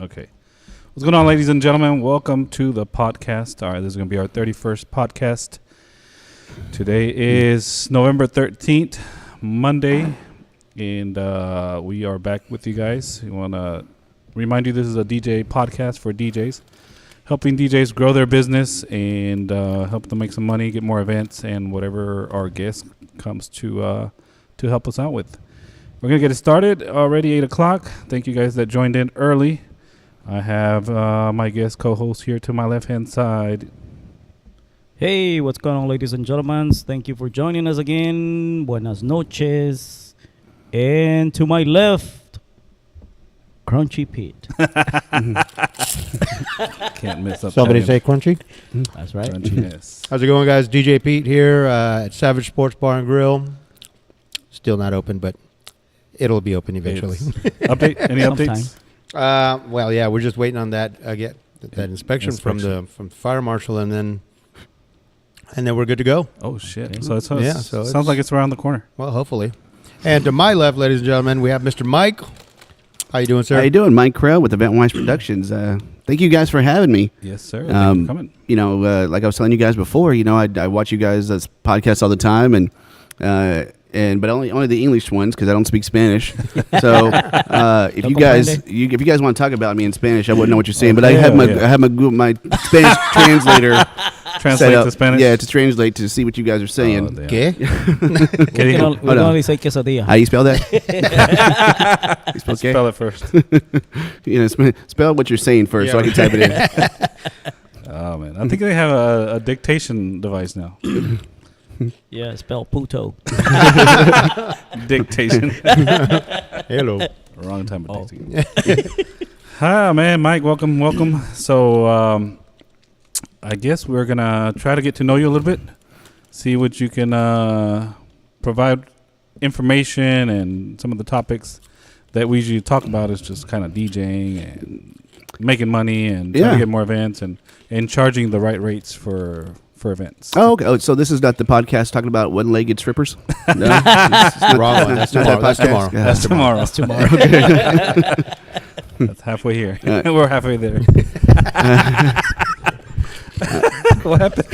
Okay. What's going on, ladies and gentlemen? Welcome to the podcast. All right, this is going to be our 31st podcast. Today is November 13th, Monday, and we are back with you guys. We want to remind you this is a DJ podcast for DJs, helping DJs grow their business and help them make some money, get more events, and whatever our guest comes to help us out with. We're going to get it started already, 8 o'clock. Thank you guys that joined in early. I have my guest co-host here to my left-hand side. Hey, what's going on, ladies and gentlemen? Thank you for joining us again. Buenas noches. And to my left, Crunchy Pete. Can't miss up. Somebody say Crunchy? That's right. Crunchiness. How's it going, guys? DJ Pete here at Savage Sports Bar and Grill. Still not open, but it'll be open eventually. Update? Any updates? Well, yeah, we're just waiting on that that inspection from the fire marshal, and then we're good to go. Oh shit! So sounds like it's around the corner. Well, hopefully. And to my left, ladies and gentlemen, we have Mr. Mike. How you doing, sir? How you doing, Mike Krell with Eventwise Productions? Thank you guys for having me. Yes, sir. Thank you for coming. You know, like I was telling you guys before, you know, I watch you guys' podcasts all the time, but only the English ones because I don't speak Spanish. So if you guys want to talk about me in Spanish, I wouldn't know what you're saying. But I have my Spanish translator. Translate to Spanish? Yeah, to translate to see what you guys are saying. ¿Qué? We can only say quesadilla. How do you spell that? Spell it first. You know, spell what you're saying first so I can type it in. Oh, man. I think they have a dictation device now. Yeah, spell puto. Dictation. Hello. Wrong time of dictation. Hi, man. Mike, welcome. So, I guess we're going to try to get to know you a little bit, see what you can provide information, and some of the topics that we usually talk about is just kind of DJing and making money and trying to get more events and charging the right rates for events. Oh, okay. Oh, so this is not the podcast talking about one-legged strippers? No? Wrong one. That's tomorrow. That's tomorrow. That's tomorrow. That's halfway here. We're halfway there. What happened?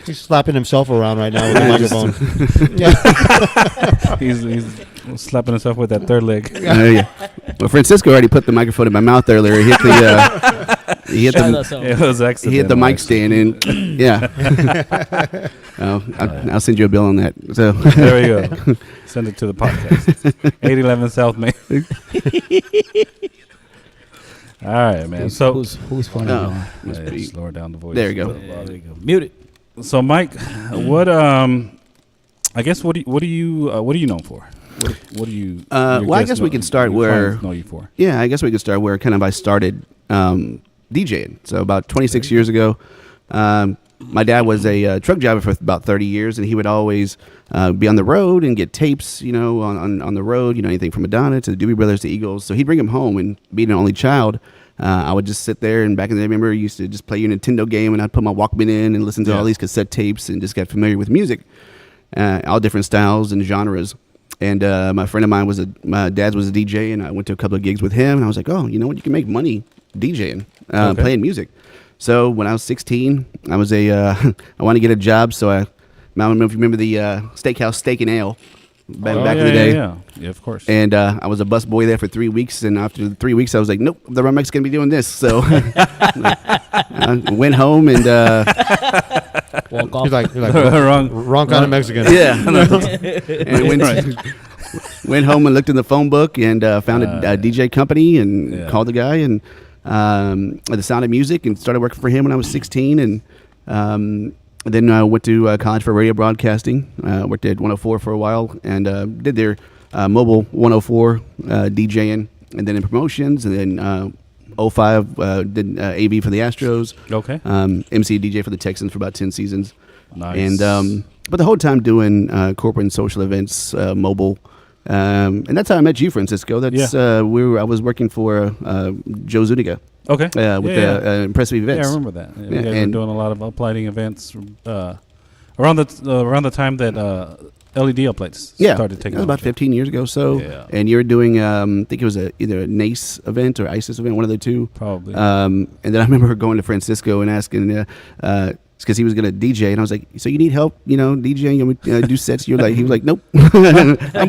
He's slapping himself around right now with the microphone. He's slapping himself with that third leg. Yeah. Well, Francisco already put the microphone in my mouth earlier. He hit the mic stand, and yeah. I'll send you a bill on that. So there we go. Send it to the podcast. 811 South Main. All right, man. So who's funny? Just lower down the voice. There you go. There you go. Mute it. So, Mike, what I guess what are you known for? What do you? Well, I guess we can start where know you for. Yeah, I guess we could start where kind of I started DJing. So about 26 years ago, my dad was a truck driver for about 30 years, and he would always be on the road and get tapes, you know, on the road, you know, anything from Madonna to the Doobie Brothers to Eagles. So he'd bring them home, and being an only child, I would just sit there, and back in the day, I remember I used to just play your Nintendo game, and I'd put my Walkman in and listen to all these cassette tapes and just get familiar with music, all different styles and genres. And my friend of mine my dad's was a DJ, and I went to a couple of gigs with him, and I was like, oh, you know what, you can make money DJing, playing music. So when I was 16, I wanted to get a job, so I don't know if you remember the Steakhouse Steak and Ale back in the day. Yeah, of course. And I was a bus boy there for 3 weeks, and after the 3 weeks, I was like, nope, the Rummex going to be doing this. So I went home and walk off. He's like wrong kind of Mexican. Yeah. And went home and looked in the phone book and found a DJ company and called the guy and The Sound of Music and started working for him when I was 16 and then I went to college for radio broadcasting. Worked at 104 for a while and did their mobile 104 DJing, and then in promotions, and then 05 did AV for the Astros. Okay. MC DJ for the Texans for about 10 seasons. Nice. And but the whole time doing corporate and social events, mobile. And that's how I met you, Francisco. That's I was working for Joe Zuniga. Okay. With Impressive Events. Yeah, I remember that. You guys were doing a lot of uplighting events around the time that LED uplights Yeah, started that taking was off. about 15 years ago. So, Yeah. and you were doing, I think it was either a NACE event or ISIS event, one of the two. Probably. And then I remember going to Francisco and asking, because he was going to DJ, and I was like, "So you need help, DJing? You want me to do sets?" He was like, "Nope, I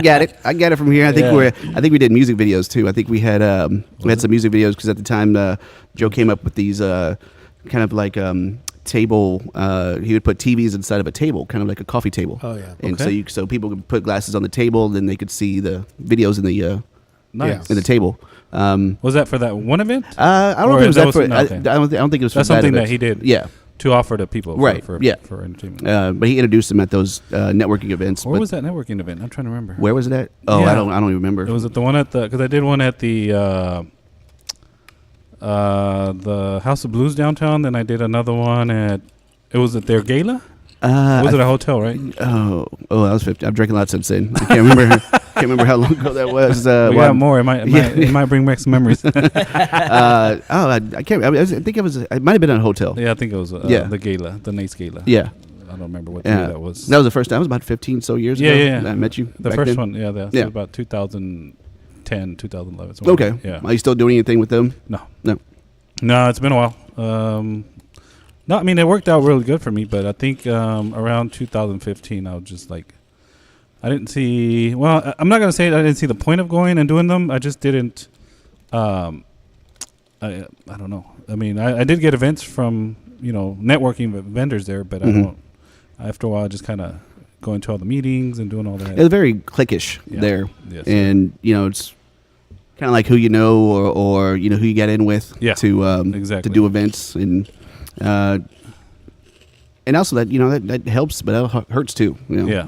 got it from here." I think we did music videos too. I think we had some music videos because at the time Joe came up with these kind of like table. He would put TVs inside of a table, kind of like a coffee table. Oh yeah. And Okay. so people could put glasses on the table, then they could see the videos in the Nice. in the table. Was that for that one event? I don't know Or if it was that that for. was- I okay. don't think it was. That's for something that event. he did. Yeah, To offer to people. Right, For yeah. For entertainment. but he introduced them at those networking events. Where but was that networking event? I'm trying to remember. Where was it at? Oh, Yeah. I don't even remember. It was at the one at the, because I did one at the House of Blues downtown. Then I did another one at, it was at their gala? Was it a hotel, right? Oh, that was 50. I've drinking lots since then. I can't remember. Can't remember how long ago that was. We got more. It might bring back some memories. I can't. I think it was. It might have been at a hotel. Yeah, I think it was the gala, the NACE gala. Yeah. I don't remember what year that was. That was the first time. It was about 15 so years ago. Yeah. I met you. The back first then. one, that was Yeah. about 2010, 2011. somewhere. Okay. Yeah. Are you still doing anything with them? No, it's been a while. No, I mean, it worked out really good for me, but I think around 2015, I was just like, I didn't see, well, I'm not going to say I didn't see the point of going and doing them. I just didn't, I don't know. I mean, I did get events from, networking with vendors there, but I don't, after a while, I just kind of going to all the meetings and doing all that. It's very cliquish there. Yes. And, it's kind of like who you know or who you get in with to exactly. to do events. And also that helps, but that hurts too. Yeah.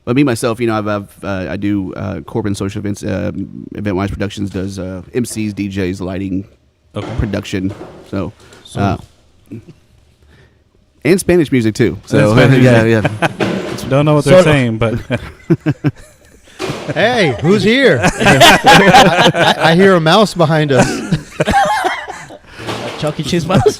But me myself, I do corporate and social events. Eventwise Productions does MCs, DJs, lighting, production. So and Spanish music too. So Spanish yeah. Don't know what they're saying, but Hey, who's here? I hear a mouse behind us. Chuck E. Cheese mouse.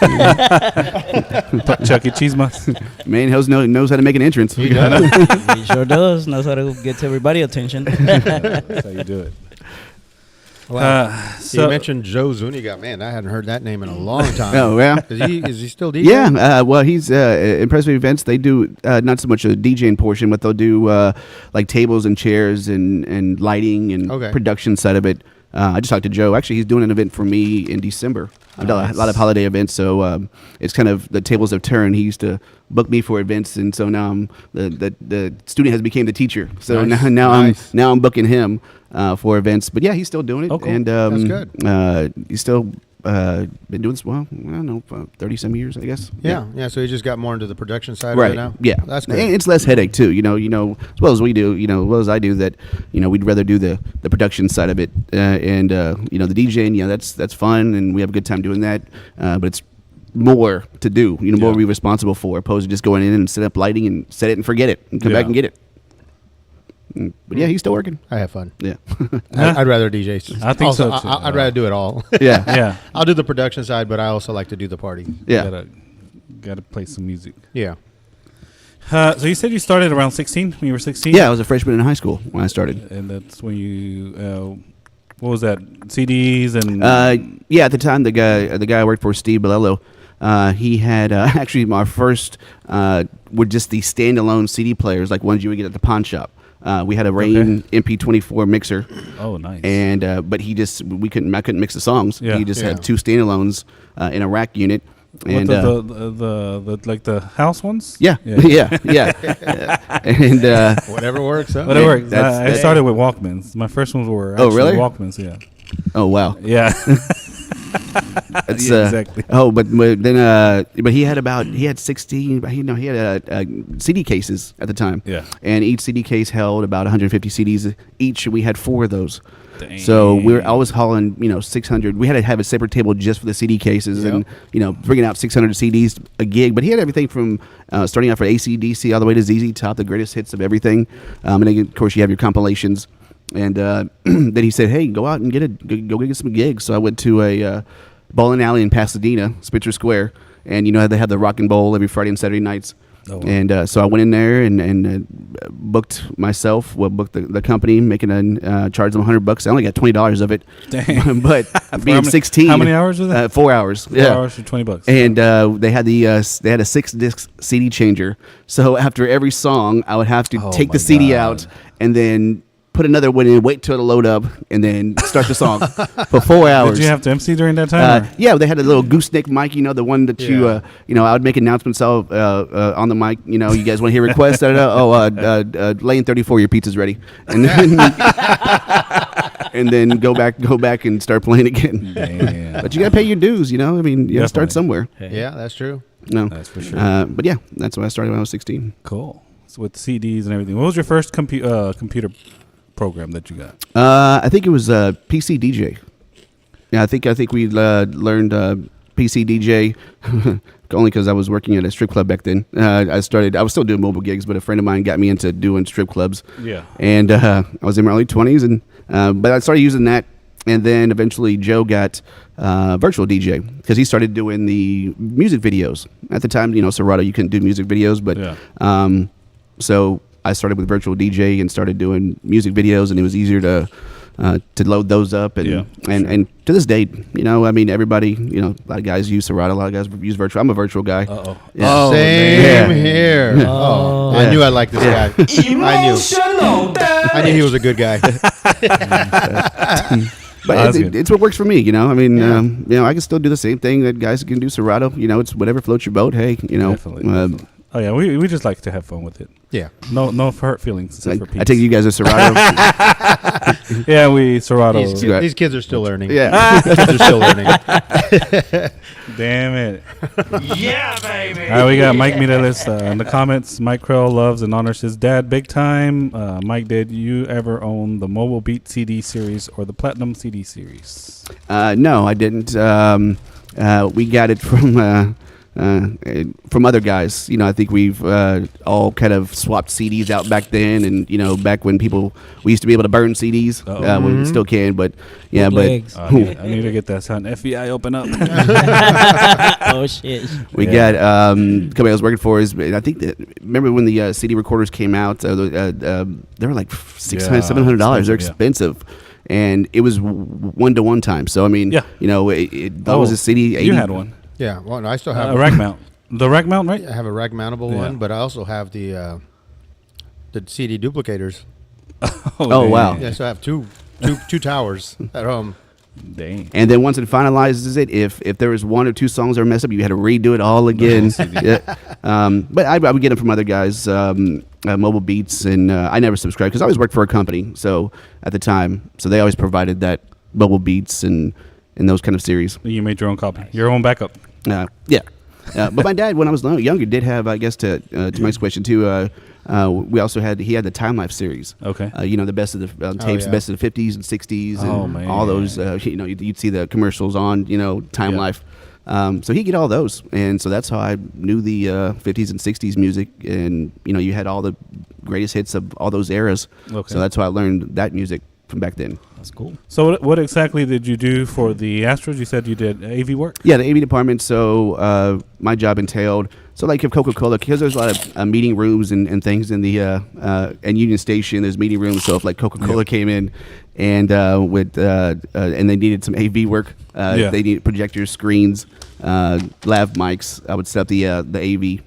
Chuck E. Cheese mouse. Man knows how to make an entrance. He does. He sure does. Knows how to get everybody attention. That's how you do it. Wow. So you mentioned Joe Zuniga. Man, I hadn't heard that name in a long time. Oh yeah. Is he still DJing? Yeah, well, he's Impressive Events. They do not so much a DJing portion, but they'll do like tables and chairs and lighting and production side of it. I just talked to Joe. Actually, he's doing an event for me in December. I've done a lot of holiday events, so it's kind of the tables have turned. He used to book me for events, and so now I'm the student has became the teacher. So now I'm booking him for events. But yeah, he's still doing it, and that's good. He's still been doing this. Well, I don't know, 30-some years, I guess. Yeah. So he just got more into the production side Right. of it now. Yeah. That's good. And it's less headache too. As well as we do. As well as I do. That we'd rather do the production side of it, and the DJing. That's fun, and we have a good time doing that. But it's more to do. More to be responsible for, opposed to just going in and set up lighting and set it and forget it and come back and get it. But yeah, he's still working. I have fun. Yeah. I'd rather DJ. I think so, too. I'd rather do it all. Yeah. Yeah. I'll do the production side, but I also like to do the party. Yeah. Gotta play some music. Yeah. So you said you started around 16 when you were 16? Yeah, I was a freshman in high school when I started. And that's when you, what was that, CDs and... Yeah, at the time, the guy I worked for, Steve Bolello, he had actually my first were just the standalone CD players, like ones you would get at the pawn shop. We had a Rain MP24 mixer. Oh, nice. And but I couldn't mix the songs. Yeah. He just had two standalones in a rack unit. And the like the house ones? yeah. And Whatever works. Huh? Whatever works. I started with Walkmans. My first ones were actually really? Walkmans, yeah. oh wow. Yeah. It's, Yeah, exactly. Oh, but then he had 16. He had CD cases at the time. Yeah. And each CD case held about 150 CDs each. We had 4 of those. Dang. So we were always hauling 600. We had to have a separate table just for the CD cases, and bringing out 600 CDs a gig. But he had everything from starting out for AC/DC all the way to ZZ Top, the greatest hits of everything. And then of course you have your compilations. And then he said, "Hey, go out and go get some gigs." So I went to a bowling alley in Pasadena, Spitzer Square, and they have the Rock and Bowl every Friday and Saturday nights. Oh, wow. And so I went in there and booked myself. Booked the company, making charge them $100. I only got $20 of it. Dang. But being 16, how many hours was that? 4 hours. 4 hours for $20. And they had a 6-disc CD changer. So after every song, I would have to Oh take my the CD God. out and then put another one in, wait till it load up, and then start the song for 4 hours. Did you have to MC during that time? Or? Yeah, they had a little gooseneck mic, the one that I would make announcements on the mic. You guys want to hear requests? Lane 34, your pizza's ready, and then and then go back and start playing again. Damn. But you gotta pay your dues, you gotta start Definitely. somewhere. Yeah, that's true. No, That's for sure. But yeah, that's when I started when I was 16. Cool. So with CDs and everything. What was your first computer program that you got? I think it was PC DJ. Yeah, I think we learned PC DJ only because I was working at a strip club back then. I was still doing mobile gigs, but a friend of mine got me into doing strip clubs. Yeah. And I was in my early 20s, and but I started using that, and then eventually Joe got virtual DJ because he started doing the music videos. At the time, Serato, you couldn't do music videos, but Yeah. so I started with virtual DJ and started doing music videos, and it was easier to load those up. And Yeah, and to this day, everybody, a lot of guys use Serato, a lot of guys use virtual. I'm a virtual guy. Uh-oh. Yeah. Oh, Same man. here. Oh. I knew I liked this guy. I knew he was a good guy. But Oh, that's good. it's what works for me, I can still do the same thing that guys can do Serato. It's whatever floats your boat. Hey, Definitely. Oh, yeah. We just like to have fun with it. Yeah. No hurt feelings except for I take you guys as Serato. Yeah, we Serato. These kids are still learning. Yeah. These kids are still learning. Damn it. Yeah, baby. All right, we got Mike Mireles in the comments. Mike Krell loves and honors his dad big time. Mike, did you ever own the Mobile Beat CD series or the Platinum CD series? No, I didn't. We got it from other guys. I think we've all kind of swapped CDs out back then, and back when we used to be able to burn CDs. We still can, but yeah, Bootlegs. I need to get that sound. FBI, open up. Oh shit. we got company I was working for is, I think remember when the CD recorders came out, they were like $600, $700. They're expensive. And it was 1-to-1 time. So Yeah. that was a CD. 80, You had one. Yeah. Well, I still have A rack mount. The rack mount, right? I have a rack mountable Yeah. one, but I also have the CD duplicators. Oh, wow. Yeah, so I have two towers at home. Dang. And then once it finalizes it, if there was 1 or 2 songs that were messed up, you had to redo it all again. Yeah. But I would get them from other guys, Mobile Beats, and I never subscribed because I always worked for a company. So at the time, they always provided that Mobile Beats and those kind of series. You made your own copy. Your own backup. Yeah. But my dad, when I was younger, did have, I guess, to Mike's question too. We also had the Time Life series. Okay. The best of the tapes, yeah. best of the 50s and 60s, Oh, and man. all those. You'd see the commercials on, Time Yeah. Life. So he'd get all those, and so that's how I knew the 50s and 60s music, and you had all the greatest hits of all those eras. Okay. So that's how I learned that music from back then. That's cool. So what exactly did you do for the Astros? You said you did AV work? Yeah, the AV department. So my job entailed, like if Coca-Cola, because there's a lot of meeting rooms and things in the and Union Station, there's meeting rooms. So if like Coca-Cola came in and and they needed some AV work, they needed projectors, screens, lav mics. I would set up the AV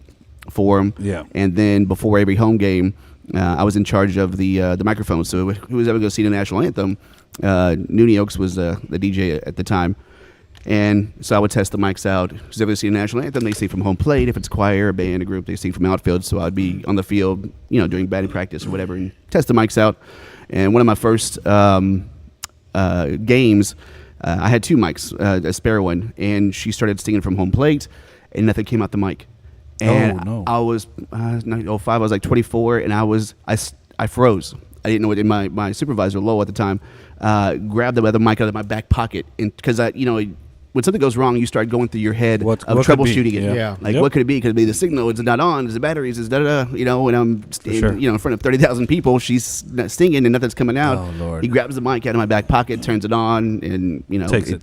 for them. Yeah. And then before every home game, I was in charge of the microphone. So who was ever going to see the national anthem? Noonie Oaks was the DJ at the time. And so I would test the mics out. Who's ever see the national anthem, they see from home plate. If it's choir, a band, a group, they see from outfield. So I'd be on the field, doing batting practice or whatever, and test the mics out. And one of my first games, I had 2 mics, a spare one, and she started singing from home plate, and nothing came out the mic. And Oh, no. I was 05. I was like 24, and I froze. I didn't know it. And my supervisor, Lowell at the time, grabbed the other mic out of my back pocket, and because when something goes wrong, you start going through your head What of could be? troubleshooting it. Yeah. Like, Yep. what could it be? Could it be the signal? Is it not on? Is it batteries? Is da-da-da? When I'm sure. in front of 30,000 people, she's not singing and nothing's coming out. Oh, Lord. He grabs the mic out of my back pocket, turns it on, and Takes it.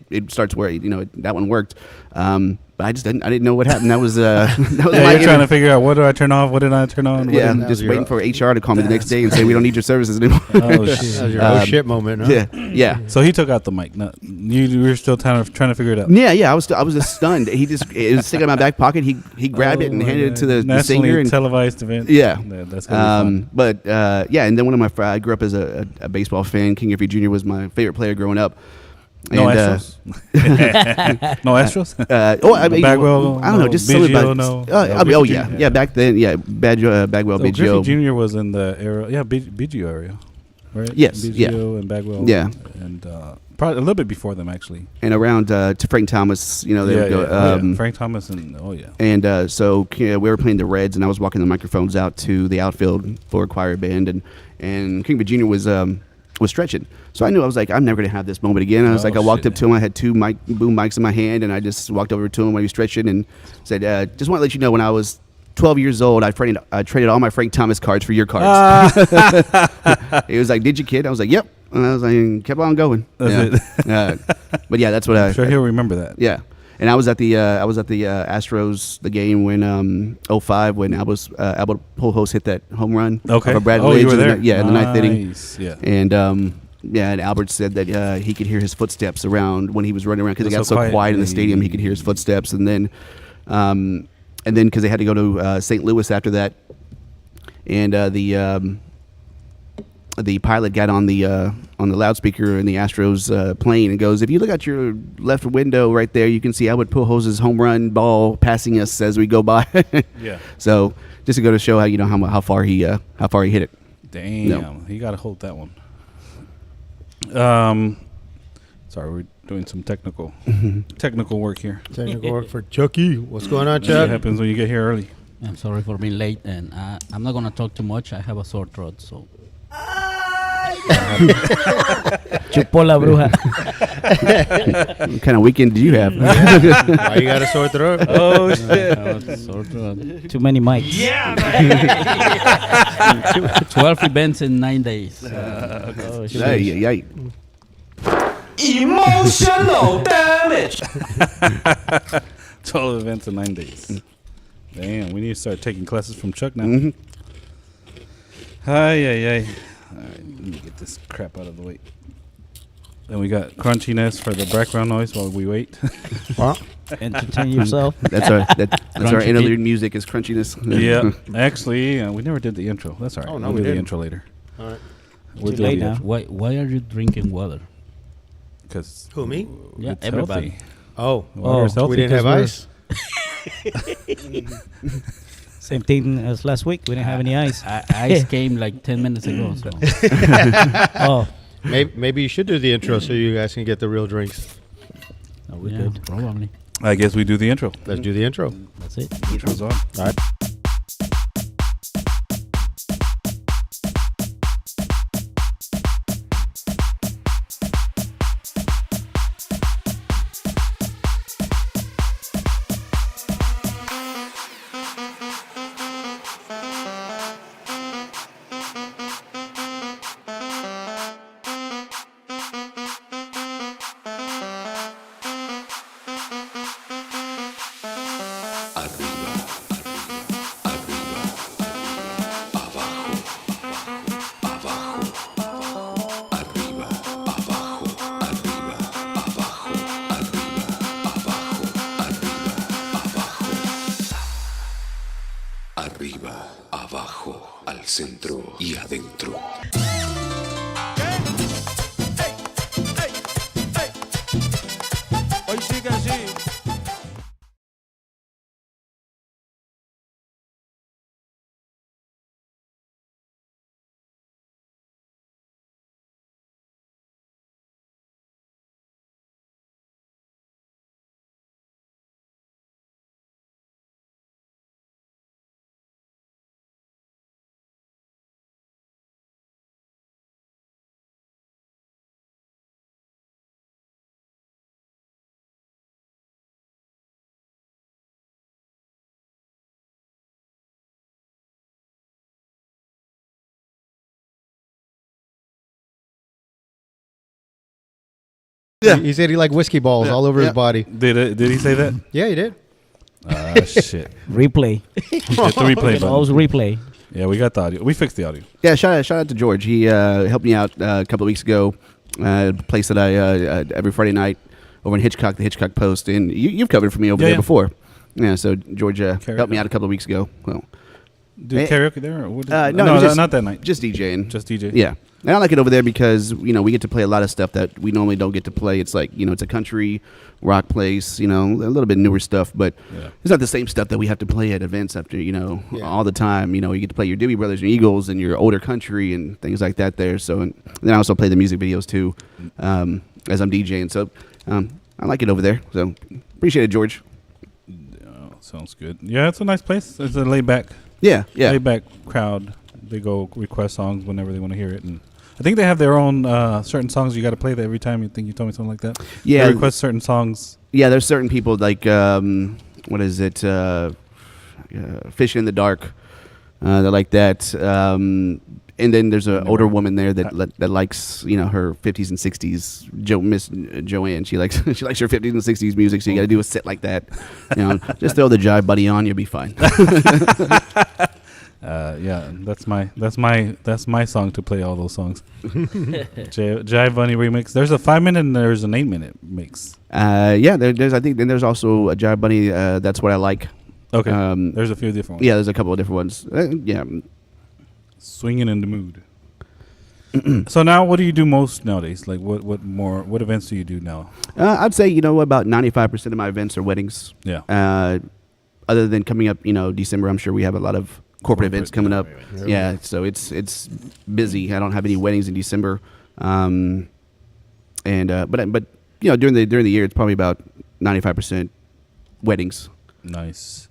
it starts where that one worked. But But I didn't know what happened. That was that was Yeah, my you're trying to figure out what do I turn off, what did I turn on? What yeah, didn't- I'm just your- waiting for HR to call me the next day and say we don't need your services anymore. Oh That was shit. your oh shit moment, huh? yeah. So he took out the mic. No, you were still trying to figure it out. Yeah. I was just stunned. It was sticking in my back pocket. He grabbed it and Oh, handed it to the nationally singer. And, televised event. yeah. That's gonna be fun. But yeah, and then one of my I grew up as a baseball fan. King Griffey Jr. was my favorite player growing up. No And, Astros. No Astros. I mean, Bagwell, I don't know, no. just something Biggio, about. no. I mean, oh Griffey yeah, Jr., yeah. Back then, yeah, Bagwell, So Biggio. Griffey Jr. was in the era, Biggio area, right? Yes, Biggio yeah. and Bagwell. Yeah. and probably a little bit before them actually. And around to Frank Thomas, they would go. Oh, yeah. Frank Thomas and And so we were playing the Reds, and I was walking the microphones out to the outfield for a choir band, and King Virginia was stretching. So I knew, I was like, I'm never going to have this moment again. I was I walked up to him. I had two boom mics in my hand, and I just walked over to him when he was stretching and said, just want to let you know, when I was 12 years old, I traded all my Frank Thomas cards for your cards. He was like, did you, kid? I was like, yep. And I was like, kept on going. That's But yeah, that's what I'm sure he'll remember that. Yeah. And I was at the Astros, the game when 05 when Albert Pujols hit that home run. Okay. Off of Brad You Lidge were in there. the ninth inning. Nice. Yeah. And and Albert said that he could hear his footsteps around when he was running around because it got So so quiet in the quiet. stadium. He could hear his footsteps, and then because they had to go to St. Louis after that, and the pilot got on the loudspeaker in the Astros plane and goes, if you look out your left window right there, you can see Albert Pujols' home run ball passing us as we go by. Yeah. So just to go to show how far he hit it. Damn. No. He got to hold that one. Sorry, we're doing some technical work here. Technical work for Chucky. What's going on, That's what Chuck? happens when you get here early. I'm sorry for being late, and I'm not gonna talk too much. I have a sore throat, so Chupó la bruja. What kind of weekend did you have? Why you got a sore throat? Oh shit! I have a sore throat. Too many mics. 12 events in 9 days. Oh, shit. Yay. Emotional damage. 12 events in 9 days. Damn, we need to start taking classes from Chuck now. Mhm. Ay. All right, let me get this crap out of the way. Then we got crunchiness for the background noise while we wait. Entertain yourself. That's our Crunchy interlude beat. music is crunchiness. Yeah, actually, we never did the intro. That's all right. Oh, no, we'll we do the didn't. intro later. All right. We'll Too do late the now. intro. Why are you drinking water? Because Who, me? Yeah, it's everybody. healthy. Oh, Water's healthy we didn't have 'cause ice? Same thing as last week. We didn't have any ice. Ice came like 10 minutes ago. So. Oh, Maybe you should do the intro so you guys can get the real drinks. we Yeah, good. probably. I guess we do the intro. Let's do the intro. That's it. Intro's on. All right. Arriba, abajo, al centro y adentro. Hoy sí que sí. Yeah. He said he liked whiskey balls all over his Yeah. body. Did he say that? Yeah, he did. Shit. Replay. Hit the replay button. Always replay. Yeah, we got the audio. We fixed the audio. Yeah, shout out to George. He helped me out a couple of weeks ago. A place that I every Friday night over in Hitchcock, the Hitchcock Post, and you've covered for me over there before. Yeah, so George helped me out a couple of weeks ago. Well, do karaoke there? Or what no, just, not that night. Just DJing. Just DJ. Yeah. And I like it over there because, we get to play a lot of stuff that we normally don't get to play. It's like, it's a country rock place, a little bit newer stuff, but it's not the same stuff that we have to play at events after, all the time. You get to play your Doobie Brothers and Eagles and your older country and things like that there. So, and then I also play the music videos too as I'm DJing. So I like it over there. So appreciate it, George. Sounds good. Yeah, it's a nice place. It's a laid back. Yeah. Laid back crowd. They go request songs whenever they want to hear it, and I think they have their own certain songs you got to play that every time. You think you told me something like that? Yeah, they request certain songs. Yeah, there's certain people like what is it? Fishing in the Dark. They're like that. And then there's an older woman there that likes her 50s and 60s. Miss Joanne, she likes her 50s and 60s music. So you got to do a set like that. Just throw the Jive Buddy on, you'll be fine. Yeah, that's my song to play all those songs. Jive Bunny remix. There's a 5-minute and there's an 8-minute mix. Yeah, there's I think then there's also a Jive Bunny. That's what I like. Okay. There's a few different ones. Yeah, there's a couple of different ones. Yeah. Swinging in the mood. So now, what do you do most nowadays? Like, what events do you do now? I'd say about 95% of my events are weddings. Yeah. Other than coming up, December, I'm sure we have a lot of corporate events coming up. Right. Yeah, so it's busy. I don't have any weddings in December, but during the year, it's probably about 95% weddings. Nice.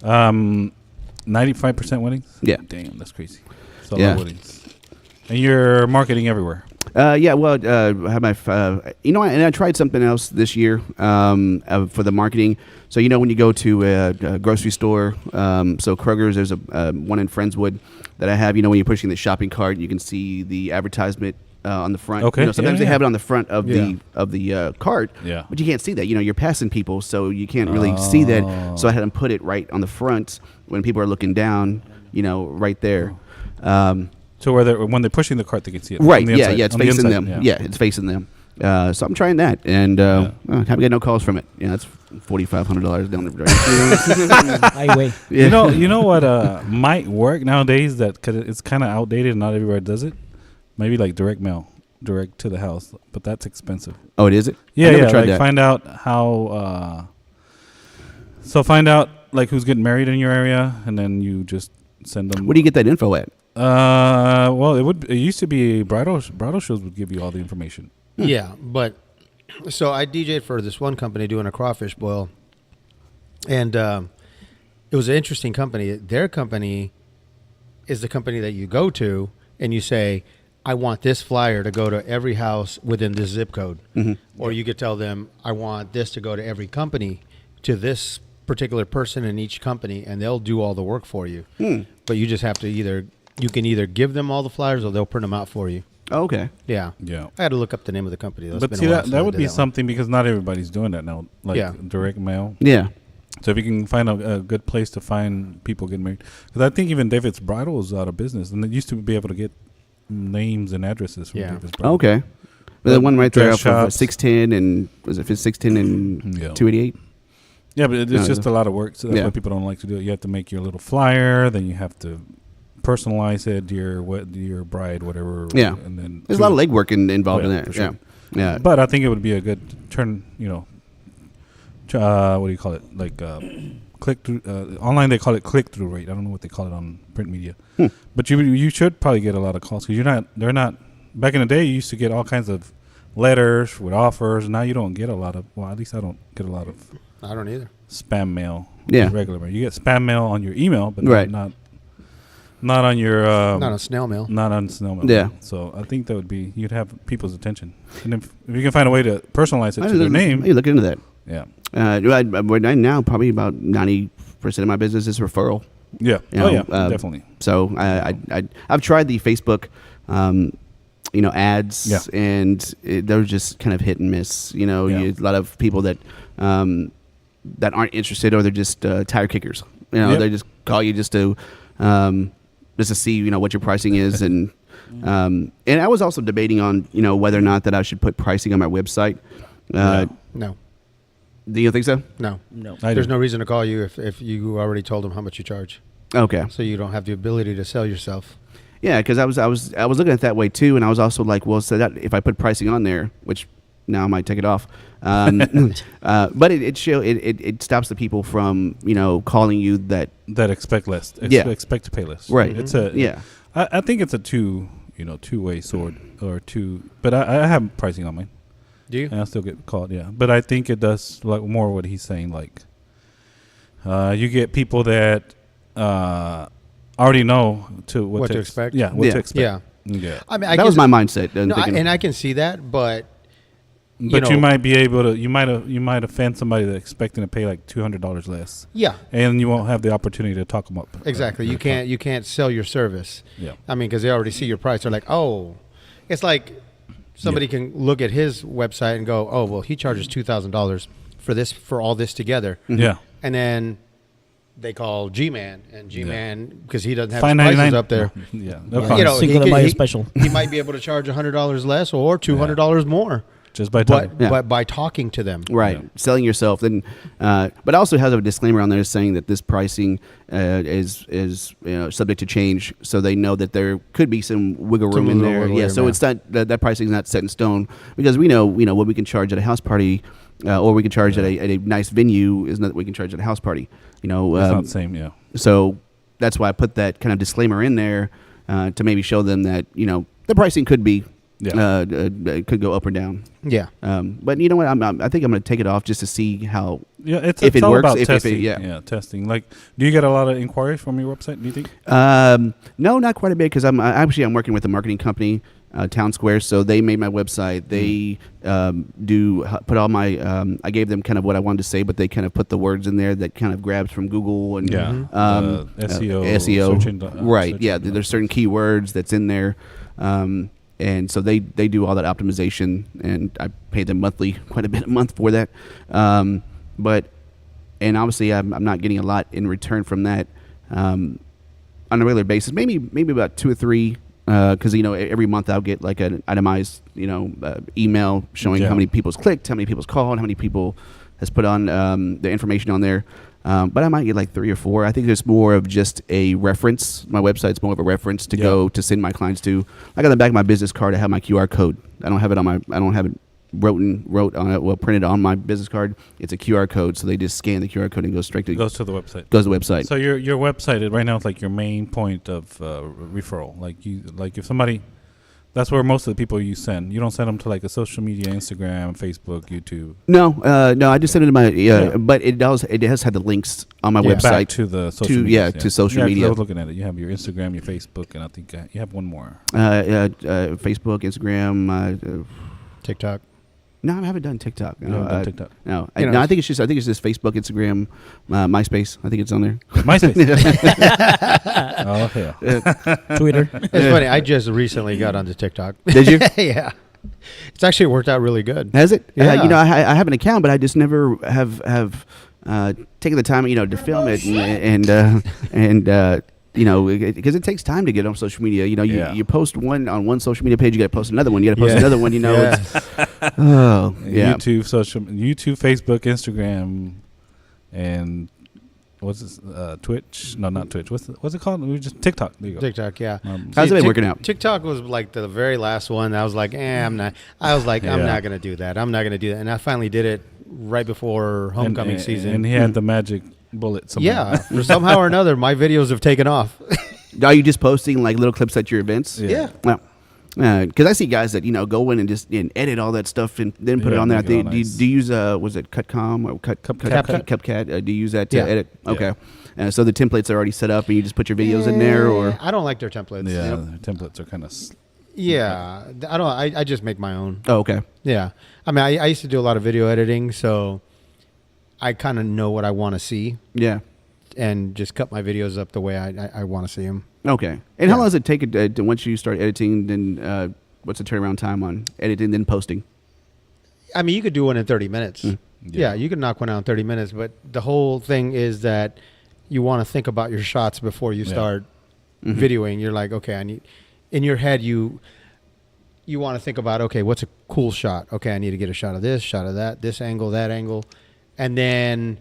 95% weddings. Yeah. Damn, that's crazy. So a lot of weddings. And you're marketing everywhere. Yeah, well, I have my, and I tried something else this year for the marketing. So, when you go to a grocery store, so Kroger's, there's a one in Friendswood that I have, when you're pushing the shopping cart, you can see the advertisement on the front. Okay. Sometimes they have it on the front of the cart, yeah, but you can't see that. You're passing people, so you can't really see that. So I had them put it right on the front when people are looking down, right there. So when they're pushing the cart, they can see it. Right. Yeah. It's facing them. Yeah, it's facing them. So I'm trying that, and haven't got no calls from it. That's $4,500 down the drain. Highway. Yeah. You know what might work nowadays? Because it's kind of outdated and not everywhere does it. Maybe like direct mail, direct to the house, but that's expensive. Oh, it is it? Yeah. Tried that. Find out how. So find out like who's getting married in your area, and then you just send them. Where do you get that info at? Well, it used to be bridal shows would give you all the information. Yeah, but so I DJ'd for this one company doing a crawfish boil, and it was an interesting company. Their company is the company that you go to, and you say, I want this flyer to go to every house within this zip code. Mm-hmm. Or you could tell them, I want this to go to every company, to this particular person in each company, and they'll do all the work for you. But you just have to you can either give them all the flyers or they'll print them out for you. Oh, okay. Yeah. I had to look up the name of the company. But see, that would be something because not everybody's doing that now, like direct mail. Yeah. So if you can find a good place to find people getting married. Because I think even David's Bridal is out of business. And they used to be able to get names and addresses from David's Bridal. Okay. But the one right there off of 610 and, was it 610 and 288? Yeah, but it's just a lot of work. So that's why people don't like to do it. You have to make your little flyer. Then you have to personalize it, your bride, whatever. Yeah. And then there's a lot of legwork involved in that. Sure. Yeah. But I think it would be a good turn, what do you call it? Like click through online they call it click through rate. I don't know what they call it on print media. But you should probably get a lot of calls because they're not back in the day you used to get all kinds of letters with offers. Now you don't get a lot of, well, at least I don't get a lot of I don't either. Spam mail. Yeah. Regular mail. You get spam mail on your email, but not on your not on snail mail. Not on snail mail. Yeah. So I think that would be you'd have people's attention. And if you can find a way to personalize it to their name. You look into that. Yeah. Right now probably about 90% of my business is referral. Yeah. Definitely. So I've tried the Facebook ads and they're just kind of hit and miss. A lot of people that that aren't interested, or they're just tire kickers. You know, Yep. they just call you just to see, you know, what your pricing is, and I was also debating on, you know, whether or not that I should put pricing on my website. No. Do you think so? No. No. There's no reason to call you if you already told them how much you charge. Okay. So you don't have the ability to sell yourself. Yeah, because I was looking at it that way too, and I was also like, well, so that if I put pricing on there, which now I might take it off, but it stops the people from, you know, calling you that. That expect less. Expect to pay less. Right. It's a Yeah. I think it's a two-way sword or two. But I have pricing on mine. Do you? And I still get called. Yeah. But I think it does like more what he's saying. Like, you get people that already know what to expect. Yeah. What Yeah. to expect. Yeah. I mean, That was my mindset. No, and I can see that, but But you might be able to. You might offend somebody that's expecting to pay like $200 less, yeah, and you won't have the opportunity to talk them up. exactly. You can't sell your service. Yeah. I mean, because they already see your price. They're like, oh, it's like somebody can look at his website and go, oh, well, he charges $2,000 for all this together. Yeah. And then they call G-Man, and G-Man, because he doesn't have $5.99 his prices up there. Yeah. You know, Cinco de Mayo special. He might be able to charge $100 less or $200 more. Just by talking. But by talking to them. Right, Yeah. selling yourself. Then, but also has a disclaimer on there saying that this pricing is you know, subject to change, so they know that there could be some wiggle room in there. Yeah, so it's not that pricing is not set in stone, because we know what we can charge at a house party, or we can charge at a nice venue is not what we can charge at a house party. You know, It's not the same. Yeah. so that's why I put that kind of disclaimer in there to maybe show them that, you know, the pricing could be. Yeah. It could go up or down. Yeah. But you know what? I think I'm going to take it off just to see how. Yeah, if it's it all works, about if testing. it- yeah. Testing. Like, do you get a lot of inquiries from your website? Do you think? No, not quite a bit, because I'm working with a marketing company, Town Square. So they made my website. They put all my. I gave them kind of what I wanted to say, but they kind of put the words in there that kind of grabs from Google and SEO. SEO. search engine, Right. search Yeah. engine There's certain keywords that's in there. And so they do all that optimization, and I pay them monthly, quite a bit a month for that. But obviously I'm not getting a lot in return from that on a regular basis. Maybe about 2 or 3, because you know, every month I'll get like an itemized, you know, email showing how many people's clicked, how many people's called, how many people has put on the information on there. But I might get like 3 or 4. I think there's more of just a reference. My website's more of a reference to go to send my clients to. Like on the back of my business card, I have my QR code. I don't have it wrote on it. Well, printed on my business card. It's a QR code, so they just scan the QR code and goes straight to goes to the website. Goes to the website. So your website right now is like your main point of referral. Like if somebody. That's where most of the people you send. You don't send them to like a social media, Instagram, Facebook, YouTube. No. I just sent it to my. But it has had the links on my website Back to the social media. to social 'cause media. I was looking at it. You have your Instagram, your Facebook, and I think you have one more. Facebook, Instagram, TikTok. No, I haven't done TikTok. You haven't done TikTok. No, You know, I think it's just Facebook, Instagram, MySpace. I think it's on there. MySpace. Oh hell. Twitter. It's funny. I just recently got onto TikTok. Did you? Yeah. It's actually worked out really good. Has it? Yeah. You know, I have an account, but I just never have taken the time, you know, to film it and you know, because it takes time to get on social media. You know, you post one on one social media page, you got to post another one. You got to post another one. You know, YouTube, Facebook, Instagram, and what's this? Twitch? No, not Twitch. What's it called? We just TikTok. There you go. TikTok, yeah. How's it been working out? TikTok was like the very last one. I was like, I'm not. I was like, I'm not gonna do that. I'm not gonna do that. And I finally did it right before homecoming season. And he had the magic bullet. Somehow. Yeah, for somehow or another, my videos have taken off. Are you just posting like little clips at your events? Yeah. Well, because I see guys that, you know, go in and just edit all that stuff and then put it on there. I make it all think, nice. do you use was it CutCom or CapCut? Do you use that to Yeah. edit? Okay. So the templates are already set up and you just put your videos in there, or I don't like their templates. Yeah, the templates are kind of. Yeah, I don't. I just make my own. oh, okay. Yeah, I mean, I used to do a lot of video editing, so I kind of know what I want to see Yeah. and just cut my videos up the way I want to see them. Okay. And how long does it take to once you start editing? Then what's the turnaround time on editing then posting? I mean, you could do one in 30 minutes. Yeah, you can knock one out in 30 minutes, but the whole thing is that you want to think about your shots before you start videoing. You're like, okay, in your head, you want to think about, okay, what's a cool shot? Okay, I need to get a shot of this, shot of that, this angle, that angle. And then,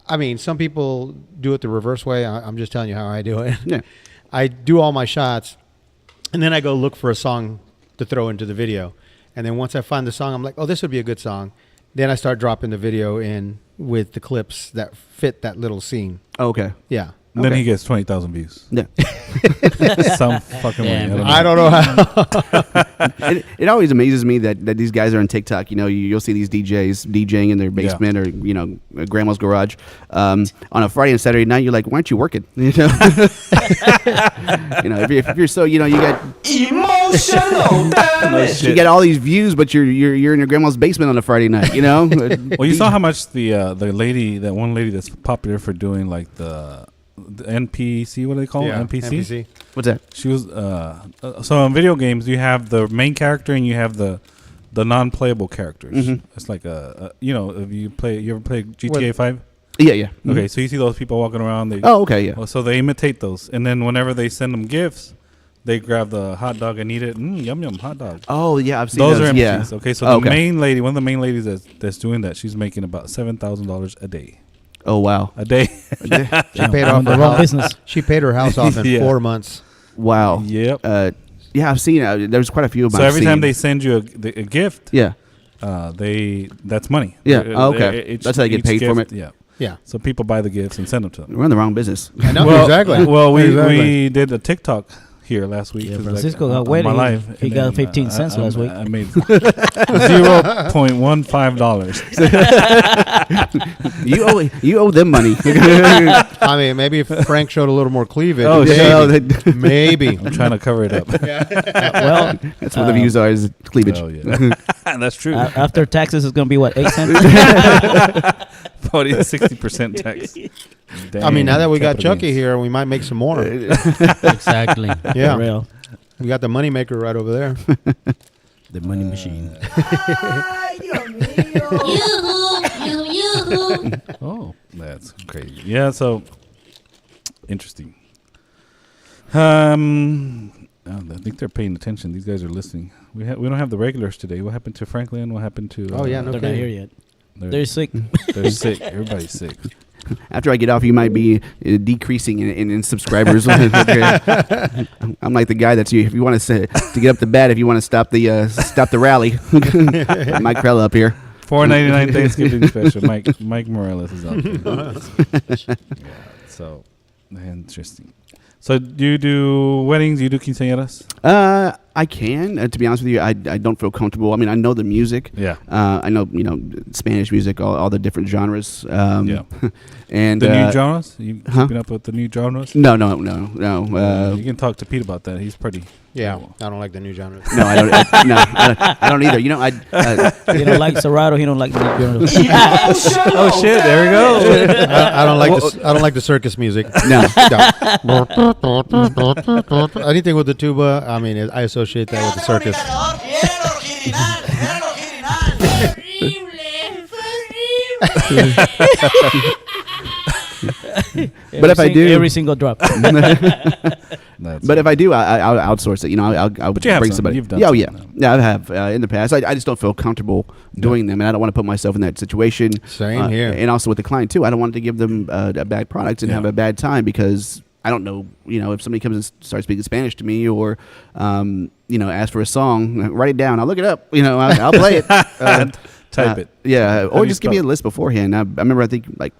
I mean, some people do it the reverse way. I'm just telling you how I do it. Yeah. I do all my shots, and then I go look for a song to throw into the video. And then once I find the song, I'm like, oh, this would be a good song. Then I start dropping the video in with the clips that fit that little scene. Oh, okay. Yeah. And then he gets 20,000 views. Yeah. Some fucking way. Damn. I don't know how. It always amazes me that these guys are on TikTok. You know, you'll see these DJs DJing in their basement or, you know, grandma's garage. On a Friday and Saturday night, you're like, why aren't you working? You know, you know, if you're so, you know, you got Emotional damage. you got all these views, but you're in your grandma's basement on a Friday night. You know. Well, you saw how much the lady, that one lady that's popular for doing like the NPC, what do they call it? NPC? What's that? She was so in video games you have the main character and you have the non-playable characters. It's like you know, if you ever play GTA 5? Yeah. Okay, so you see those people walking around. Okay, yeah. Well, so they imitate those, and then whenever they send them gifts, they grab the hot dog and eat it. Yum yum, hot dog. Oh yeah, I've seen Those those. are Yeah. NPCs. Okay, so the main lady, one of the main ladies that's doing that, she's making about $7,000 a day. Oh wow. A day. She paid off the her wrong house. business. She paid her house off in Yeah. 4 months. Wow. Yep. Yeah, I've seen. There's quite a few of them. So I've every time seen. they send you a gift, Yeah. that's money. Yeah. Oh, okay. That's how they get each paid from gift- it? Yeah. Yeah. So people buy the gifts and send them to them. We're in the wrong business. I know. Well, exactly. Well, we Exactly. did a TikTok here last week. Yeah, 'cause, Francisco like, got on wedding. my live, He and got then, 15 cents last week. I made $0.15. You owe them money. I mean, maybe if Frank showed a little more cleavage. Oh, maybe. shit. Maybe. I'm trying to cover it up. Well, That's what the views are, is cleavage. Oh yeah, that's true. after taxes, it's going to be what, 8 cents? 60% tax. I mean, now that we got Capital Chucky gains. here, we might make some more. Exactly. Yeah. For real. We got the moneymaker right over there. The money machine. Oh. That's crazy. Yeah, so interesting. I think they're paying attention. These guys are listening. We don't have the regulars today. What happened to Franklin? What happened to? Oh, yeah, no They're not kidding. here yet. They're sick. They're sick. Everybody's sick. After I get off, you might be decreasing in subscribers. I'm like the guy that's you. If you want to get up the bat, if you want to stop the rally, Mike Krell up here. $4.99 Thanksgiving special. Mike Morales is out there. Yeah, so interesting. So do you do weddings? Do you do quinceañeras? I can. To be honest with you, I don't feel comfortable. I mean, I know the music. Yeah. I know Spanish music, all the different genres. Yeah. And The new genres? You keeping up with the new genres? No. You can talk to Pete about that. He's pretty. Yeah. I don't like the new genre. No, I don't. I don't either. You know, He don't like Serato. He don't like Oh shit! There we go. I don't like I don't like the circus music. no. Anything with the tuba, I mean, I associate that with the circus. But if I do, every single drop. That's but if I do, I'll outsource it. You know, I'll But you have bring some. somebody. You've done Yeah, some, yeah, no. yeah. I have in the past. I just don't feel comfortable doing them, and I don't want to put myself in that situation. Same here. And also with the client too, I don't want to give them a bad product and Yeah. have a bad time because I don't know. You know, if somebody comes and starts speaking Spanish to me or ask for a song, write it down. I'll look it up. You know, I'll play it. Type it. Yeah, How or do you just give me a spell it? list beforehand. I remember, I think like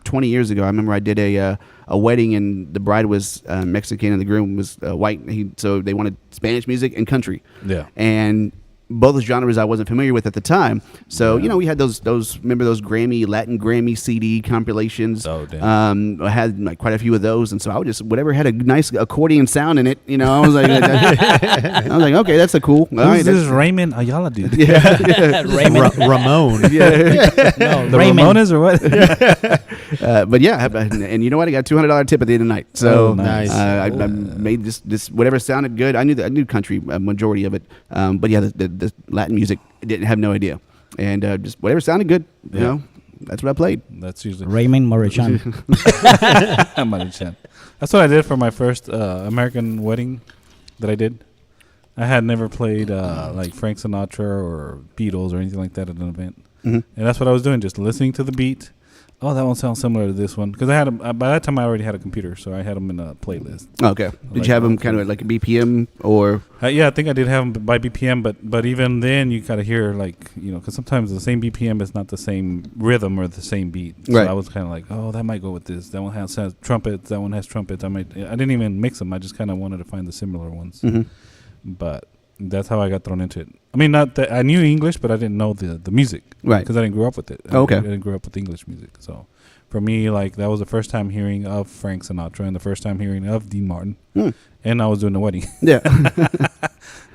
20 years ago, I remember I did a wedding and the bride was Mexican and the groom was white. So they wanted Spanish music and country. Yeah. And both genres I wasn't familiar with at the time. So, Yeah. we had those remember those Latin Grammy CD compilations. Oh, damn. I had like quite a few of those. And so I would just, whatever had a nice accordion sound in it, I was like, okay, that's a cool. All right, Who's this Raymond Ayala dude? Raymond. Ramon. No, The Raymond. Ramones or what? But yeah, and you know what? I got $200 tip at the end of the night. So Oh, nice. I made this whatever sounded good. I knew country, a majority of it. But yeah, the Latin music, didn't have no idea. and just whatever sounded good. You Yeah. know, that's what I played. That's usually Raymond Morichan. Maruchan. That's what I did for my first American wedding that I did. I had never played like Frank Sinatra or Beatles or anything like that at an event, Mhm. and that's what I was doing, just listening to the beat. Oh, that one sounds similar to this one because I had 'em, by that time I already had a computer, so I had them in a playlist. Okay. Did Like, you have them kind of like a BPM or? Yeah, I think I did have them by BPM, but even then you gotta hear like because sometimes the same BPM is not the same rhythm or the same beat. So Right. I was kind of like, oh, that might go with this. That one has trumpets. That one has trumpets. I didn't even mix them. I just kind of wanted to find the similar ones. Mhm. But that's how I got thrown into it. I mean, not that I knew English, but I didn't know the music, Right. Because I didn't grow up with it. Oh, okay. I didn't grow up with English music, so for me, like that was the first time hearing of Frank Sinatra and the first time hearing of Dean Martin, and I was doing the wedding. Yeah.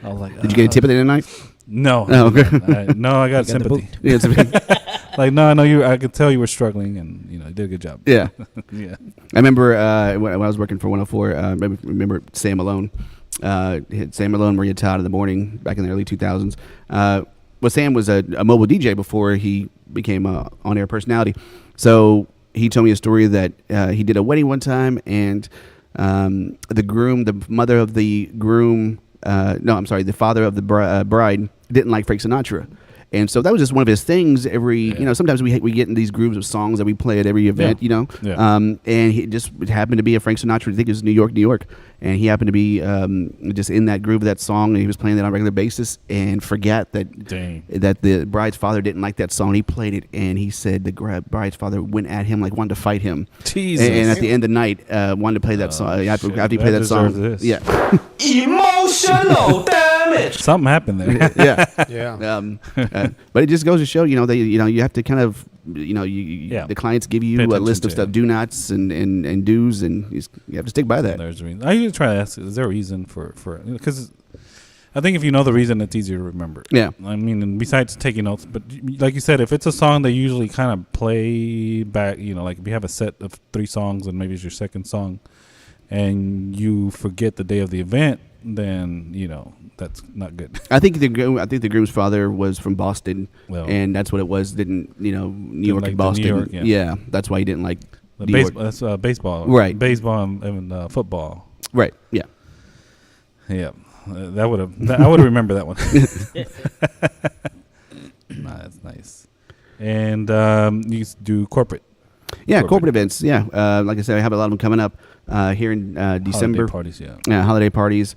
I was like, Did you get a tip at the end of the night? No, Oh, okay. no, I got You got the sympathy. boot. Yeah, it's- Like, no, I know you. I could tell you were struggling, and you did a good job. yeah. Yeah. I remember when I was working for 104. Remember Sam Malone. Sam Malone, Maria Todd in the morning back in the early 2000s. Well, Sam was a mobile DJ before he became a on-air personality. So he told me a story that he did a wedding one time, and the mother of the groom, the father of the bride didn't like Frank Sinatra. And so that was just one of his things. Sometimes we get in these grooves of songs that we play at every event, Yeah. And he just happened to be a Frank Sinatra. I think it was New York. And he happened to be just in that groove of that song, and he was playing that on a regular basis and forgot that Dang. that the bride's father didn't like that song. He played it, and he said the bride's father went at him, like wanted to fight him. Jesus. And at the end of the night, wanted to play that song. After he played that song. deserves this. Yeah. Emotional damage. Something happened there. Yeah. Yeah. But it just goes to show, you have to kind of, Yeah. the clients give you Pay a attention list of to stuff, it. do nots and do's, and you have to stick by that. There's a reason. I usually try to ask, is there a reason for because I think if you know the reason, it's easier to remember. Yeah. I mean, and besides taking notes, but like you said, if it's a song that you usually kind of play back, like if you have a set of 3 songs and maybe it's your second song, and you forget the day of the event, then that's not good. I think the groom's father was from Boston, Well, and that's what it was. New York like and the Boston. New York, yeah. That's why he didn't like the New York. that's baseball, Right. Baseball and football. Right. Yeah. Yeah, I would remember that one. Nah, that's nice. And you do corporate. Yeah. Corporate events. Yeah. Like I said, I have a lot of them coming up here in December. Holiday parties, yeah. Holiday parties.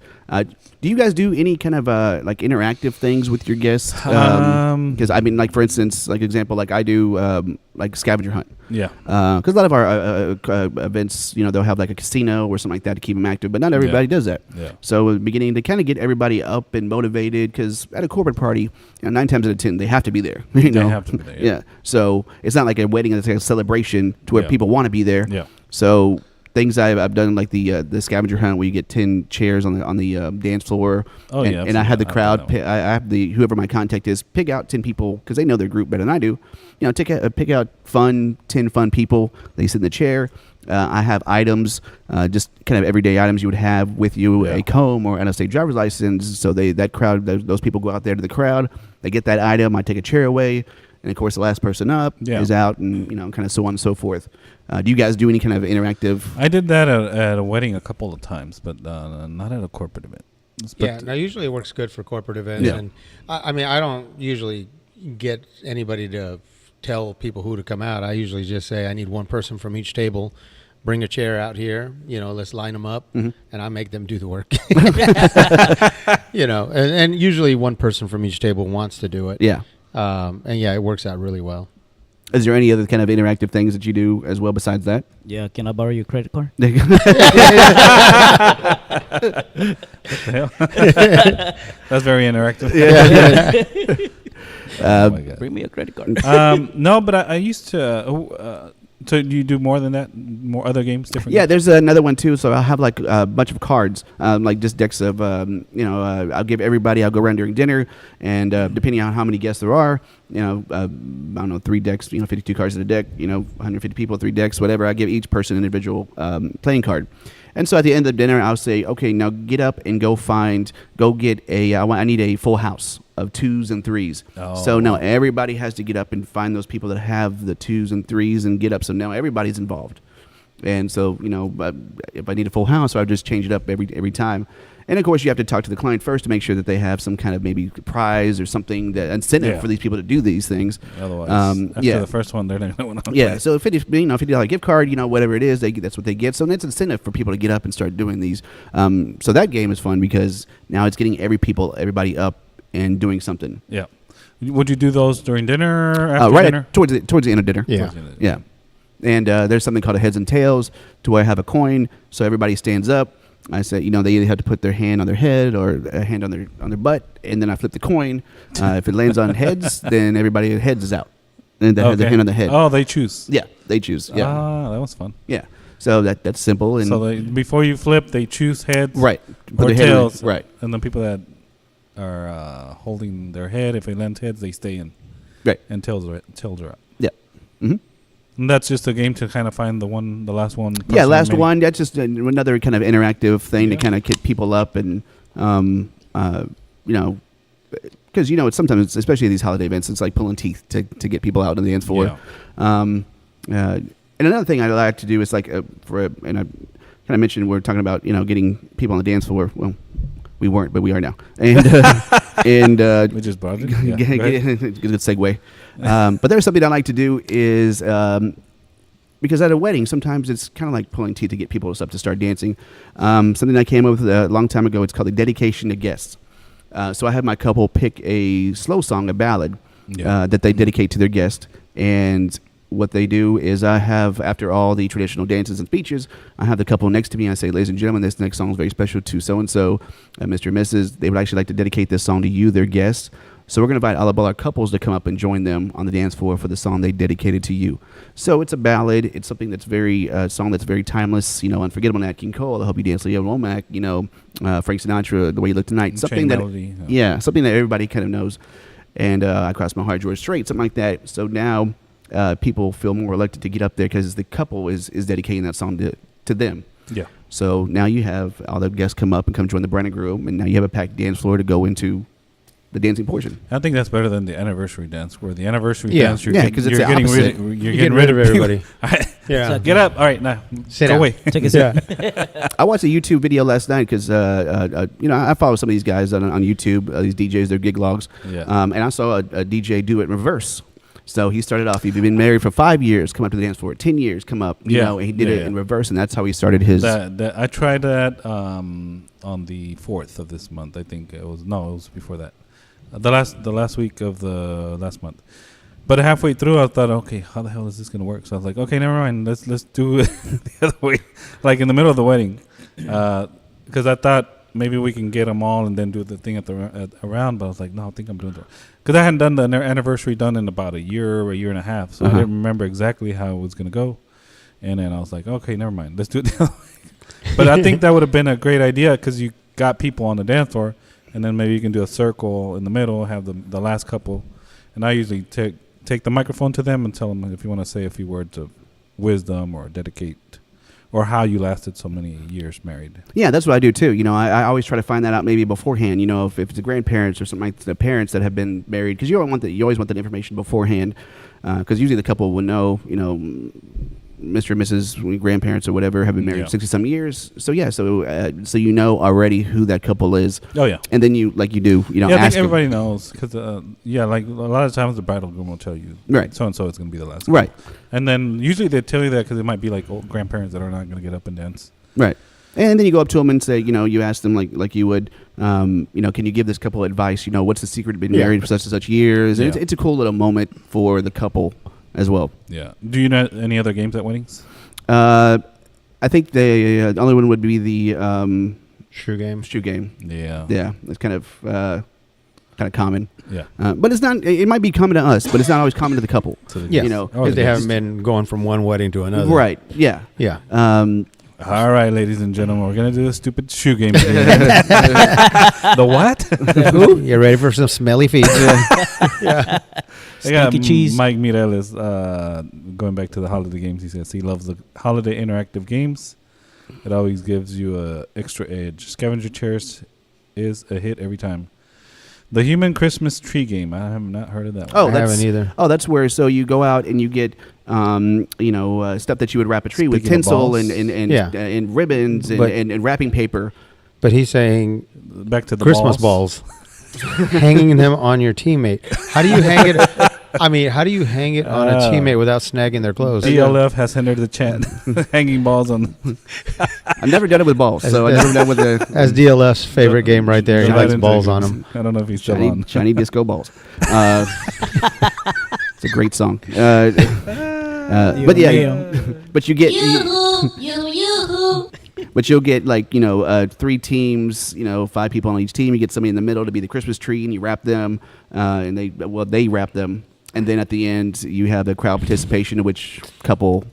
Do you guys do any kind of like interactive things with your guests? Because I mean, like for instance, like example, like I do like scavenger hunt. Yeah. Because a lot of our events, they'll have like a casino or something like that to keep them active, but not everybody does that. Yeah. So beginning to kind of get everybody up and motivated, because at a corporate party, 9 times out of 10 they have to be there. They have to be there. Yeah. So it's not like a wedding; it's like a celebration to where Yeah. people want to be there. Yeah. So things I've done, like the scavenger hunt, where you get 10 chairs on the dance floor. Oh, and, yeah, and I have the I've crowd. done that I have whoever my contact is pick out 10 people, because they know their group better than I do. Pick out 10 fun people. They sit in the chair. I have items, just kind of everyday items you would have with you, Yeah. a comb or an state driver's license. So those people go out there to the crowd. They get that item. I take a chair away. And of course, the last person up is out, and kind of so on and so forth. Do you guys do any kind of interactive? I did that at a wedding a couple of times, but not at a corporate event. Yeah, now usually it works good for corporate events. Yeah. And I mean, I don't usually get anybody to tell people who to come out. I usually just say I need one person from each table. Bring a chair out here, let's line them up, and I make them do the work. And usually one person from each table wants to do it. Yeah. And yeah, it works out really well. Is there any other kind of interactive things that you do as well besides that? Yeah, can I borrow your credit card? That's very interactive. Yeah. Oh my God. Bring me a credit card. No, but I used to. So you do more than that? More other games? Different? Yeah, games? there's another one too. So I'll have like a bunch of cards, like just decks of, I'll give everybody. I'll go around during dinner, and depending on how many guests there are, I don't know, 3 decks, 52 cards in a deck, 150 people, 3 decks, whatever. I give each person an individual playing card. And so at the end of dinner, I'll say, okay, now get up and go get I need a full house of 2s and 3s. Oh. So now everybody has to get up and find those people that have the 2s and 3s and get up. So now everybody's involved. And so, if I need a full house, I would just change it up every time. And of course, you have to talk to the client first to make sure that they have some kind of maybe prize or something, that incentive for these people to do these things. Otherwise, after the first one, they're not going to want to play. So if it's $50 gift card, whatever it is, that's what they get. So it's an incentive for people to get up and start doing these. So that game is fun because now it's getting everybody up and doing something. Yeah. Would you do those during dinner? After dinner? Towards the end of dinner. Yeah. Yeah. And there's something called a heads and tails, to where I have a coin, so everybody stands up. I say, they either have to put their hand on their head or a hand on their butt, and then I flip the coin. If it lands on heads, then everybody heads is out, and they have their hand on the head. Oh, they choose. Yeah, they choose. Yeah, that was fun. Yeah, so that's simple. And so before you flip, they choose heads, right, or tails, right, and the people that are holding their head, if they land heads, they stay in, right, and tails are out. Yeah. Mm-hmm. And that's just a game to kind of find the last one. Yeah, last one. That's just another kind of interactive thing to kind of get people up and, because it's sometimes, especially these holiday events, it's like pulling teeth to get people out on the dance floor. Yeah. And another thing I like to do is and I kind of mentioned we're talking about getting people on the dance floor. Well, we weren't, but we are now. And we just brought it. Yeah, good segue. But there's something I like to do is because at a wedding, sometimes it's kind of like pulling teeth to get people up to start dancing. Something I came up with a long time ago. It's called the dedication to guests. So I have my couple pick a slow song, a ballad, that they dedicate to their guest. And what they do is I have, after all the traditional dances and speeches, I have the couple next to me and I say, ladies and gentlemen, this next song is very special to so-and-so, Mr. and Mrs. They would actually like to dedicate this song to you, their guests. So we're going to invite all of our couples to come up and join them on the dance floor for the song they dedicated to you. So it's a ballad. It's something that's song that's very timeless, unforgettable. Nat King Cole, I Hope You Dance, Leo Womack, Frank Sinatra, The Way You Look Tonight. Something that, melody, something that everybody kind of knows. And I Cross My Heart, George Strait, something like that. So now people feel more elected to get up there because the couple is dedicating that song to them. Yeah. So now you have all the guests come up and come join the bride and groom, and now you have a packed dance floor to go into the dancing portion. I think that's better than the anniversary dance, where the anniversary dance you're getting rid of everybody. So get up. All right, now sit go down. away. Take a seat. I watched a YouTube video last night because I follow some of these guys on YouTube. These DJs, they're gig logs. Yeah. And I saw a DJ do it in reverse. So he started off, he'd been married for 5 years, come up to the dance floor, 10 years, come up, and he did it in reverse, and that's how he started his... I tried that on the 4th of this month, I think. It was before that. The last week of the last month. But halfway through, I thought, okay, how the hell is this going to work? So I was like, okay, never mind, let's do it the other way, like in the middle of the wedding. Because I thought maybe we can get them all and then do the thing around, but I was like, no, I think I'm doing it. Because I hadn't done the anniversary done in about a year or a year and a half, so I didn't remember exactly how it was going to go. And then I was like, okay, never mind, let's do it the other way. But I think that would have been a great idea because you got people on the dance floor, and then maybe you can do a circle in the middle, have the last couple. And I usually take the microphone to them and tell them if you want to say a few words of wisdom or dedicate, or how you lasted so many years married. Yeah, that's what I do too. I always try to find that out maybe beforehand. If it's the grandparents or something like the parents that have been married, because you always want that information beforehand, because usually the couple will know, Mr. and Mrs. grandparents or whatever have been married 60-some years. So so you know already who that couple is. Oh yeah. And then you do, I think everybody knows because like a lot of times the bride or groom will tell you, right, so and so is going to be the last couple. Right. And then usually they tell you that because it might be like old grandparents that are not going to get up and dance. Right. And then you go up to them and say, you ask them like you would, can you give this couple advice? What's the secret of being married for such and such years? And it's a cool little moment for the couple as well. Yeah. Do you know any other games at weddings? I think the only one would be the shoe game. Shoe game. Yeah. Yeah. It's kind of common. Yeah. But it's not. It might be common to us, but it's not always common to the couple. Yes. Because they haven't been going from one wedding to another. Right. Yeah. Yeah. All right, ladies and gentlemen, we're gonna do a stupid shoe game. The what? Who? You ready for some smelly feet? Yeah. Stinky cheese. Mike Mireles, going back to the holiday games, he says he loves the holiday interactive games. It always gives you a extra edge. Scavenger chairs is a hit every time. The Human Christmas Tree Game. I have not heard of that one. I haven't either. Oh, that's where so you go out and you get stuff that you would wrap a tree with, Speaking of tinsel balls. and ribbons and wrapping paper. But he's saying Back to the Christmas balls. Hanging them on your teammate. How do you hang it? I mean, how do you hang it on a teammate without snagging their clothes? DLF has hindered the chant. Hanging balls on. I've never done it with balls, so I've never done it with the That's DLF's favorite game right there. He likes balls on him. I don't know if he's still shiny, on. shiny disco balls. It's a great song. But yeah, but you get. But you'll get 3 teams, 5 people on each team. You get somebody in the middle to be the Christmas tree, and you wrap them, and they wrap them, and then at the end you have the crowd participation, of which couple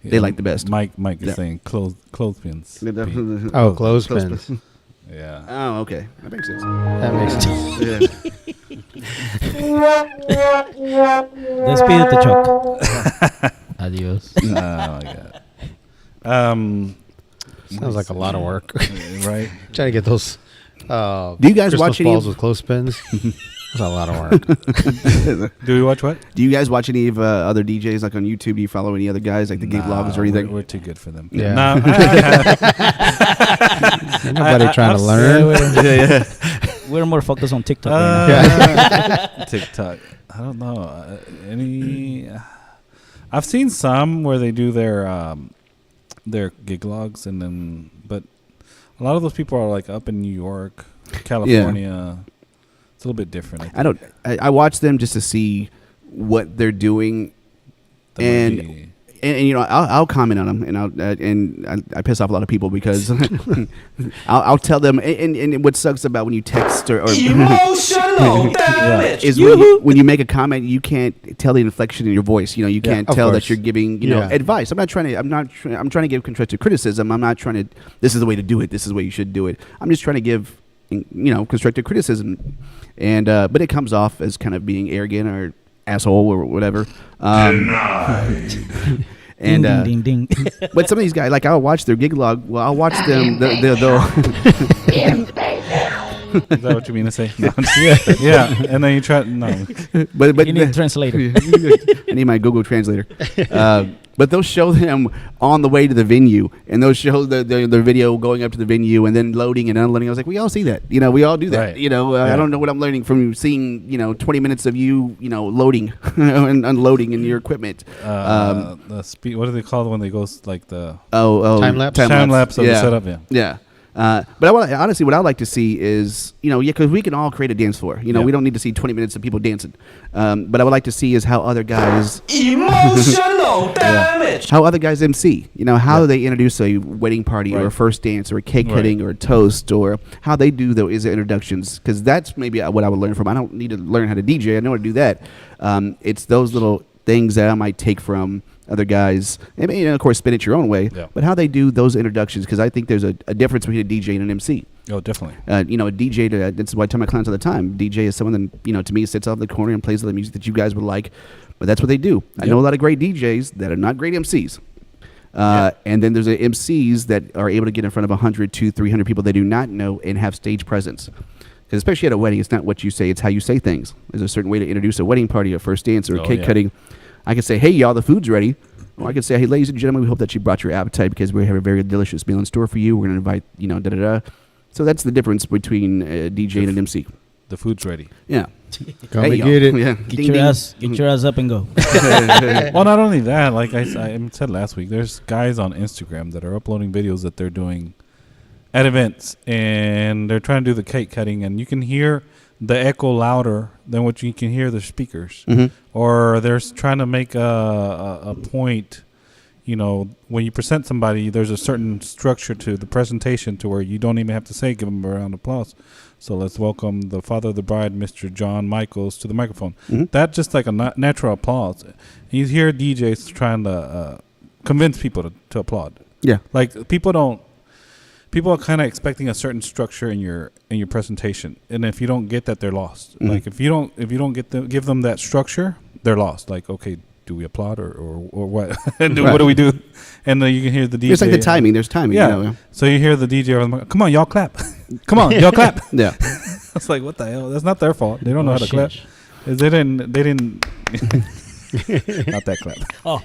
they like the best. Mike is saying clothespins. Oh, clothespins. Yeah. Oh, okay, that makes sense. That makes sense. Despídete, Chuck. Adios. Oh my god. Sounds like a lot of work. Right. Trying to get those. Do you guys Christmas watch any balls of- with clothespins? That's a lot of work. Do we watch what? Do you guys watch any of other DJs like on YouTube? Do you follow any other guys like the gig logs or anything? We're too good for them. Yeah. No, Ain't nobody trying to learn. We're more focused on TikTok right now. TikTok. I don't know any. I've seen some where they do their gig logs, but a lot of those people are like up in New York, California. It's a little bit different. I watch them just to see what they're doing, and I'll comment on them, and I piss off a lot of people because I'll tell them. And what sucks about when you text or Emotional damage. is when you make a comment, you can't tell the inflection in your voice. You can't of tell course. that you're giving advice. I'm trying to give constructive criticism. I'm not trying to. This is the way to do it. This is the way you should do it. I'm just trying to give constructive criticism, and but it comes off as kind of being arrogant or asshole or whatever. And ding, ding, ding. but some of these guys, like I'll watch their gig log. Well, I'll watch them. They'll Is that what you mean to say? No. Yeah. And then you try. No. but You need a translator. I need my Google Translator. But they'll show them on the way to the venue, and they'll show the video going up to the venue, and then loading and unloading. I was like, we all see that. We all do that. Right. I don't know what I'm learning from seeing 20 minutes of you loading and unloading in your equipment. The speed. What do they call it when they go like the Time lapse? time lapse of the setup? Yeah. Yeah. But honestly, what I like to see is, because we can all create a dance floor. We don't need to see 20 minutes of people dancing. But I would like to see is how other guys Emotional damage. how other guys MC. How they introduce a wedding party or a first dance or a cake cutting or a toast, or how they do those introductions. Because that's maybe what I would learn from. I don't need to learn how to DJ. I know how to do that. It's those little things that I might take from other guys, and of course spin it your own way, but how they do those introductions, because I think there's a difference between a DJ and an MC. Oh, definitely. A DJ, that's why I tell my clients all the time, DJ is someone that, to me, sits off the corner and plays the music that you guys would like, but that's what they do. I know a lot of great DJs that are not great MCs. And then there's MCs that are able to get in front of 100, 200, 300 people they do not know and have stage presence. Because especially at a wedding, it's not what you say, it's how you say things. There's a certain way to introduce a wedding party, a first dance, or a cake cutting. I can say, hey, y'all, the food's ready. Or I can say, hey, ladies and gentlemen, we hope that you brought your appetite because we have a very delicious meal in store for you. We're going to invite, da-da-da. So that's the difference between a DJ and an MC. The food's ready. Yeah. Come Hey, and y'all. get it. Yeah. Get your ass up and go. Well, not only that, like I said last week, there's guys on Instagram that are uploading videos that they're doing at events, and they're trying to do the cake cutting, and you can hear the echo louder than what you can hear the speakers. Or they're trying to make a point. When you present somebody, there's a certain structure to the presentation to where you don't even have to say, give them a round of applause. So let's welcome the father of the bride, Mr. John Michaels, to the microphone. That's just like a natural applause. And you hear DJs trying to convince people to applaud. Yeah. Like people are kind of expecting a certain structure in your presentation, and if you don't get that, they're lost. Like if you don't give them that structure, they're lost. Like, okay, do we applaud or what? And what do we do? And then you can hear the DJ. It's like the timing. There's timing. Yeah. You know? So you hear the DJ over the mic, come on, y'all clap. Come on, y'all clap. Yeah. It's like, what the hell? That's not their fault. They don't know how to clap. shit. They didn't. Not that clap. Oh.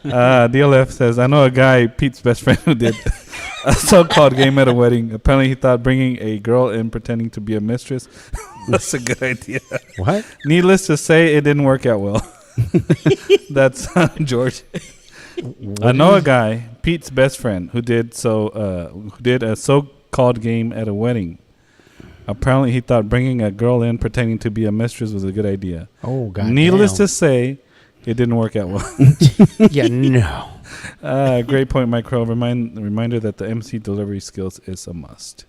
DLF says, I know a guy, Pete's best friend, who did a so-called game at a wedding. Apparently, he thought bringing a girl in pretending to be a mistress was a good idea. What? Needless to say, it didn't work out well. That's George. I know a guy, Pete's best friend, who did a so-called game at a wedding. Apparently, he thought bringing a girl in pretending to be a mistress was a good idea. Oh, God. Needless to say, it didn't work out well. Yeah, no. Great point, Mike Krell. Reminder that the MC delivery skills is a must.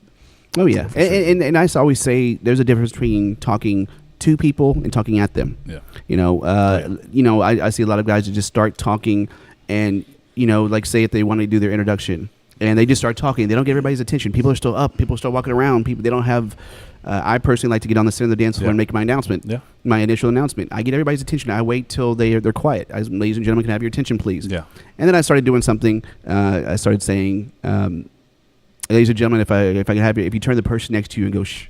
Oh yeah, and I always say there's a difference between talking to people and talking at them. Yeah. I see a lot of guys that just start talking, and like say if they want to do their introduction, and they just start talking, they don't get everybody's attention. People are still up. People are still walking around. They don't have. I personally like to get on the center of the dance floor and make my announcement. Yeah. My initial announcement. I get everybody's attention. I wait till they're quiet. Ladies and gentlemen, can I have your attention, please? Yeah. And then I started doing something. I started saying, ladies and gentlemen, if I can have you, if you turn the person next to you and go shh.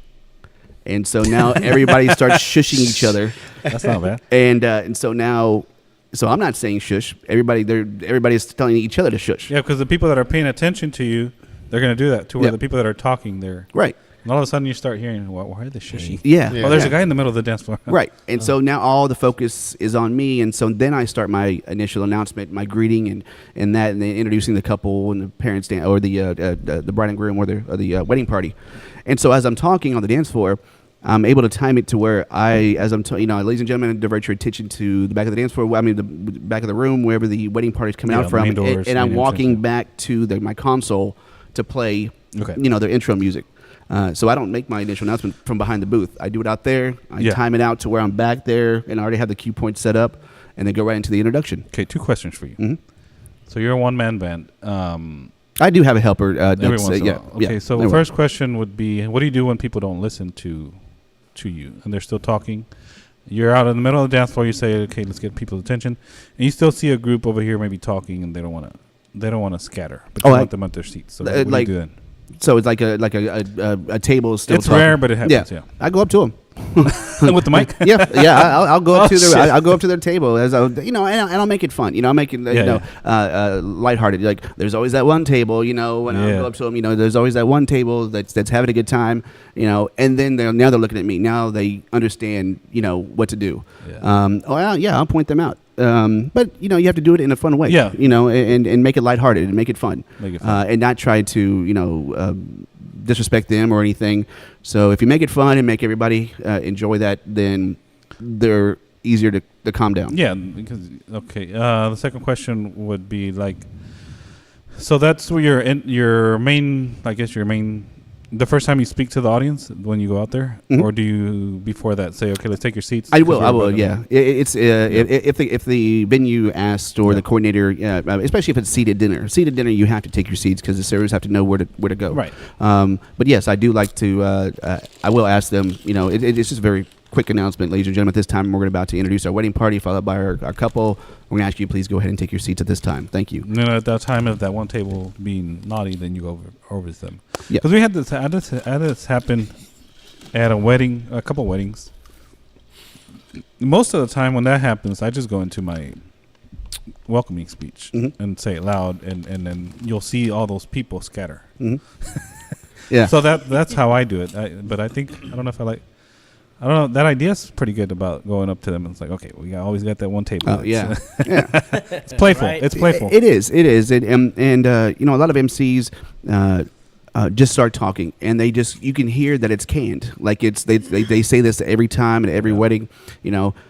And so now everybody starts shushing each other. That's not bad. And so now. So I'm not saying shush. Everybody's telling each other to shush. Yeah, because the people that are paying attention to you, they're going to do that. To where Yeah. the people that are talking, they're Right. and all of a sudden you start hearing, why are they shushing? Yeah. Yeah. Oh, there's a guy in the middle of the dance floor. Right. And so now all the focus is on me. And so then I start my initial announcement, my greeting and then introducing the couple and the parents or the bride and groom or the wedding party. And so as I'm talking on the dance floor, I'm able to time it to where ladies and gentlemen, divert your attention to the back of the dance floor. I mean, the back of the room, wherever the wedding party is coming Yeah, out from. main doors, and I'm main walking entrance, back to my console to play, their intro music. So I don't make my initial announcement from behind the booth. I do it out there. I time it out to where I'm back there, and I already have the cue point set up, and then go right into the introduction. Okay, 2 questions for you. Mm-hmm. So you're a one-man band. I do have a helper. Every once in a while. Okay, so the anyway. first question would be, what do you do when people don't listen to you and they're still talking? You're out in the middle of the dance floor. You say, okay, let's get people's attention, and you still see a group over here maybe talking, and they don't want to scatter, but you want them at their seats. So what do you do then? So it's like a table is still. It's talking. rare, but it happens. Yeah. I go up to them. With the mic. I'll go up Oh, to their. shit. I'll go up to their table and I'll make it fun. I'll make it lighthearted. Like there's always that one table. And I'll go up to them. There's always that one table that's having a good time. And then they're looking at me. Now they understand. What to do. Yeah. I'll point them out. But you have to do it in a fun way. Yeah. And make it lighthearted and make it fun. Make it fun. And not try to disrespect them or anything. So if you make it fun and make everybody enjoy that, then they're easier to calm down. Yeah, because the second question would be like, so that's where your main, the first time you speak to the audience when you go out there, Mhm. or do you before that say, okay, let's take your seats? I will. Yeah, it's if the venue asks or the coordinator, especially if it's seated dinner. Seated dinner, you have to take your seats because the servers have to know where to go. Right. But yes, I do like to. I will ask them. It's just a very quick announcement, ladies and gentlemen. At this time, we're about to introduce our wedding party, followed by our couple. We're gonna ask you, please go ahead and take your seats at this time. Thank you. And then at that time, if that one table being naughty, then you go over to them. Yeah. Because we had this happen at a couple weddings. Most of the time when that happens, I just go into my welcoming speech and say it loud, and then you'll see all those people scatter. Mm-hmm. Yeah. So that's how I do it. But I think, I don't know, that idea is pretty good about going up to them and it's like, okay, we always got that one table. Oh, yeah. Yeah. It's playful. Right. It's playful. It is. And a lot of MCs just start talking, and you can hear that it's canned. Like they say this every time at every wedding,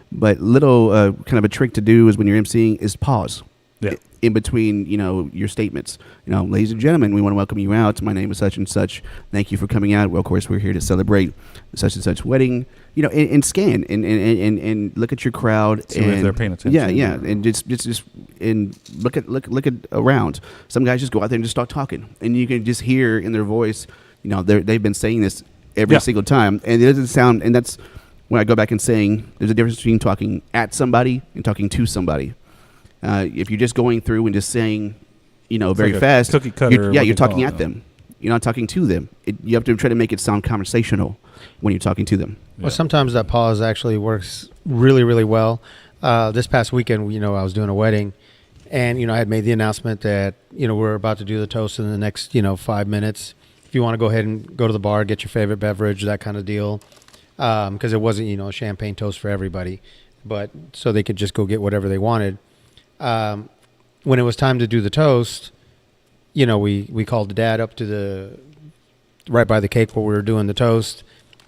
But little kind of a trick to do is when you're MCing is pause. Yeah. In between, your statements. Ladies and gentlemen, we want to welcome you out. My name is such and such. Thank you for coming out. Well, of course, we're here to celebrate such and such wedding. And scan and look at your crowd. See if they're paying attention. Yeah, and just and look at around. Some guys just go out there and just start talking, and you can just hear in their voice. They've been saying this every single time, and it doesn't sound. And that's when I go back and saying there's a difference between talking at somebody and talking to somebody. If you're just going through and just saying, very like a fast, cookie cutter, you're what they talking call at it. them. You're not talking to them. You have to try to make it sound conversational when you're talking to them. Well, sometimes that pause actually works really, really well. This past weekend, I was doing a wedding, and, I had made the announcement that, we're about to do the toast in the next, 5 minutes. If you want to go ahead and go to the bar, get your favorite beverage, that kind of deal. Because it wasn't, a champagne toast for everybody, but so they could just go get whatever they wanted. When it was time to do the toast, we called the dad up to right by the cake where we were doing the toast,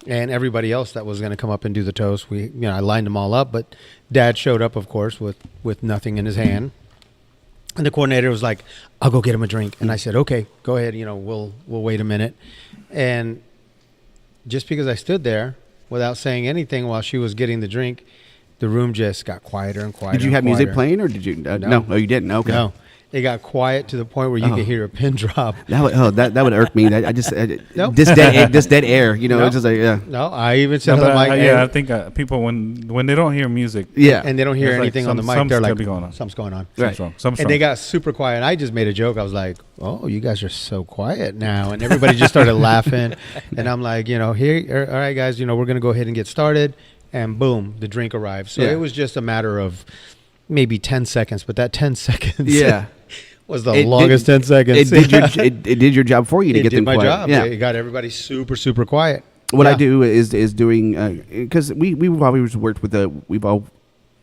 and everybody else that was going to come up and do the toast. I lined them all up, but dad showed up, of course, with nothing in his hand. And the coordinator was like, "I'll go get him a drink." And I said, "Okay, go ahead. We'll wait a minute." And just because I stood there without saying anything while she was getting the drink, the room just got quieter and quieter. Did you have music playing, or did you? No. Oh, you didn't. Okay. No. It got quiet to the point where you could hear a pin drop. That would irk me. I just Nope. this dead air. Nope. It's just like No, I even said No, to the but mic. I think people when they don't hear music, And they don't hear It's like anything on the mic, something's they're gotta like, be going on. something's going on. something's wrong. Something's And they wrong. got super quiet. And I just made a joke. I was like, "Oh, you guys are so quiet now." And everybody just started laughing. And I'm like, here, all right, guys, we're going to go ahead and get started. And boom, the drink arrived. So Yeah. it was just a matter of maybe 10 seconds. But that 10 seconds was the It longest did- 10 seconds. It did your job for you to It get did them my quiet. job. Yeah. It got everybody super, super quiet. What I Yeah. do is doing because we've always worked with we've all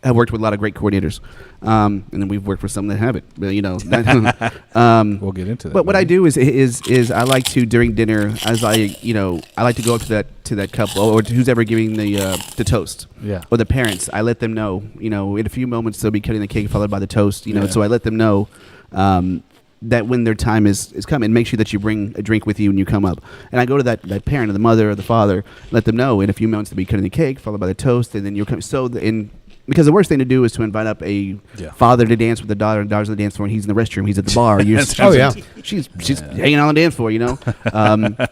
have worked with a lot of great coordinators, and then we've worked with some that haven't. But, We'll get into that. but what I maybe. do is I like to during dinner I like to go up to that couple or to who's ever giving the toast. Yeah. Or the parents. I let them know. In a few moments they'll be cutting the cake followed by the toast. Yeah. So I let them know. That when their time is coming, make sure that you bring a drink with you when you come up. And I go to that parent or the mother or the father, let them know in a few moments to be cutting the cake, followed by the toast, and then you'll come. Because the worst thing to do is to invite up a father to dance with the daughter, and daughter's on the dance floor, and he's in the restroom, he's at the bar. Oh, yeah. She's hanging on the dance floor,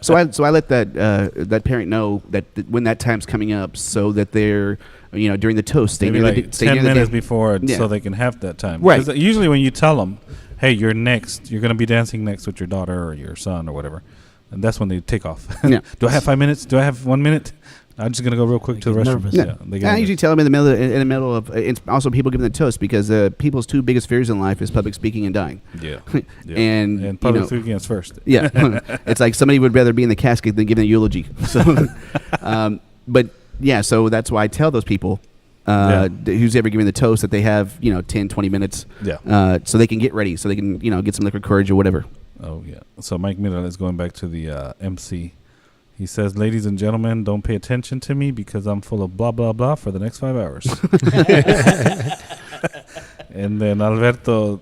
So I let that parent know that when that time's coming up, so that they're during the toast, Maybe like 10 minutes before, so they can have that time. Right. 'Cause usually when you tell them, hey, you're next, you're going to be dancing next with your daughter or your son or whatever, and that's when they take off. Yeah. Do I have 5 minutes? Do I have 1 minute? I'm just going to go real quick to the get restroom. nervous. Yeah, they get I nervous. usually tell them in the middle of it's also people giving the toast because people's two biggest fears in life is public speaking and dying. Yeah. And public speaking is first. Yeah, it's like somebody would rather be in the casket than giving a eulogy. So, but yeah, so that's why I tell those people who's ever giving the toast that they have 10, 20 minutes. Yeah. So they can get ready, so they can get some liquid courage or whatever. Oh, yeah. So Mike Miller is going back to the MC. He says, ladies and gentlemen, don't pay attention to me because I'm full of blah, blah, blah for the next 5 hours. And then Alberto,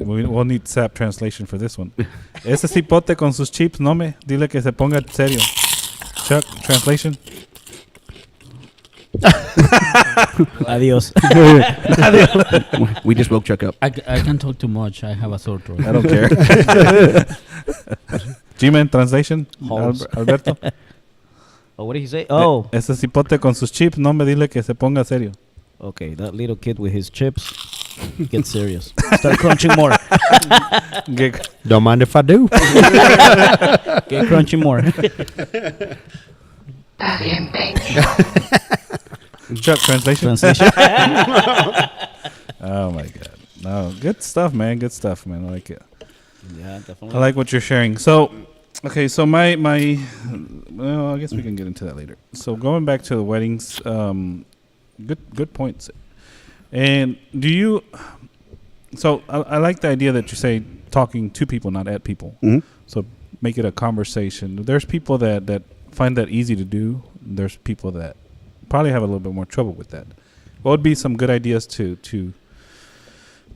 we'll need SAP translation for this one. Ese cipote con sus chips, no me. Dile que se ponga serio. Chuck, translation. Adios. We just woke Chuck up. I can't talk too much. I have a sore throat. I don't care. G-Man, translation. Holmes. Alberto. Oh, what did he say? Oh, Ese cipote con sus chips, no me dile que se ponga serio. okay. That little kid with his chips. Get serious. Start crunching more. Don't mind if I do. Get crunching more. Chuck, translation. Translation. Oh my God! No, good stuff, man. Good stuff, man. I like it. Yeah, definitely. I like what you're sharing. So, okay, so my well, I guess we can get into that later. So going back to the weddings, good points. And do you? So I like the idea that you say talking to people, not at people. Mhm. So make it a conversation. There's people that find that easy to do. There's people that probably have a little bit more trouble with that. What would be some good ideas to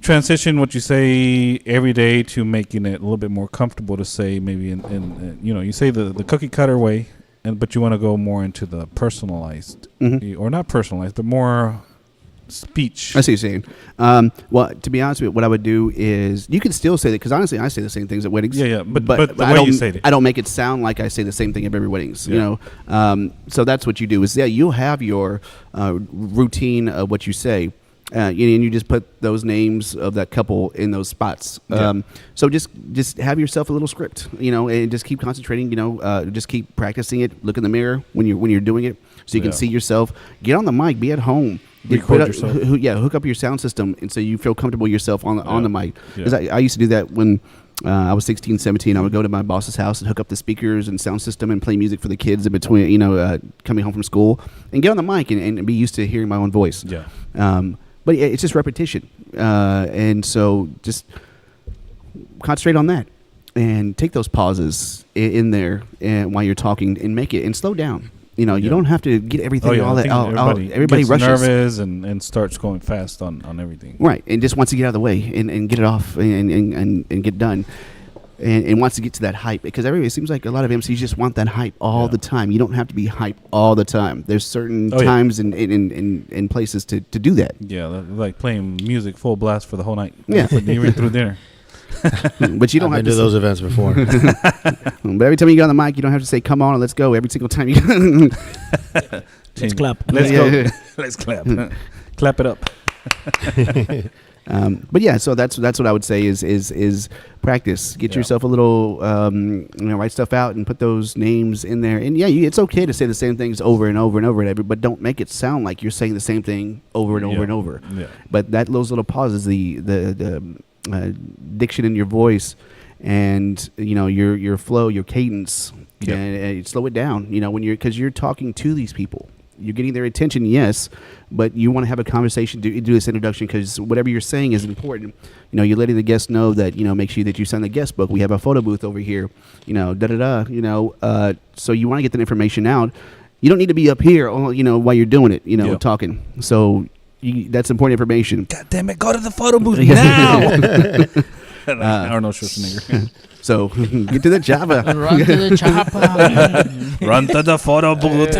transition what you say every day to making it a little bit more comfortable to say maybe in you say the cookie cutter way, but you want to go more into the personalized Mhm. or not personalized, but more speech. I see what you're saying. Well, to be honest with you, what I would do is you can still say that because honestly, I say the same things at weddings. Yeah, but the I way don't, you say it. I don't make it sound like I say the same thing at every weddings. Yeah. You know, so that's what you do. Is you'll have your routine of what you say. And you just put those names of that couple in those spots. Yeah. So just have yourself a little script, and just keep concentrating. Just keep practicing it. Look in the mirror when you're doing it, so you can see yourself. Get on the mic. Be at home. Record yourself. Hook up your sound system, and so you feel comfortable yourself on the mic. Yeah. 'Cause I used to do that when I was 16, 17. I would go to my boss's house and hook up the speakers and sound system and play music for the kids in between. Coming home from school and get on the mic and be used to hearing my own voice. Yeah. But it's just repetition. And so just concentrate on that and take those pauses in there and while you're talking and make it and slow down. You don't have to get everything all I that. think Everybody gets rushes. nervous and starts going fast on everything. Right. And just wants to get out of the way and get it off and get done. And wants to get to that hype because it seems like a lot of MCs just want that hype all the time. You don't have to be hype all the time. There's certain times and places to do that. Yeah, like playing music full blast for the whole night. Yeah. Even through dinner. But you don't I've have been to to those events before. But every time you get on the mic, you don't have to say "come on" and "let's go" every single time you. Let's clap. Let's Yeah. go. Let's clap. Clap it up. But yeah, so that's what I would say is practice. Get yourself a little, write stuff out and put those names in there. And yeah, it's okay to say the same things over and over and over and over, but don't make it sound like you're saying the same thing over and over and over. Yeah. But those little pauses, the diction in your voice, and your flow, your cadence, and slow it down. Because you're talking to these people. You're getting their attention, yes, but you want to have a conversation, do this introduction, because whatever you're saying is important. You're letting the guests know that, make sure that you sign the guest book. We have a photo booth over here, so you want to get that information out. You don't need to be up here, while you're doing it, talking. So that's important information. God damn it, go to the photo booth now. Arnold Schwarzenegger. So get to the Java. Run to the chopper. Run to the photo booth.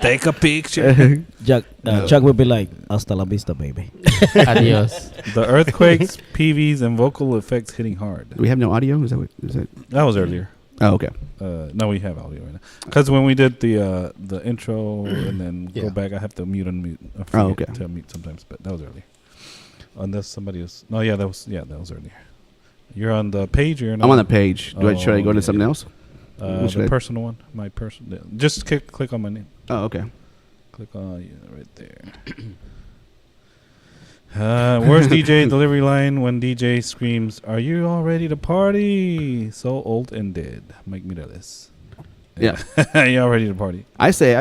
Take a picture. Chuck will be like, "Hasta la vista, baby." Adios. The earthquakes, PVs, and vocal effects hitting hard. Do we have no audio? Is that? That was earlier. Oh, okay. No, we have audio right now. Because when we did the intro and then go back, I have to mute and unmute. I forget to mute sometimes, but that was earlier. Unless somebody was. No, that was earlier. You're on the page, or you're not? I'm on the page. Should I go to something else? The personal one. My personal. Just click on my name. Oh, okay. Click on right there. Where's DJ delivery line when DJ screams, "Are you all ready to party?" So old and dead. Mike Mireles. Yeah. You all ready to party? I say.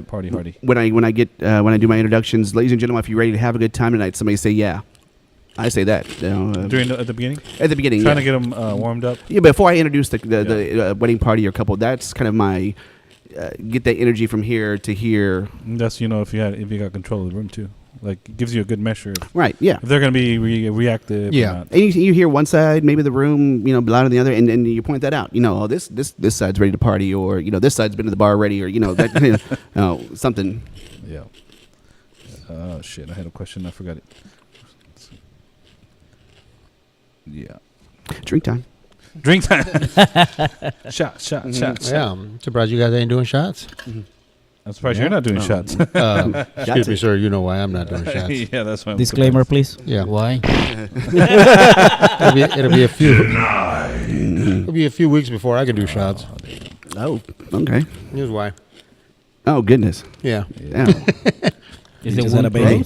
Party hardy. When I do my introductions, ladies and gentlemen, if you're ready to have a good time tonight, somebody say yeah. I say that. At the beginning? At the beginning, Trying to get them warmed up? Yeah, before I introduce the wedding party or couple, that's kind of my get that energy from here to here. That's, if you got control of the room too. Like, it gives you a good measure. Right, yeah. If they're going to be reactive or not. And you hear one side, maybe the room, louder than the other, and you point that out. This side's ready to party, or, this side's been to the bar already, or, that, something. Yeah. Oh, shit. I had a question. I forgot it. Yeah. Drink time. Drink time. Shots. Yeah, I'm surprised you guys ain't doing shots. I'm surprised you're not doing shots. Excuse me, sir. You know why I'm not doing shots. Yeah, that's why. Disclaimer, please. Yeah. Why? It'll be a few. It'll be a few weeks before I can do shots. Oh, okay. Here's why. Oh, goodness. Yeah. Yeah. Is it one baby?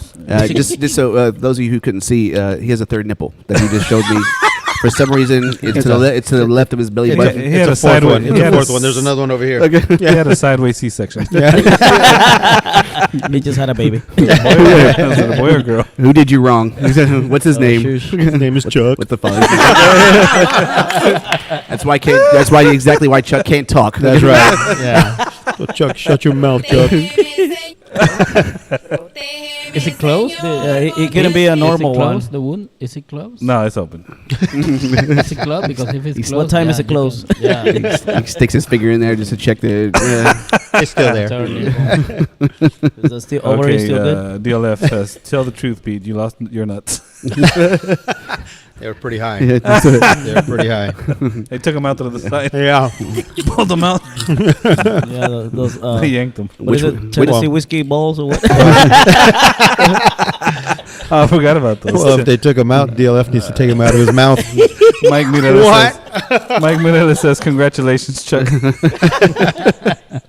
Just so those of you who couldn't see, he has a third nipple that he just showed me. For some reason, it's to the left of his belly button. He had a It's a fourth one. sideways. It's a fourth one. There's another one over here. Okay. He had a sideways C-section. He just had a baby. Was it a boy or girl? Who did you wrong? What's his name? His name is Chuck. What the fuck? That's why exactly why Chuck can't talk. That's right. Yeah. So Chuck, shut your mouth, Chuck. Is it closed? It couldn't be a normal one. The wound? Is it closed? No, it's open. Is it closed? Because if it's closed, What time is it closed? Yeah. He sticks his finger in there just to check the. It's still there. Is that still over? Okay, Still good? DLF says, "Tell the truth, Pete. You lost your nuts." They were pretty high. Yeah, that's it. They were pretty high. They took him out to the side, Yeah. pulled them out, Yeah, those. they yanked them. What is it? Tennessee whiskey balls or what? Oh, I forgot about those. Well, if they took him out, DLF needs to take him out of his mouth. Mike Minella What? says, Mike Minella says, "Congratulations, Chuck."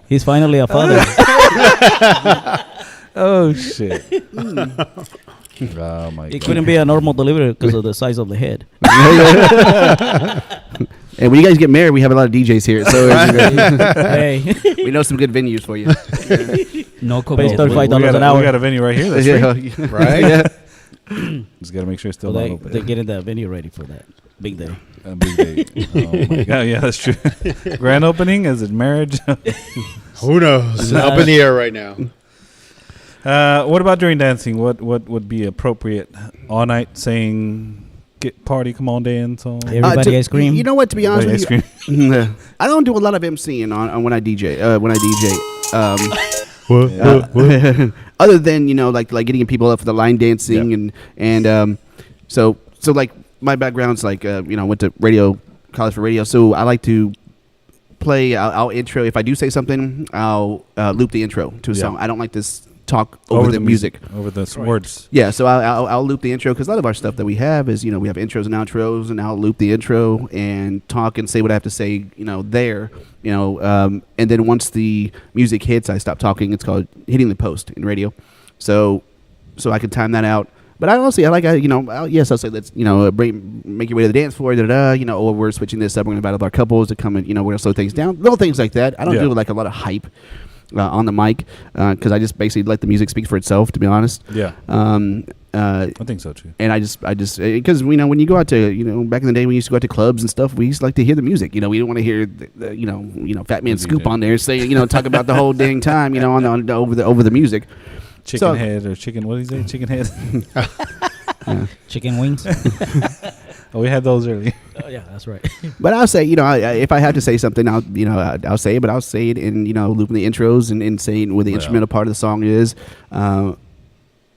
He's finally a father. Oh shit. Oh my It god. couldn't be a normal delivery because of the size of the head. And when you guys get married, we have a lot of DJs here, so Hey, we know some good venues for you. No Pays cover. $35 an hour. We got a venue right here. That's free. Right? Yeah. Just gotta make sure it's still so not open. they're getting the venue ready for that big day. A big day. Oh my god. Yeah, that's true. Grand opening? Is it marriage? Who knows? Up in the air right now. What about during dancing? What would be appropriate? All night saying, "Get party, come on, dance." On. Everybody ice cream. You know what? To be honest Everybody with you, I don't do a lot of MCing on when I DJ. Other than like getting people up for the line dancing and so like my background's like went to college for radio, so I like to play. I'll intro if I do say something. I'll loop the intro to a song. I don't like this talk over the music. over the words. Yeah, so I'll loop the intro because a lot of our stuff that we have is we have intros and outros, and I'll loop the intro and talk and say what I have to say there, and then once the music hits, I stop talking. It's called hitting the post in radio, so I can time that out. But I'll say I'll say let's make your way to the dance floor, or we're switching this up. We're gonna invite our couples to come and we're gonna slow things down, little things like that. I don't do like a lot of hype on the mic because I just basically let the music speak for itself, to be honest. Yeah. I think so too. And I just because when you go out to back in the day when we used to go out to clubs and stuff, we used to like to hear the music. We don't want to hear the Fat Man Scoop on there saying talk about the whole dang time on over the music. Chicken head or chicken? What do you say? Chicken head. Chicken wings. Oh, we had those earlier. Oh yeah, that's right. But I'll say, if I have to say something, I'll say it, but I'll say it in, looping the intros and saying what the instrumental part of the song is. But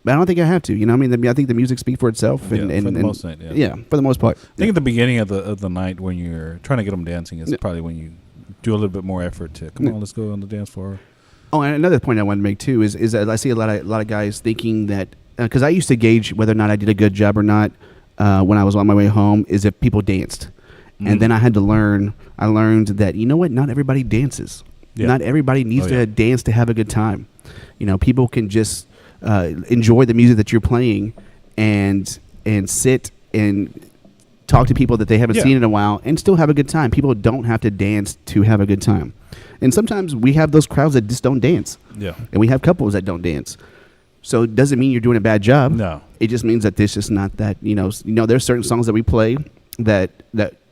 I don't think I have to, I think the music speaks for itself. And, for the most part, for the most part. I think at the beginning of the night when you're trying to get them dancing is probably when you do a little bit more effort to, come on, let's go on the dance floor. Oh, and another point I wanted to make too is that I see a lot of guys thinking that, because I used to gauge whether or not I did a good job or not when I was on my way home, is if people danced. And then I had to learn. I learned that not everybody dances. Yeah. Not everybody needs to dance to have a good time. People can just enjoy the music that you're playing, and sit and talk to people that they haven't seen in a while, and still have a good time. People don't have to dance to have a good time. And sometimes we have those crowds that just don't dance. Yeah. And we have couples that don't dance. So it doesn't mean you're doing a bad job. No. It just means that this is not that, there's certain songs that we play that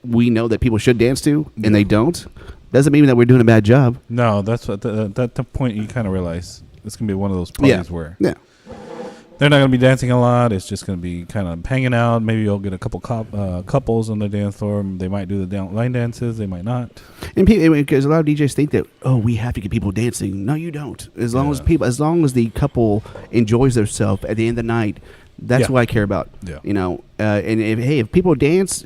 we know that people should dance to, and they don't. Doesn't mean that we're doing a bad job. No, that's what the point you kind of realize. It's going to be one of those parties where they're not going to be dancing a lot. It's just going to be kind of hanging out. Maybe you'll get a couple couples on the dance floor. They might do the line dances. They might not. And because a lot of DJs think that, we have to get people dancing. No, you don't. As long as the couple enjoys themselves at the end of the night, that's what I care about. Yeah. And if people dance,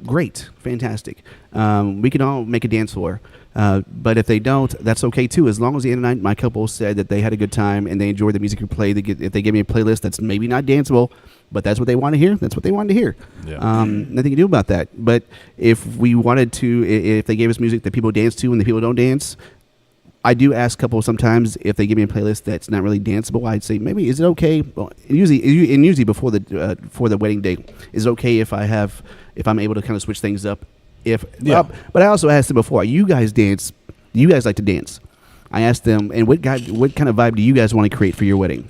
great, fantastic. We can all make a dance floor. But if they don't, that's okay too. As long as the end of the night, my couple said that they had a good time and they enjoyed the music we played. If they give me a playlist that's maybe not danceable, but that's what they want to hear, that's what they wanted to hear. Yeah. Nothing to do about that. But if we wanted to, if they gave us music that people dance to and the people don't dance, I do ask couples sometimes if they give me a playlist that's not really danceable. I'd say maybe is it okay? Well, usually before the wedding day, is it okay if I'm able to kind of switch things up? But I also asked them before, you guys dance? Do you guys like to dance? I asked them, and what kind of vibe do you guys want to create for your wedding?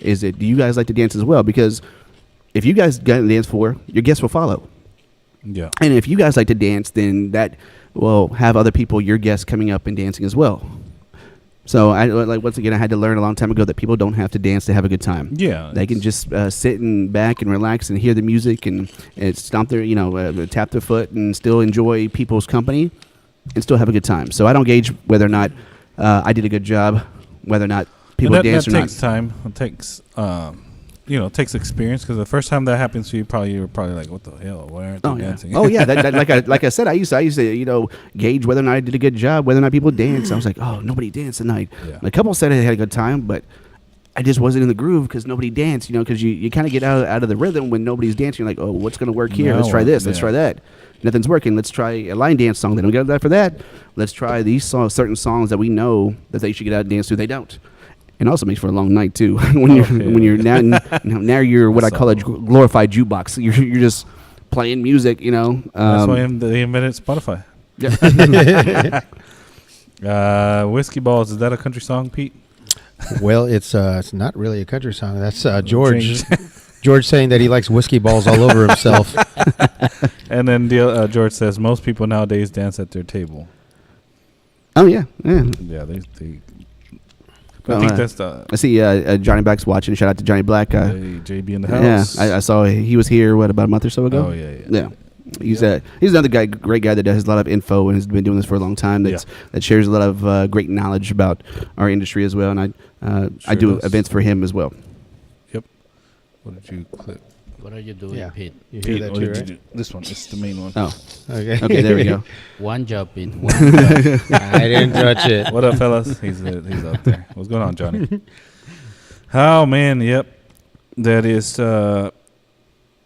Do you guys like to dance as well? Because if you guys got to dance floor, your guests will follow. Yeah. And if you guys like to dance, then that will have other people, your guests, coming up and dancing as well. So once again, I had to learn a long time ago that people don't have to dance to have a good time. Yeah, they can just sit back and relax and hear the music and stomp their, tap their foot and still enjoy people's company and still have a good time. So I don't gauge whether or not I did a good job, whether or not people And dance that or takes not. time. It takes it takes experience, because the first time that happens to you, you were probably like, "What the hell? Why aren't they Oh yeah, dancing?" oh yeah. Like I said, I used to gauge whether or not I did a good job, whether or not people dance. I was like, oh, nobody danced tonight. Yeah. A couple said I had a good time, but I just wasn't in the groove because nobody danced. Because you kind of get out of the rhythm when nobody's dancing. You're like, oh, what's going to work here? No, Let's try this. Let's yeah. try that. Nothing's working. Let's try a line dance song. They don't get that for that. Let's try these certain songs that we know that they should get out and dance to. They don't. And also makes for a long night too. when you're now you're what I call a glorified jukebox. You're just playing music. That's why they invented Spotify. Yeah. Whiskey Balls, is that a country song, Pete? Well, it's not really a country song. That's George. George saying that he likes whiskey balls all over himself. And then George says most people nowadays dance at their table. Oh yeah. Yeah, they I think that's the I see Johnny Black's watching. Shout out to Johnny Black. JB in the house. Yeah, I saw he was here about a month or so ago. Oh yeah. He's another great guy that has a lot of info and has been doing this for a long time. That shares a lot of great knowledge about our industry as well. And I do events for him as well. Yep. What did you click? What are you doing, Pete? You hear Pete, that what too, did right? you do? This one. It's the main one. Oh, Okay. okay. There we go. One job, Pete. One job. I didn't touch it. What up, fellas? He's out there. What's going on, Johnny? Oh man, yep. That is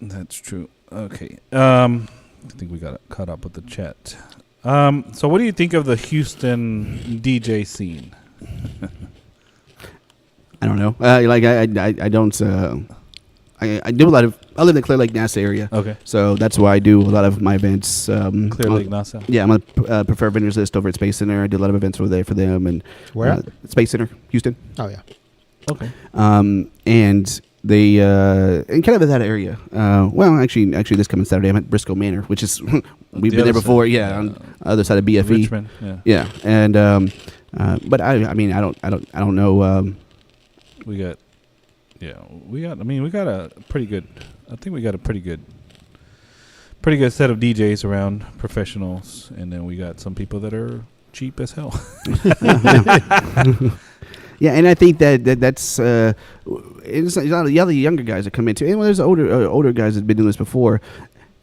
that's true. Okay. I think we got caught up with the chat. So what do you think of the Houston DJ scene? I don't know. I don't. I do a lot of. I live in the Clear Lake, NASA area. Okay. So that's why I do a lot of my events. Clear Lake NASA. Yeah, I'm on a preferred vendors list over at Space Center. I do a lot of events over there for them. And Where at? Space Center, Houston. Oh yeah. Okay. And they and kind of in that area. Well, actually, this coming Saturday, I'm at Briscoe Manor, which is we've been there before. Side, Yeah, on the other side of BFE. Richmond. Yeah. Yeah, and but I mean, I don't know. We got a pretty good. I think we got a pretty good set of DJs around, professionals, and then we got some people that are cheap as hell. Yeah, and I think that's it's not the other younger guys that come into. And there's older guys that've been doing this before,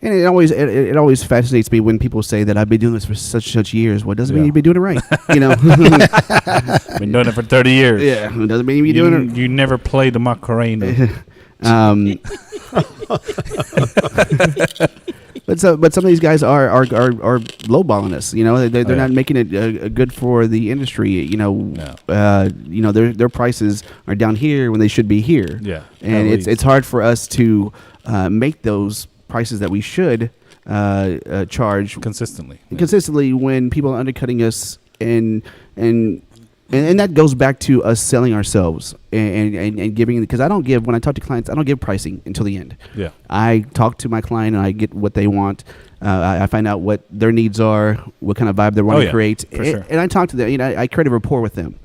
and it always fascinates me when people say that I've been doing this for such years. Well, it doesn't mean you've been doing it right, Been doing it for 30 years. Yeah, it doesn't mean you're doing it. You never played the Macarena. But some of these guys are lowballing us. They're not making it good for the industry. No. Their prices are down here when they should be here. Yeah, and it's hard for us to make those prices that we should charge consistently when people are undercutting us and that goes back to us selling ourselves and giving, because when I talk to clients, I don't give pricing until the end. Yeah. I talk to my client and I get what they want. I find out what their needs are, what kind of vibe they want to create. For sure. And I talk to them, I create a rapport with them.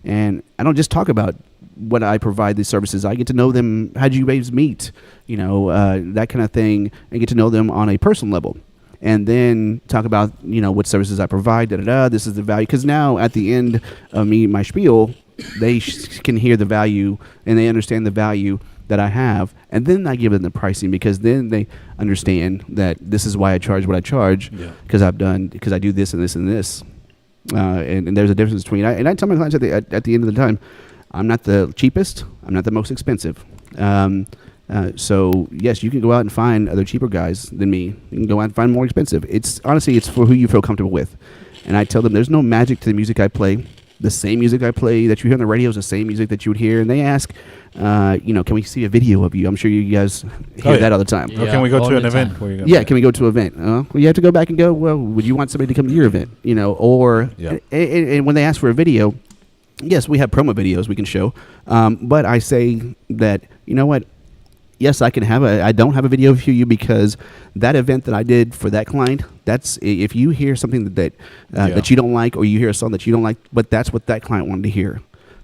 And I don't just talk about what I provide these services. I get to know them. How do you guys meet? That kind of thing, and get to know them on a personal level. And then talk about, what services I provide, this is the value. Because now at the end of my spiel, they can hear the value and they understand the value that I have. And then I give them the pricing, because then they understand that this is why I charge what I charge, because I do this and this and this. And there's a difference between, and I tell my clients at the end of the time, I'm not the cheapest, I'm not the most expensive. So yes, you can go out and find other cheaper guys than me. You can go out and find more expensive. It's for who you feel comfortable with. And I tell them there's no magic to the music I play. The same music I play that you hear on the radio is the same music that you would hear. And they ask, can we see a video of you? I'm sure you guys hear that all the time. Yeah, or can we go to an event? Can we go to an event? Well, you have to go back and go, well, would you want somebody to come to your event? And when they ask for a video, yes, we have promo videos we can show. But I say that, you know what? Yes, I don't have a video of you because that event that I did for that client, that's, if you hear something that you don't like, or you hear a song that you don't like, but that's what that client wanted to hear.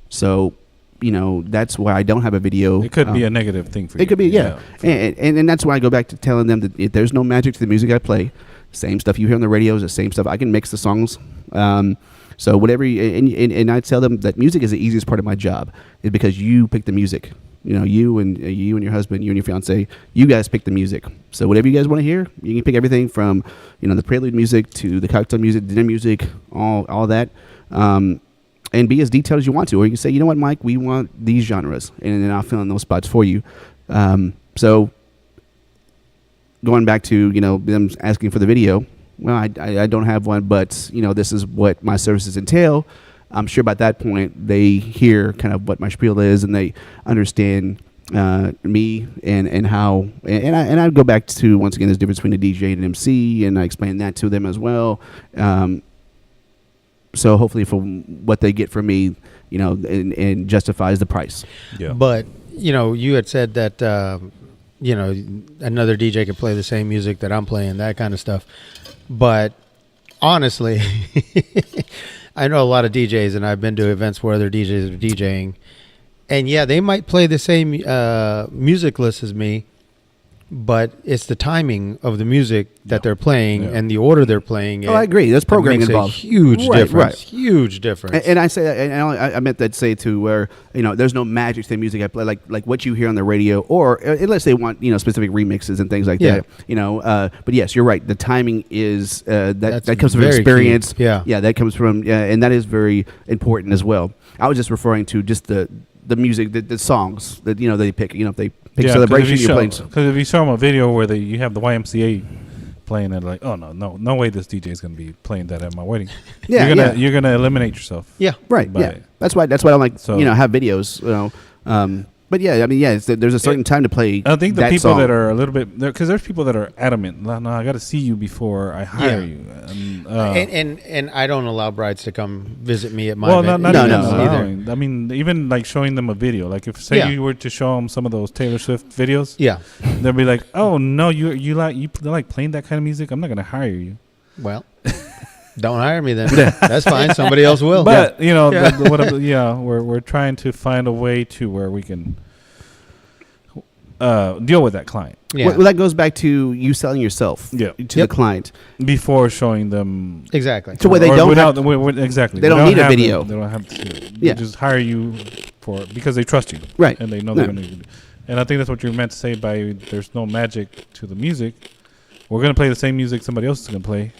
So, that's why I don't have a video. It could be a negative thing for you. It could be, yeah. And that's why I go back to telling them that if there's no magic to the music I play, same stuff you hear on the radio is the same stuff. I can mix the songs. So whatever, and I tell them that music is the easiest part of my job, is because you pick the music. You know, you and your husband, you and your fiance, you guys pick the music. So whatever you guys want to hear, you can pick everything from, you know, the prelude music to the cocktail music, dinner music, all that, and be as detailed as you want to. Or you can say, you know what, Mike, we want these genres, and then I'll fill in those spots for you. So going back to, you know, them asking for the video. Well, I don't have one, but, you know, this is what my services entail. I'm sure by that point they hear kind of what my spiel is, and they understand me and how. And I go back to, once again, there's a difference between a DJ and an MC, and I explain that to them as well. So hopefully, for what they get from me, you know, and justifies the price. Yeah. But you know, you had said that you know, another DJ could play the same music that I'm playing, that kind of stuff. But honestly, I know a lot of DJs, and I've been to events where other DJs are DJing, and yeah, they might play the same music list as me, but it's the timing of the music that they're playing and the order they're playing. Oh, I agree. There's programming makes involved. A huge difference. Right. Huge difference. And I say that, and I meant that say to where, you know, there's no magic to the music I play, like what you hear on the radio, or unless they want, you know, specific remixes and things like that, you know. But yes, you're right. The timing is that comes from experience. Key. Yeah, that comes from, and that is very important as well. I was just referring to just the music, the songs that, you know, they pick. You know, if they pick Celebration, you're playing. Because if you show them a video where you have the YMCA playing it, like, oh no way this DJ is going to be playing that at my wedding. You're gonna eliminate yourself. Yeah, right. Yeah, that's why I like, you know, have videos. You know, but yeah, I mean, there's a certain time to play. I think the people song. that are a little bit, because there's people that are adamant. No, I got to see you before I hire you. And I don't allow brides to come visit me at my well, event. not No, even no, allowing. I mean, even like showing them a video. Like if you were to show them some of those Taylor Swift videos, they'll be like, "Oh no, you like playing that kind of music? I'm not going to hire you." Well, don't hire me then. That's fine. Somebody else will. But you know, we're trying to find a way to where we can deal with that client. Yeah. Well, that goes back to you selling yourself to the client before showing them exactly. To where they don't exactly. They don't need a video. They don't have to. They just hire you because they trust you, right? And they know they're going to. And I think that's what you meant to say by there's no magic to the music. We're going to play the same music somebody else is going to play.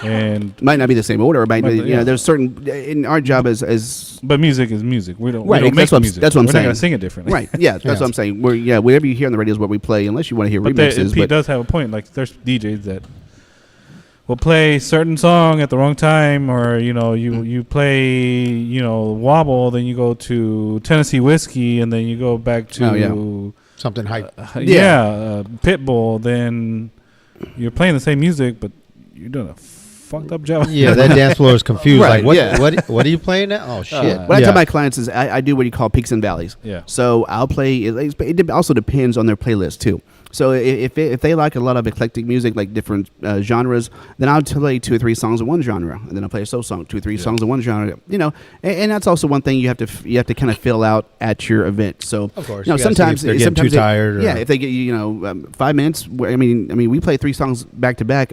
And might not be the same order, but you know, there's certain in our job as but music is music. We don't make music. That's what I'm saying. We're not gonna sing it differently. Right? Yeah, that's what I'm saying. Whatever you hear on the radio is what we play, unless you want to hear remixes. Pete does have a point. Like there's DJs that will play certain song at the wrong time, or you know, you play Wobble, then you go to Tennessee Whiskey, and then you go back to something hype. Pitbull. Then you're playing the same music, but you're doing a fucked up job. Yeah, that dance floor is confused. Right, like, what are you playing now? Oh, shit. What I tell my clients is I do what you call peaks and valleys. Yeah. So I'll play, it also depends on their playlist too. So if they like a lot of eclectic music, like different genres, then I'll play 2 or 3 songs in one genre, and then I'll play a soul song, 2 or 3 songs in one genre. You know, and that's also one thing you have to kind of fill out at your event. So of course, you know, sometimes they're getting too tired. If they get 5 minutes. I mean, we play 3 songs back to back.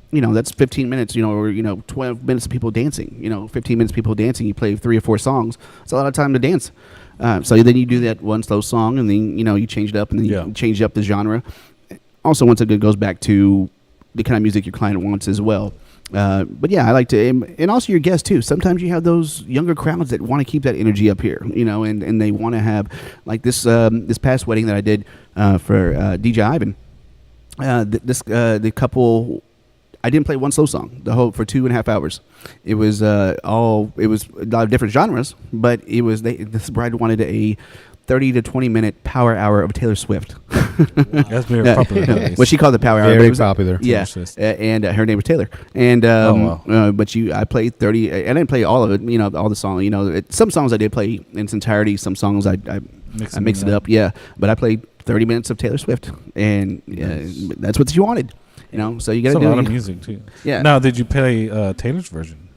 You know, that's 15 minutes, or 12 minutes of people dancing, 15 minutes of people dancing. You play 3 or 4 songs. It's a lot of time to dance. So then you do that one slow song, and then, you change it up, and then you change up the genre. Also, once again, it goes back to the kind of music your client wants as well. But yeah, I like to, and also your guests too. Sometimes you have those younger crowds that want to keep that energy up here, and they want to have, like this past wedding that I did for DJ Ivan. The couple, I didn't play one slow song for 2.5 hours. It was a lot of different genres, but this bride wanted a 30 to 20 minute power hour of Taylor Swift. That's very popular. What she called the power hour. Very popular. Yeah, and her name was Taylor. And I played 30. I didn't play all of it. All the songs. Some songs I did play in its entirety. Some songs I mixed it up. Yeah, but I played 30 minutes of Taylor Swift, and that's what she wanted. So you got to do a lot of music too. Yeah. Now, did you play Taylor's version?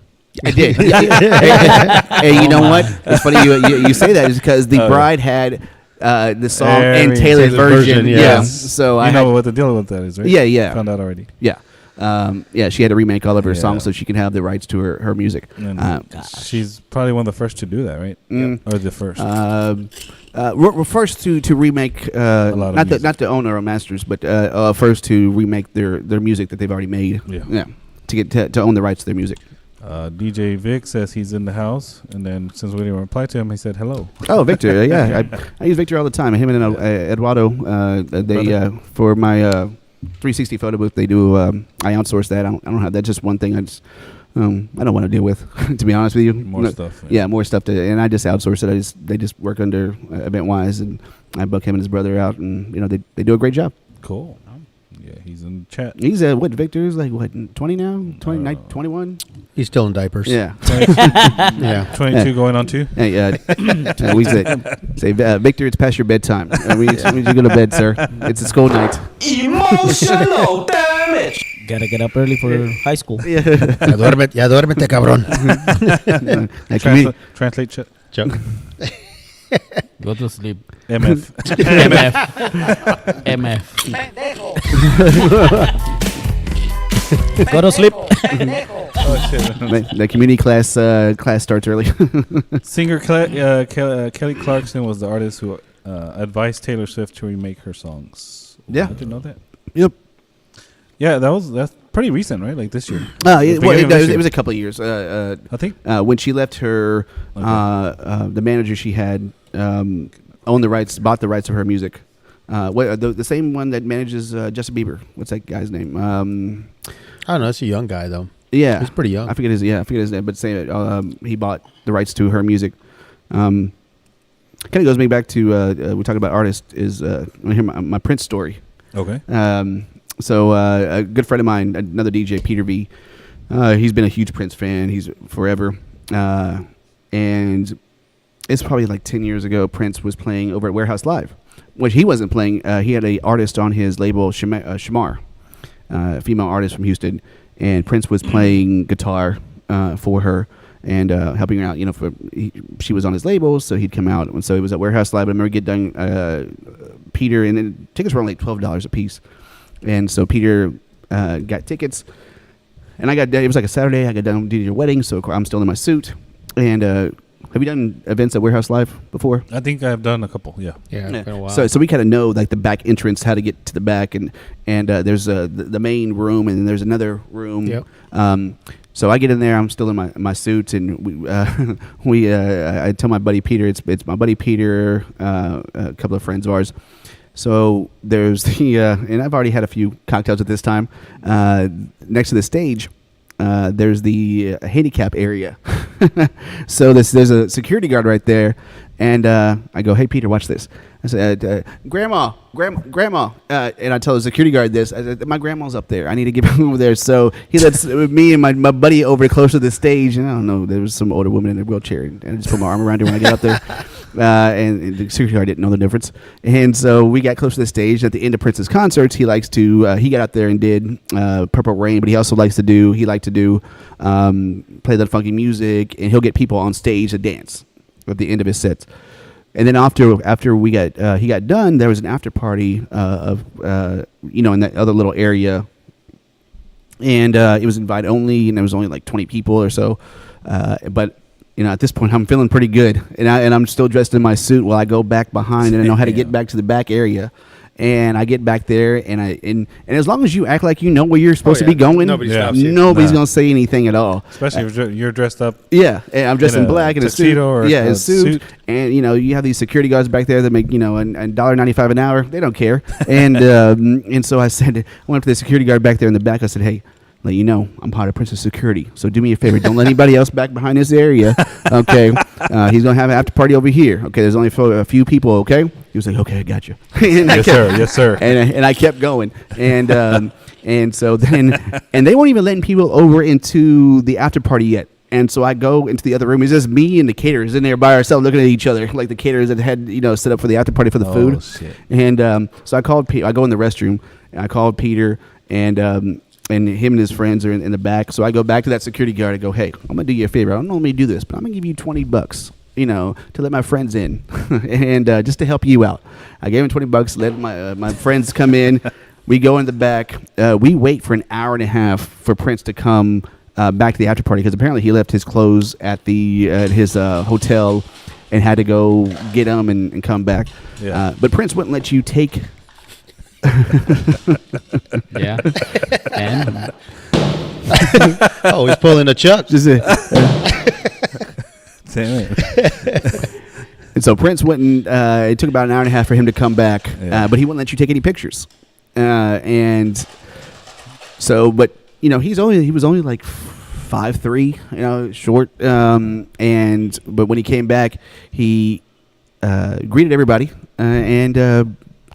I did. Hey, you know what? It's funny you say that is because the bride had the song and Taylor's version. Yeah. So I know what the deal with that is, right? Yeah. Found out already. Yeah. she had to remake all of her Yeah. songs so she can have the rights to her music. And she's probably one of the first to do that, right? Or the first. We're first to remake, lot of music. not to own or masters, but first to remake their music that they've already made. Yeah. To get to own the rights to their music. DJ Vic says he's in the house, and then since we didn't reply to him, he said hello. Oh, Victor, yeah, I use Victor all the time. Him and Eduardo, they for my 360 photo booth, they do. I outsource that. I don't have that. Just one thing I just I don't want to deal with, to be honest with you. More stuff. Yeah, more stuff and I just outsource it. They just work under Eventwise, and I book him and his brother out, and they do a great job. Cool. Yeah, he's in the chat. He's what Victor is like 20 now, 21. He's still in diapers. Yeah, Yeah. 22 going on 2. Hey, we say Victor, it's past your bedtime. We need you to go to bed, sir. It's a school night. Emotional damage. Gotta get up early for high school. Ya duérmete, cabrón. Translate chat. Joke. Go to sleep. MF. MF. Go to sleep. Oh, shit. The community class starts early. Singer Kelly Clarkson was the artist who advised Taylor Swift to remake her songs. Yeah. I didn't know that. Yep. Yeah, that's pretty recent, right? Like this year. It was a couple of years. I think. When she left her, the manager she had owned the rights, bought the rights of her music. The same one that manages Justin Bieber. What's that guy's name? I don't know. It's a young guy though. Yeah, He's pretty young. I forget his name, but he bought the rights to her music. Kind of goes me back to we talk about artists. Is I hear my Prince story. Okay. So a good friend of mine, another DJ, Peter V. He's been a huge Prince fan. He's forever, and it's probably like 10 years ago. Prince was playing over at Warehouse Live, which he wasn't playing. He had an artist on his label, Shamar, a female artist from Houston, and Prince was playing guitar for her and helping her out. She was on his label, so he'd come out, and so he was at Warehouse Live. I remember get done. Peter, and then tickets were only like $12 a piece. And so Peter got tickets, and it was like a Saturday. I got done with your wedding, so I'm still in my suit. And have you done events at Warehouse Live before? I think I've done a couple. Yeah. Yeah, it's been a while. So we kind of know like the back entrance, how to get to the back, and there's the main room, and then there's another room. Yep. So I get in there. I'm still in my suit, and I tell my buddy Peter, it's my buddy Peter, a couple of friends of ours. So there's and I've already had a few cocktails at this time. Next to the stage, there's the handicap area. So there's a security guard right there, and I go, "Hey Peter, watch this." I said, "Grandma," and I tell the security guard this. I said, "My grandma's up there. I need to get over there." So he lets me and my buddy over close to the stage, and I don't know, there was some older woman in a wheelchair, and I just put my arm around her when I get up there. And the security guard didn't know the difference. And so we got close to the stage. At the end of Prince's concerts, he likes to, he got out there and did Purple Rain, but he also liked to do play the funky music, and he'll get people on stage to dance at the end of his sets. And then after he got done, there was an after party in that other little area, and it was invite only, and there was only like 20 people or so, but. At this point, I'm feeling pretty good, and I'm still dressed in my suit while I go back behind, and I know how to get back to the back area. And I get back there, and as long as you act like you know where you're supposed to be going, Nobody stops you. Nobody's gonna say anything at all. Especially if you're dressed up. Yeah, and I'm dressed in black and a suit. Or a suit. And you have these security guards back there that make $1.95 an hour. They don't care. And so I went up to the security guard back there in the back. I said, "Hey, let you know, I'm part of Prince's security. So do me a favor. Don't let anybody else back behind this area. Okay. He's going to have an after party over here. Okay. There's only a few people. Okay. He was like, okay, I got you. Yes, sir. And I kept going. And so then, and they weren't even letting people over into the after party yet. And so I go into the other room. It's just me and the caterers in there by ourselves looking at each other, like the caterers that had, set up for the after party for the food. Shit. And so I called Peter. I go in the restroom, and I called Peter, and him and his friends are in the back. So I go back to that security guard. I go, "Hey, I'm going to do you a favor. I don't normally do this, but I'm going to give you $20, to let my friends in and just to help you out." I gave him $20, let my friends come in. We go in the back. We wait for an hour and a half for Prince to come back to the after party because apparently he left his clothes at his hotel and had to go get them and come back. Yeah. But Prince wouldn't let you take. Yeah. And Oh, he's pulling a Chuck. Just, Damn it. and so Prince wouldn't. It took about an hour and a half for him to come back, Yeah. but he wouldn't let you take any pictures. And so, but he was only like 5'3", short. But when he came back, he greeted everybody, and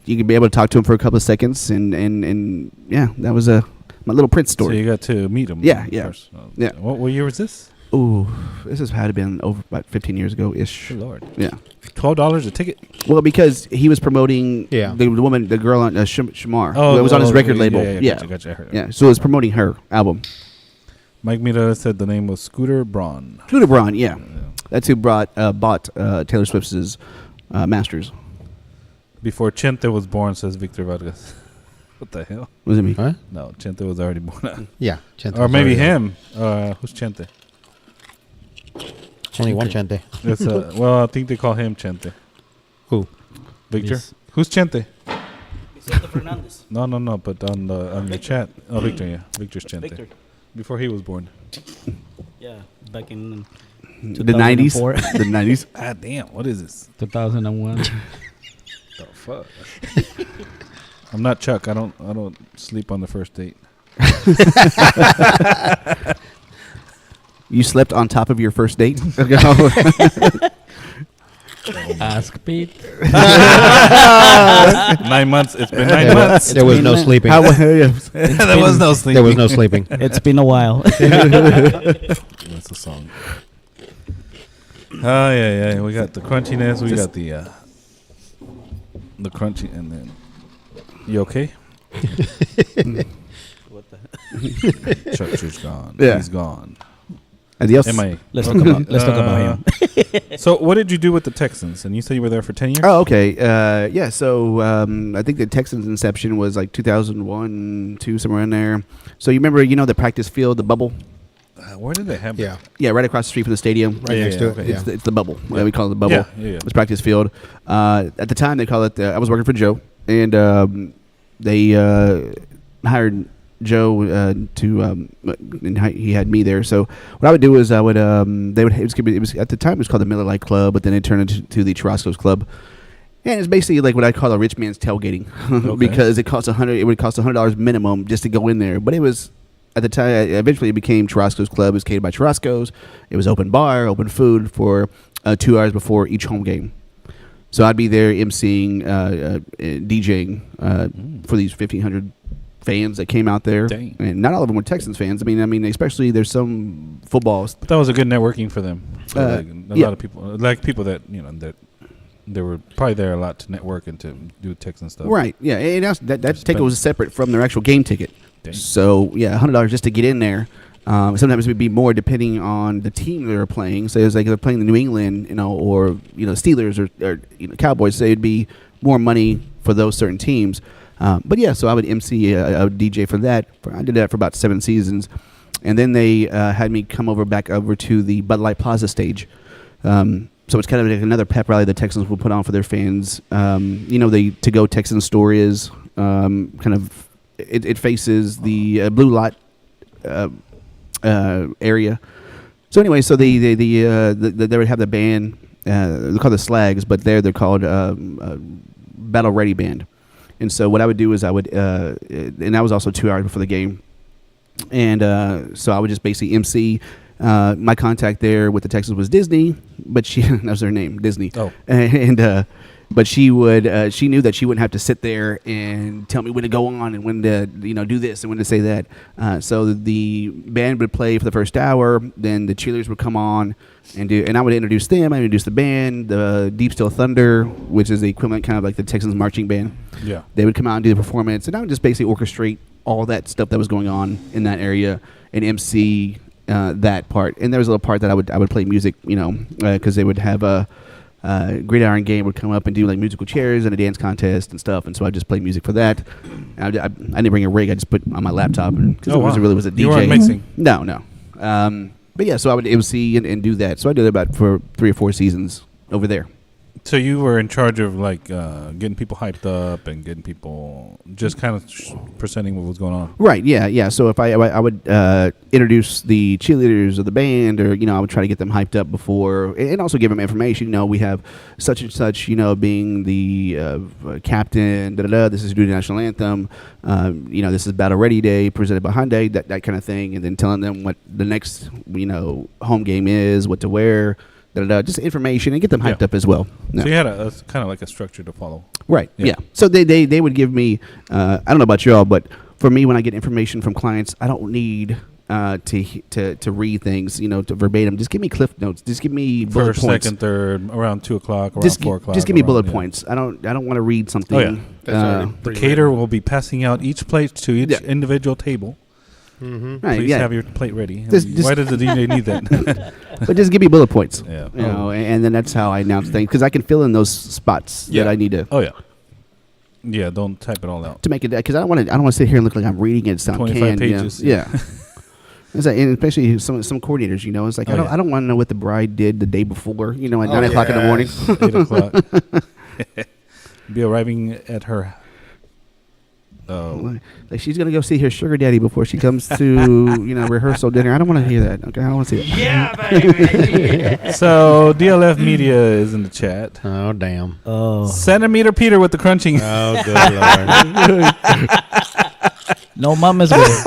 you could be able to talk to him for a couple of seconds, and yeah, that was my little Prince So story. you got to meet him. Yeah, yeah. first. Yeah. What year was this? Ooh, this has had to been over about 15 years ago ish. Good Lord. Yeah. $12 a ticket. Well, because he was promoting the girl on Shamar. Oh, it was on his record label. Yeah. Gotcha. I heard Yeah, so it was promoting her album. Mike Mira said the name was Scooter Braun. Scooter Braun, yeah. That's who bought Taylor Swift's Masters. Before Chente was born, says Victor Vargas. What the hell? Was it me? Huh? No, Chente was already born. Yeah. Chente Or was maybe already him. Who's Chente? there. Only one Chente. It's, well, I think they call him Chente. Who? Victor? Yes. Who's Chente? Vicente Fernandez. No, but on the chat. Oh, Victor, yeah. Victor's Chente. Victor. Before he was born. Yeah, back in The 90s? 2004. The 90s? Ah, damn. What is this? 2001. The fuck? I'm not Chuck. I don't sleep on the first date. You slept on top of your first date? Ask Pete. 9 months. It's been 9 months. There was no sleeping. There was no sleep. There was no sleeping. It's been a while. That's a song. Oh yeah. We got the crunchiness. We got the crunchy, and then you okay? What the? Chuck's gone. Yeah. He's gone. Adios. MIA. Let's talk about him. So what did you do with the Texans? And you said you were there for 10 years? Oh, okay. Yeah, so I think the Texans' inception was like 2001, 2, somewhere in there. So you remember, the practice field, the bubble? Where did they have Yeah. Yeah, right across the street from the stadium. Right next to it. okay. Yeah. It's the bubble. Yeah, we call it the bubble. Yeah. It's practice field. At the time, they call it. I was working for Joe, and they hired Joe and he had me there. So what I would do is I would it was at the time it was called the Miller Lite Club, but then it turned into the Churrasco's Club. And it's basically like what I call a rich man's tailgating because it would cost $100 minimum just to go in there. But it was at the time eventually it became Churrasco's Club. It was catered by Churrasco's. It was open bar, open food for 2 hours before each home game. So I'd be there emceeing, DJing for these 1,500 fans that came out there. Dang. And not all of them were Texans fans. I mean, especially there's some football. But that was a good networking for them. A yeah. lot of people, like people that that they were probably there a lot to network and to do Texan stuff. Right. Yeah. And that ticket was separate from their actual game ticket. Dang. So yeah, $100 just to get in there. Sometimes it would be more depending on the team they were playing. So it was like if they're playing the New England, or Steelers or Cowboys. So it'd be more money for those certain teams. But yeah, so I would MC a DJ for that. I did that for about 7 seasons, and then they had me come back over to the Bud Light Plaza stage. So it's kind of like another pep rally the Texans will put on for their fans. The To Go Texan store is it faces the Blue Lot area. So anyway, so they would have the band. They're called the Slags, but they're called Battle Ready Band. And so what I would do is and that was also 2 hours before the game. And so I would just basically MC. My contact there with the Texans was Disney, but that was her name, Disney. Oh. And but she would she knew that she wouldn't have to sit there and tell me when to go on and when to do this and when to say that. So the band would play for the first hour, then the cheerleaders would come on and I would introduce them. I introduce the band, the Deep Steel Thunder, which is the equivalent kind of like the Texans marching band. Yeah. They would come out and do the performance, and I would just basically orchestrate all that stuff that was going on in that area and MC that part. And there was a little part that I would play music, because they would have Gridiron game would come up and do like musical chairs and a dance contest and stuff. And so I just played music for that. I didn't bring a rig. I just put on my laptop because it really was a DJ. You weren't mixing? No. But yeah, so I would MC and do that. So I did that about for 3 or 4 seasons over there. So you were in charge of like getting people hyped up and getting people just kind of presenting what was going on. Right. Yeah. So if I would introduce the cheerleaders of the band, or I would try to get them hyped up before, and also give them information. We have such and such. Being the captain. This is due to the national anthem. This is Battle Ready Day presented by Hyundai. That kind of thing, and then telling them what the next home game is, what to wear. Just information and get them hyped up as well. No. So you had a kind of like a structure to follow. Right. Yeah. So they would give me, I don't know about y'all, but for me, when I get information from clients, I don't need to read things, to verbatim. Just give me cliff notes. Just give me bullet points. First, second, third, around 2 o'clock, around 4 o'clock. Just give me bullet points. I don't want to read something. Oh, yeah. The caterer will be passing out each plate to each individual table. Mm-hmm. Right, Please have your plate ready. Why does the DJ need that? But just give me bullet points. Yeah. And then that's how I announce things, because I can fill in those spots that I need to. Oh yeah. Yeah, don't type it all out. To make it, because I don't want to sit here and look like I'm reading it. Sound 25 pages. Yeah. It's like, and especially some coordinators, it's like I don't want to know what the bride did the day before, at 9 o'clock in the morning. 8 o'clock. Be arriving at her. Like she's gonna go see her sugar daddy before she comes to rehearsal dinner. I don't want to hear that. Okay, I don't want to see it. Yeah, baby. So DLF Media is in the chat. Oh damn. Oh. Centimeter Peter with the crunching. Oh good lord. No mames, güey.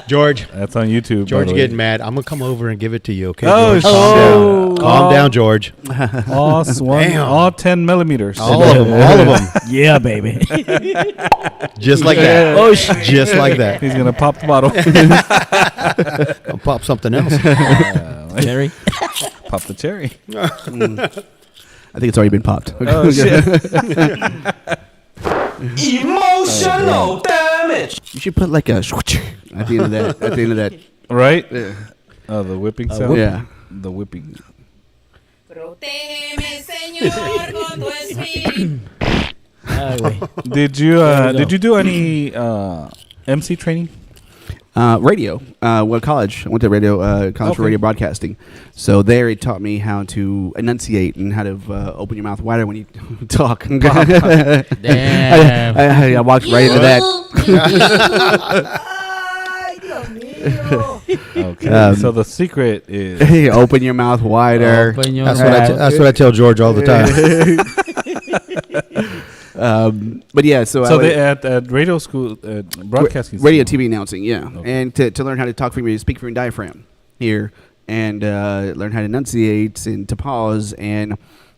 George. That's on YouTube. George getting mad. I'm gonna come over and give it to you. Okay. Oh, George? Calm down, George. All 10 millimeters. All of them. Yeah, baby. Just like that. Oh, just like that. He's gonna pop the bottle. I'll pop something else. Cherry. Pop the cherry. I think it's already been popped. Oh shit. Emotional damage. You should put like a at the end of that. Right? Yeah. Oh, the whipping sound. Yeah. The whipping. Protégeme, Señor, con tu espíritu. Did you do any MC training? Radio. College. I went to college for radio broadcasting. So there it taught me how to enunciate and how to open your mouth wider when you talk. Damn. I walked right into that. Okay. So the secret is open your mouth wider. That's what I tell George all the time. But yeah, so they at radio school, broadcasting school. Radio, TV announcing, yeah, and to learn how to talk speak from your diaphragm here, and learn how to enunciate and to pause, and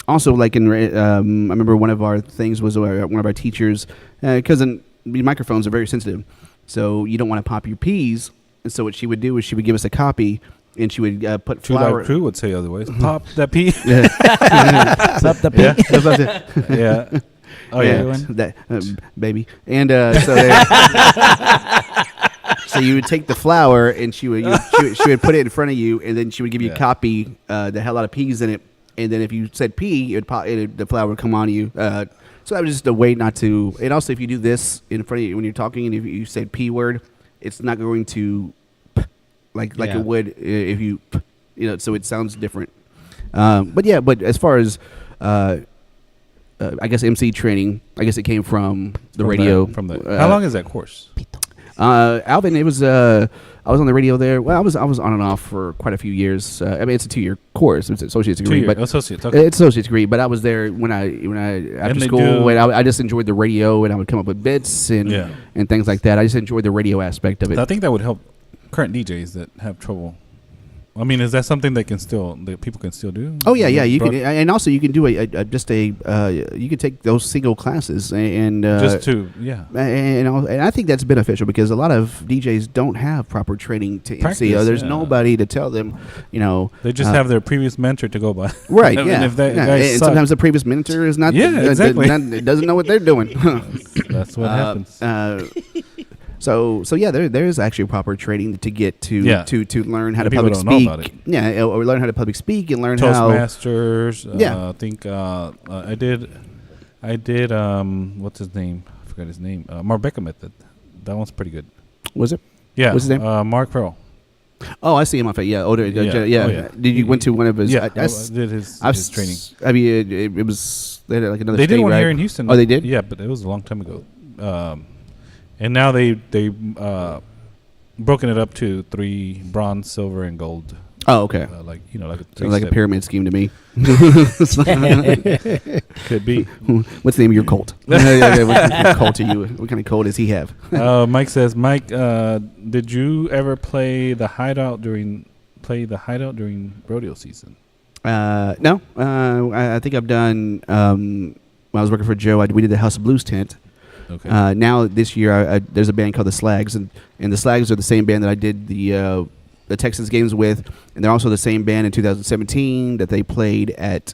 also like I remember one of our things was one of our teachers, because the microphones are very sensitive, so you don't want to pop your P's, and so what she would do is she would give us a copy. And she would put True flour. Life Crew would say otherwise. Pop that P. Pop the P. Yeah. Oh yeah, that baby, and so you would take the flour and she would put it in front of you, and then she would give you a copy that had a lot of peas in it, and then if you said P, the flour would come on you. So that was just a way not to. And also, if you do this in front of you when you're talking, and if you said P word, it's not going to like it would if you so it sounds different. But as far as I guess MC training, I guess it came from the radio. How long is that course? Alvin, it was I was on the radio there. Well, I was on and off for quite a few years. It's a 2-year course. It's an associate's degree, but associate. Okay. It's associate's degree. But I was there when I after school, and I just enjoyed the radio, and I would come up with bits and things like that. I just enjoyed the radio aspect of it. I think that would help current DJs that have trouble. I mean, is that something that people can still do? Oh yeah. You can, and also you can do you can take those single classes and and I think that's beneficial because a lot of DJs don't have proper training to MC. There's nobody to tell them. They just have their previous mentor to go by. Right. And if that guy and sometimes the previous mentor is not. Yeah, exactly. Doesn't know what they're doing. That's what happens. So yeah, there is actually proper training to get to to learn how to People public don't know speak. about it. Yeah, or learn how to public speak and learn how. Toastmasters. Yeah. I think I did. What's his name? I forgot his name. Marbecca method. That one's pretty good. Was it? Yeah. What's his name? Mark Pearl. Oh, I see him off it. Yeah, older. Yeah. Yeah. Oh, yeah. Did you went to one of his? Yeah, I did his training. I mean, it was they had like another. They did state, one right? here in Houston. Oh, they did. Yeah, but it was a long time ago. And now they broken it up to 3 bronze, silver, and gold. Oh, okay. Like a Sounds like a pyramid scheme to me. Could be. What's the name of your cult? What kind of cult are you? What kind of cult does he have? Mike says, Mike, did you ever play the hideout during rodeo season? No. I think I've done. When I was working for Joe, we did the House of Blues tent. Okay. Now this year, there's a band called the Slags, and the Slags are the same band that I did the Texans games with, and they're also the same band in 2017 that they played at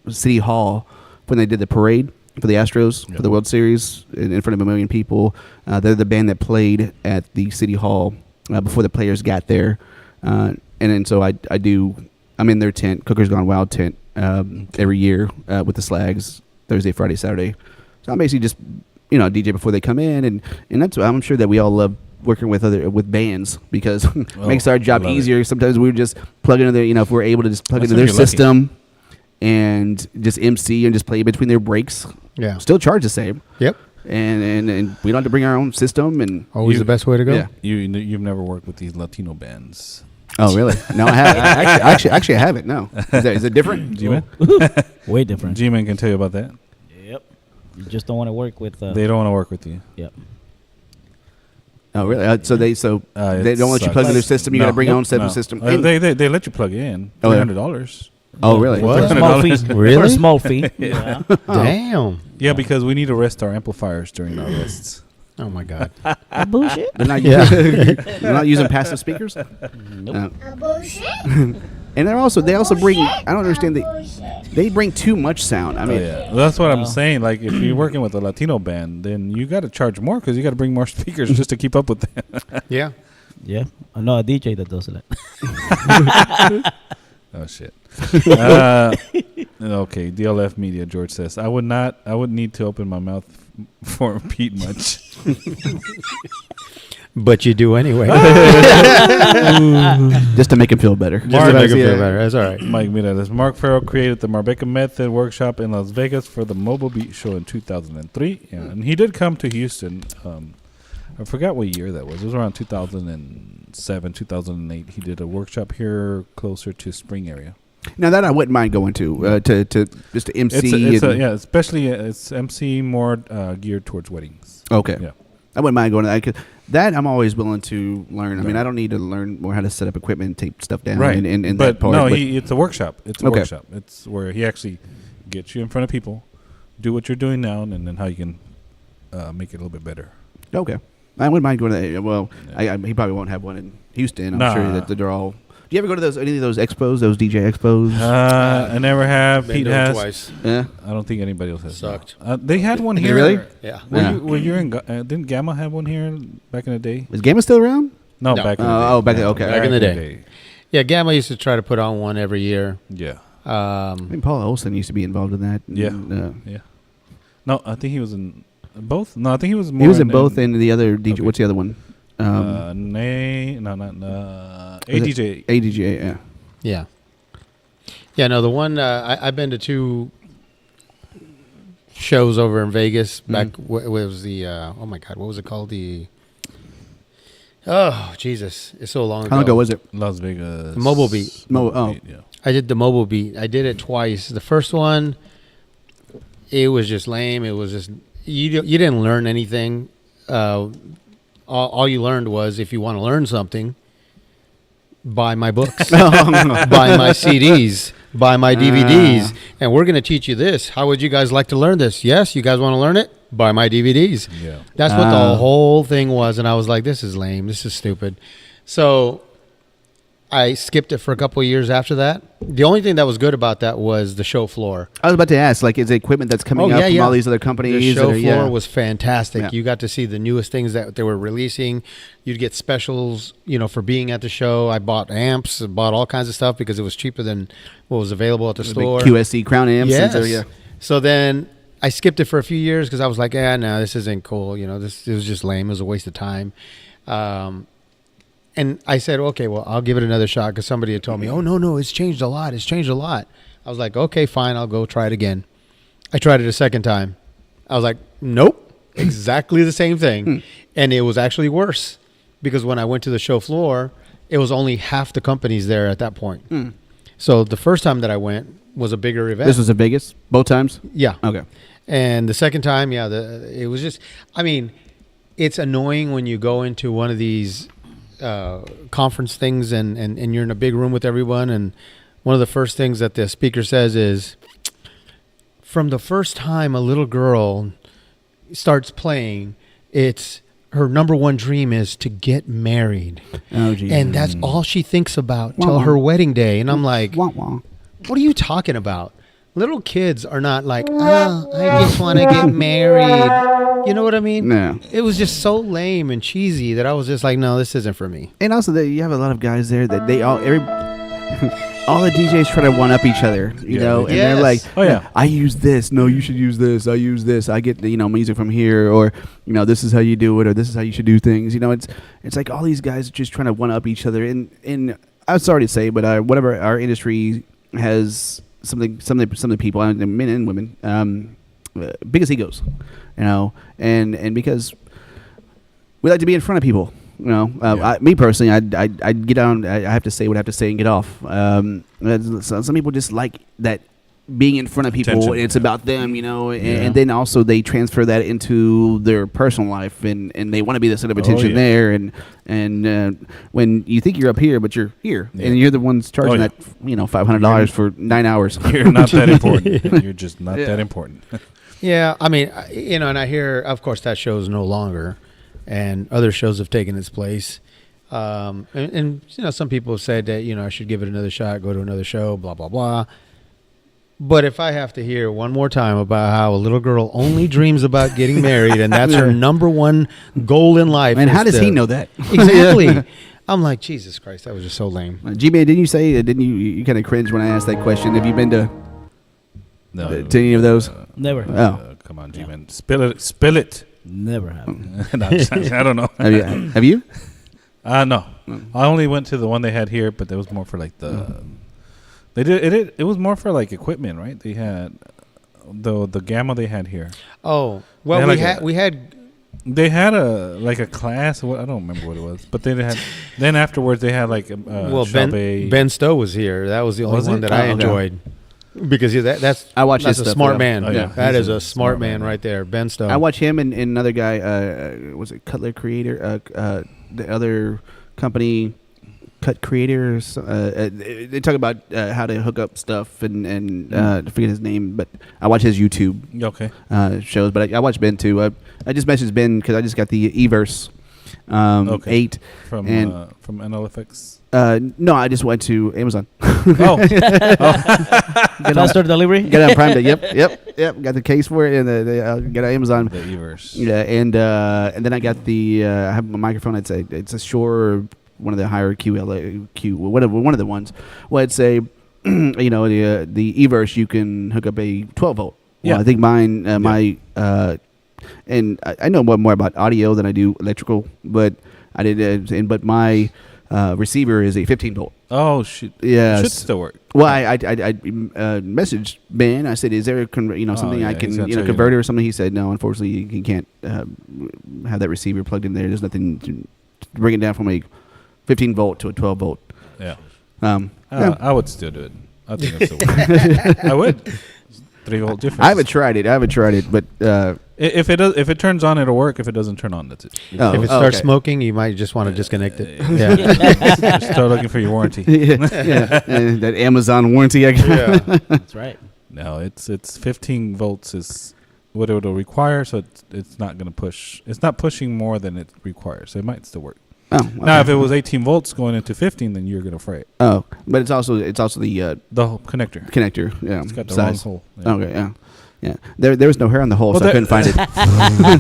City Hall when they did the parade for the Astros for the World Series in front of 1 million people. They're the band that played at the City Hall before the players got there, and then so I'm in their tent, Cooker's Gone Wild tent, every year with the Slags, Thursday, Friday, Saturday. So I'm basically just DJ before they come in, and that's I'm sure that we all love working with bands because it makes our job easier. Sometimes we just plug into their, if we're able to just plug into their system and just MC and just play between their breaks. Yeah. Still charge the same. Yep. And we don't have to bring our own system, and always the best way to go. Yeah. You've never worked with these Latino bands. Oh really? No, I have. Actually, I haven't. No. Is it different? G-Man? Way different. G-Man can tell you about that. Yep. You just don't want to work with. They don't want to work with you. Yep. Oh really? So they don't let you plug in their system. You got to bring your own separate system. They let you plug in. $300. Oh really? What? Small fee. Really? For a small fee. Yeah. Damn. Yeah, because we need to rest our amplifiers during our rests. Oh my God. Bullshit. They're not, they're not using passive speakers. Nope. And they also bring. I don't understand. They bring too much sound. I mean, Well, that's what I'm saying. Like, if you're working with a Latino band, then you got to charge more because you got to bring more speakers just to keep up with them. Yeah. Yeah. I know a DJ that does that. Oh shit. Okay, DLF Media. George says, I wouldn't need to open my mouth for Pete much. But you do anyway. just to make him feel better. Just to make him feel better. That's all right. Mike Mireles. Mark Farrell created the Marbecca Method workshop in Las Vegas for the Mobile Beat Show in 2003. Yeah, and he did come to Houston. I forgot what year that was. It was around 2007, 2008. He did a workshop here closer to Spring area. Now that I wouldn't mind going to just to MC. Especially it's MC more geared towards weddings. Okay. Yeah. I wouldn't mind going to that. That I'm always willing to learn. I mean, I don't need to learn more how to set up equipment and tape stuff down. Right. And but that part. no, it's a workshop. It's a workshop. It's where he actually gets you in front of people, do what you're doing now, and then how you can make it a little bit better. Okay. I wouldn't mind going to that. Well, yeah. He probably won't have one in Houston. I'm sure that they're all. Do you ever go to any of those expos, those DJ expos? I never have. Been Pete to it has. twice. Yeah. I don't think anybody else has. Sucked. They had one here. Really? Yeah. Were you in? Didn't Gamma have one here back in the day? Is Gamma still around? No, No. back in the day. Back in Back in the day. Yeah, Gamma used to try to put on one every year. Yeah. I think Paul Olsen used to be involved in that. Yeah. Yeah. No, I think he was in both. No, I think he was more. He was in both. And the other DJ. Okay. What's the other one? ADJ. ADJ. Yeah. Yeah. Yeah, no, the one, I've been to 2 shows over in Vegas back, what was the, oh my God, what was it called? Oh, Jesus. It's so long ago. How long ago was it? Las Vegas. The Mobile Beat. Beat, yeah. I did the Mobile Beat. I did it twice. The first one, it was just lame. It was just, you didn't learn anything. All you learned was if you want to learn something, buy my books, buy my CDs, buy my DVDs, and we're going to teach you this. How would you guys like to learn this? Yes, you guys want to learn it? Buy my DVDs. Yeah. That's what the whole thing was, and I was like, this is lame. This is stupid. So I skipped it for a couple of years after that. The only thing that was good about that was the show floor. I was about to ask, like, is it equipment that's coming up from all these other companies? The show that are- floor was fantastic. Yeah. You got to see the newest things that they were releasing. You'd get specials, for being at the show. I bought amps, bought all kinds of stuff because it was cheaper than what was available at the store. QSC Crown amps. Yes. And so, yeah. So then I skipped it for a few years because I was like, no, this isn't cool. It was just lame. It was a waste of time. And I said, okay, well, I'll give it another shot because somebody had told me, oh, no, it's changed a lot. It's changed a lot. I was like, okay, fine, I'll go try it again. I tried it a second time. I was like, nope, exactly the same thing. And it was actually worse because when I went to the show floor, it was only half the companies there at that point. So the first time that I went was a bigger event. This was in Vegas both times? Yeah. Okay. And the second time, it was just, it's annoying when you go into one of these conference things and you're in a big room with everyone, and one of the first things that the speaker says is, from the first time a little girl starts playing, it's her number one dream is to get married. Oh, geez. And that's all she thinks about till her wedding day. And I'm like, Wah, wah. what are you talking about? Little kids are not like, I just want to get married. You know what I mean? No. It was just so lame and cheesy that I was just like, no, this isn't for me. And also, you have a lot of guys there that all the DJs try to one up each other, you know, and they're like, Oh, yeah. I use this. No, you should use this. I use this. I get music from here, or this is how you do it, or this is how you should do things. It's like all these guys just trying to one up each other. And I'm sorry to say, but whatever, our industry has some of the people, men and women, biggest egos, and because we like to be in front of people. Me personally, I'd get on. I have to say what I have to say and get off. Some people just like that being in front of people. Attention. And it's about them, and then also they transfer that into their personal life, and they want to be the center of attention there. And when you think you're up here, but you're here, and you're the ones charging that $500 for 9 hours. You're not that important. You're just not that important. Yeah, and I hear, of course, that show is no longer, and other shows have taken its place. And some people have said that, I should give it another shot, go to another show, blah, blah, blah. But if I have to hear one more time about how a little girl only dreams about getting married and that's her number one goal in life. And how does he know that? Exactly. I'm like, Jesus Christ, that was just so lame. G-Man, didn't you kind of cringe when I asked that question? Have you been to any of those? Never. Come on, G-Man. Spill it. Never have. No, I don't know. Have you? No. I only went to the one they had here, but that was more for like the... They did it was more for like equipment, right? They had the gamma they had here. Oh, well, we had They had a class. I don't remember what it was, but they had. Then afterwards, they had like Ben Stowe was here. That was the only one that I enjoyed because that's I watched that's his a stuff, smart yeah. man. Oh, yeah. That is a smart man right there, Ben Stowe. I watch him and another guy. Was it Cutler Creator? The other company. Cut Creators. They talk about how to hook up stuff and I forget his name, but I watch his YouTube shows. But I watch Ben too. I just messaged Ben because I just got the Everse 8 from NLFX. No, I just went to Amazon. Faster delivery. Get it on Prime Day. Yep. Got the case for it, and got on Amazon. The Everse. Yeah, and then I got the. I have a microphone. It's a Shure. One of the higher one of the ones. Well, it's a, the Everse, you can hook up a 12 volt. Yeah. Well, I think mine, and I know more about audio than I do electrical, but I did, but my receiver is a 15 volt. Oh, shoot. Yeah. Should still work. Well, I messaged Ben. I said, "Is there something I can converter or something?" He said, "No, unfortunately, you can't have that receiver plugged in there. There's nothing to bring it down from a 15 volt to a 12 volt." Yeah. Yeah. I would still do it. I think it's still work. I would. 3 volt difference. I haven't tried it, but if it turns on, it'll work. If it doesn't turn on, that's it. If it starts smoking, you might just want to disconnect it. Just start looking for your warranty. That Amazon warranty. That's right. No, it's 15 volts is what it'll require, so it's not going to push. It's not pushing more than it requires, so it might still work. Oh, Now, if okay. it was 18 volts going into 15, then you're gonna fray it. Oh, but it's also the The whole connector. connector. Yeah, It's got the wrong size. hole. Yeah. Okay, yeah, yeah. There was no hair on the hole, Well, so I couldn't find it.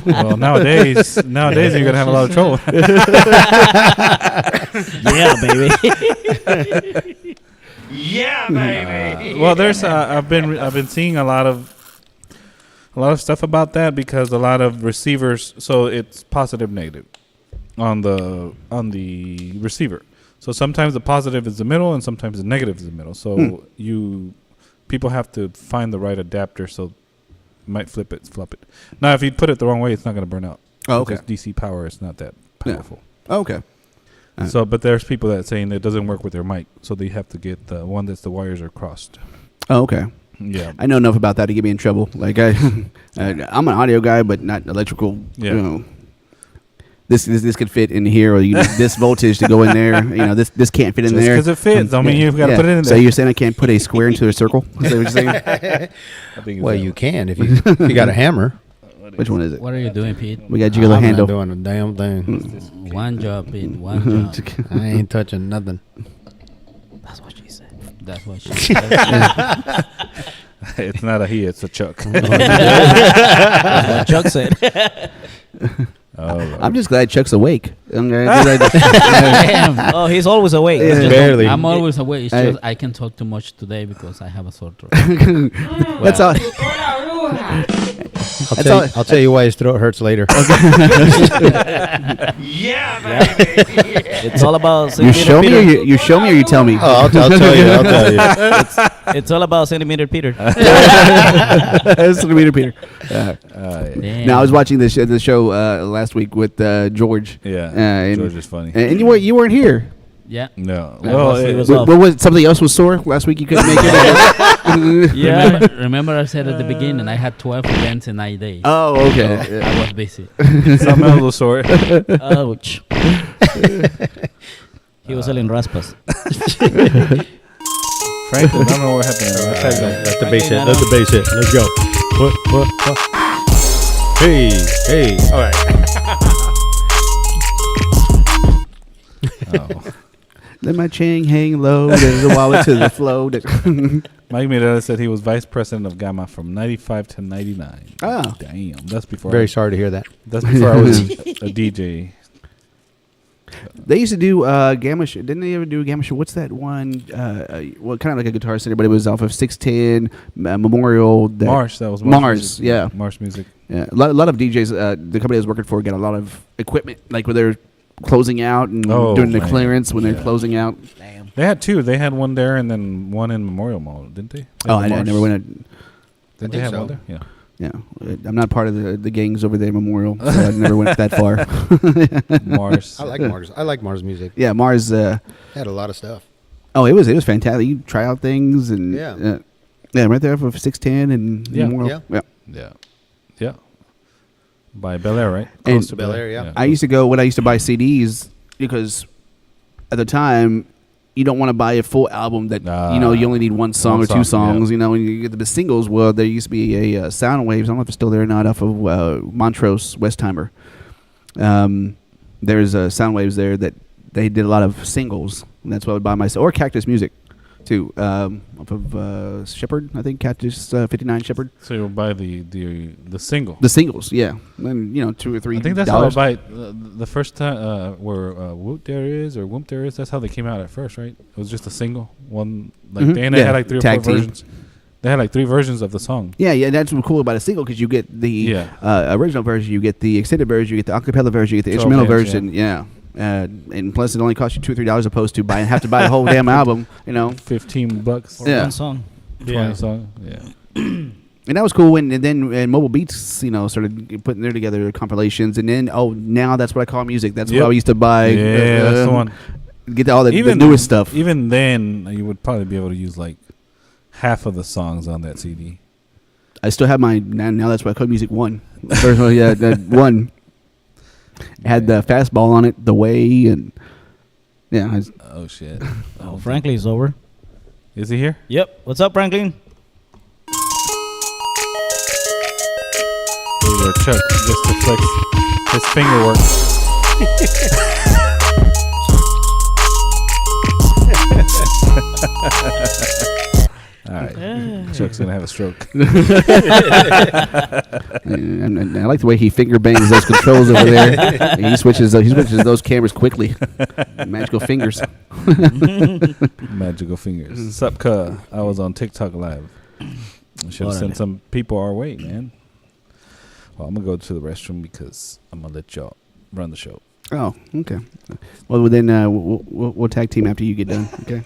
Well, nowadays you're gonna have a lot of trouble. Yeah, baby. Yeah, baby. Well, there's I've been seeing a lot of stuff about that because a lot of receivers. So it's positive, negative on the receiver. So sometimes the positive is the middle, and sometimes the negative is the middle. So people have to find the right adapter. So you might flip it. Now, if you put it the wrong way, it's not going to burn out. Oh, okay. Because DC power is not that Yeah. powerful. Okay. So, but there's people that saying it doesn't work with their mic, so they have to get the one that's the wires are crossed. Oh, okay. Yeah. I know enough about that to get me in trouble. Like I'm an audio guy, but not electrical. Yeah. You know, this could fit in here, or you need this voltage to go in there. You know, this can't fit in there Because it fits. I mean, you've got to Yeah. put it in So there. you're saying I can't put a square into a circle? Is that what you're saying? I think Well, you can if you got a hammer. Which one is it? What are you doing, Pete? We got jiggle I'm handle. not doing a damn thing. One job, Pete. One job. I ain't touching nothing. That's what she said. That's what she said. It's not a he, it's a Chuck. That's what Chuck said. Oh, I'm just glad Chuck's awake. Damn. Oh, he's always awake. Yeah. It's just- Barely. I'm always away. It's Hey. just I can talk too much today because I have a sore throat. That's all. I'll tell you why his throat hurts later. Yeah, baby. It's all about You centimeter show me, or Peter. you show me, or you tell me. I'll tell you. I'll tell you. It's all about centimeter Peter. Centimeter Peter. yeah. Damn. No, I was watching the show last week with George. Yeah. and, George is funny. and you weren't here. Yeah. No. Yeah, Well, Wesley it- was What, off. what was something else was sore last week? You couldn't make it. Yeah. Remember I said at the beginning I had 12 events in 9 days. Oh, okay. I was busy. something else was sore. Ouch. He was selling raspas. Franklin, I don't know what happened. I tagged him. Let the bass hit. Let the bass hit. Let's go. What? Hey. All right. Oh. Let my chain hang low. There's a wallet to the flow. Mike Miranda said he was vice president of Gamma from 95 to 99. Oh. Damn. That's before Very sorry to hear that. That's before I was a DJ. They used to do Gamma Show. Didn't they ever do a Gamma Show? What's that one? Well, kind of like a Guitar Center, but it was off of 610 Memorial. Mars. That was Mars, Music. yeah. Mars Music. Yeah, a lot of DJs. The company I was working for got a lot of equipment, like when they're closing out and Oh, doing the man. clearance when they're Yeah. closing out. They had two. They had one there and then one in Memorial Mall, didn't they? Oh, At I the Mars? never went. Didn't I they think have so. one there? Yeah. Yeah, I'm not part of the gangs over there, Memorial. So I never went that far. Mars. I like Mars. I like Mars music. Yeah, Mars. Had a lot of stuff. Oh, it was fantastic. You try out things and Yeah. yeah, right there for 610 and Yeah. Memorial. Yeah. Yeah. Yeah. By Bel Air, right? And- Close to Bel Air, yeah. I used to go when I used to buy CDs because at the time you don't want to buy a full album that you only need one song One or two song, songs. You know, when you get the singles, well, there used to be a Soundwaves. I don't know if it's still there or not. Off of Montrose Westheimer. There's Soundwaves there that they did a lot of singles, and that's what I would buy myself. Or Cactus Music, too. Off of Shepherd, I think Cactus 59 Shepherd. So you'll buy the single. The singles, yeah, and $2 or $3. I think that's how I buy it. The first time where Whoop There Is or Whoop There Is, that's how they came out at first, right? It was just a single. One, like, Mhm. they Yeah, had like three or tag four team. versions. They had like 3 versions of the song. Yeah, that's what's cool about a single because you get the Yeah. original version, you get the extended version, you get the acapella version, you get the 12 instrumental minutes, version. Yeah. And plus, it only costs you $2 or $3 opposed to have to buy a whole damn album. You know, $15. For Yeah. one song. 20 song. Yeah. and that was cool. And then Mobile Beats, started putting their together compilations. And then now that's what I call music. That's Yep. what I used to buy. Yeah, that's the one. Get all the newest stuff. Even then, you would probably be able to use like half of the songs on that CD. I still have my now. That's what I call music one. First one, yeah, that one. It had the fastball on it, the way, and yeah. Oh shit. Oh, Franklin's over. Is he here? Yep. What's up, Franklin? Or Chuck just to flex his finger work. All right. Chuck's going to have a stroke. And I like the way he finger bangs those controls over there. He switches those cameras quickly. Magical fingers. Magical fingers. Sup, cuh? I was on TikTok Live. I should have sent some people our way, man. Well, I'm going to go to the restroom because I'm going to let y'all run the show. Oh, okay. Well, then we'll tag team after you get done. Okay.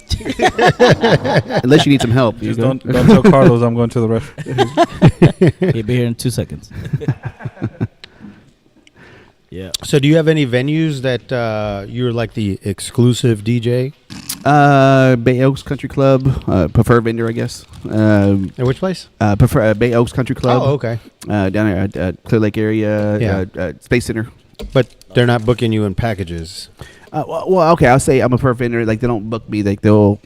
Unless you need some help. Just don't tell Carlos I'm going to the restroom. He'll be here in 2 seconds. Yeah. So, do you have any venues that you're like the exclusive DJ? Bay Oaks Country Club, preferred vendor, I guess. At which place? Prefer Bay Oaks Country Club. Oh, okay. Down there at Clear Lake area, Yeah. Space Center. But they're not booking you in packages. Well, okay. I'll say I'm a preferred vendor. Like they don't book me. Like they'll.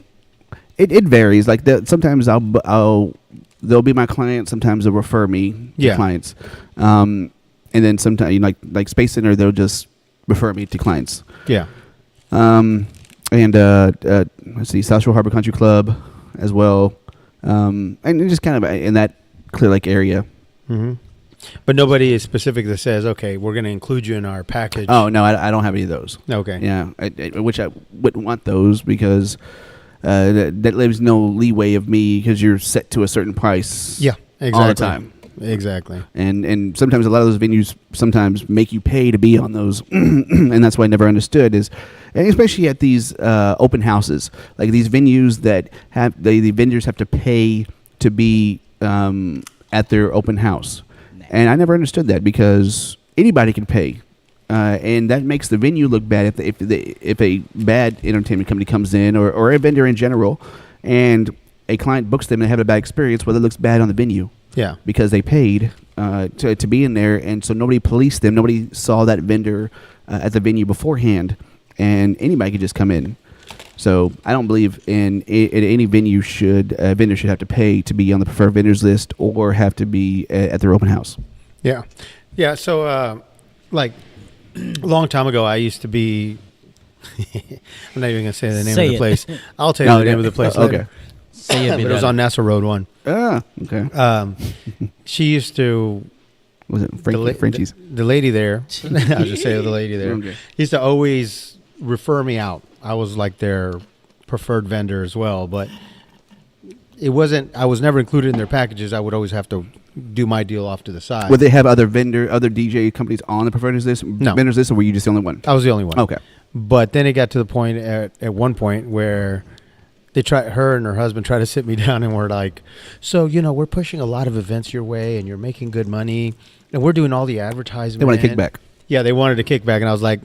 It varies. Like sometimes they'll be my client. Sometimes they'll refer me to clients. And then sometimes like Space Center, they'll just refer me to clients. Yeah. And let's see, South Shore Harbor Country Club as well. And just kind of in that Clear Lake area. Mm-hmm. But nobody is specific that says, okay, we're going to include you in our package. Oh, no, I don't have any of those. Okay. Yeah, which I wouldn't want those because that leaves no leeway of me because you're set to a certain price. Yeah, exactly. All the time. Exactly. And sometimes a lot of those venues sometimes make you pay to be on those. And that's what I never understood is, and especially at these open houses, like these venues that have, the vendors have to pay to be at their open house. And I never understood that because anybody can pay, and that makes the venue look bad if a bad entertainment company comes in or a vendor in general, and a client books them and have a bad experience. Well, it looks bad on the venue. Yeah, because they paid to be in there, and so nobody policed them. Nobody saw that vendor at the venue beforehand, and anybody could just come in. So I don't believe in any venue vendor should have to pay to be on the preferred vendors list or have to be at their open house. Yeah. Yeah. So, like a long time ago, I used to be, I'm not even going to say the name of the place. I'll tell you the name of the place later. Okay. Say it, But it was on Nassau Road 1. Ah, okay. She used to, Was it Frenchie's? the lady there, I'll just say the lady there, Okay. used to always refer me out. I was like their preferred vendor as well, but I was never included in their packages. I would always have to do my deal off to the side. Would they have other DJ companies on the preferred vendors list? No. Vendors list, or were you just the only one? I was the only one. Okay. But then it got to the point at one point where her and her husband tried to sit me down and were like, so, we're pushing a lot of events your way and you're making good money and we're doing all the advertising. They want to kick back. Yeah, they wanted to kick back. And I was like,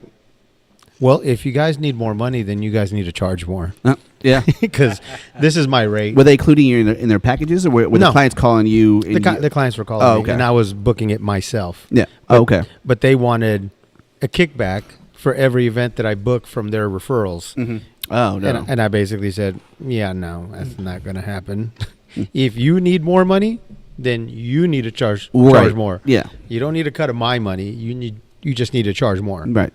well, if you guys need more money, then you guys need to charge more. Yeah. Because this is my rate. Were they including you in their packages, or were No. the clients calling you? The clients were calling Oh, me, okay. and I was booking it myself. Yeah. But, Okay. But they wanted a kickback for every event that I book from their referrals. Mm-hmm. Oh, no. And I basically said, yeah, no, that's not going to happen. If you need more money, then you need to charge more. Yeah. You don't need to cut of my money. You just need to charge more. Right.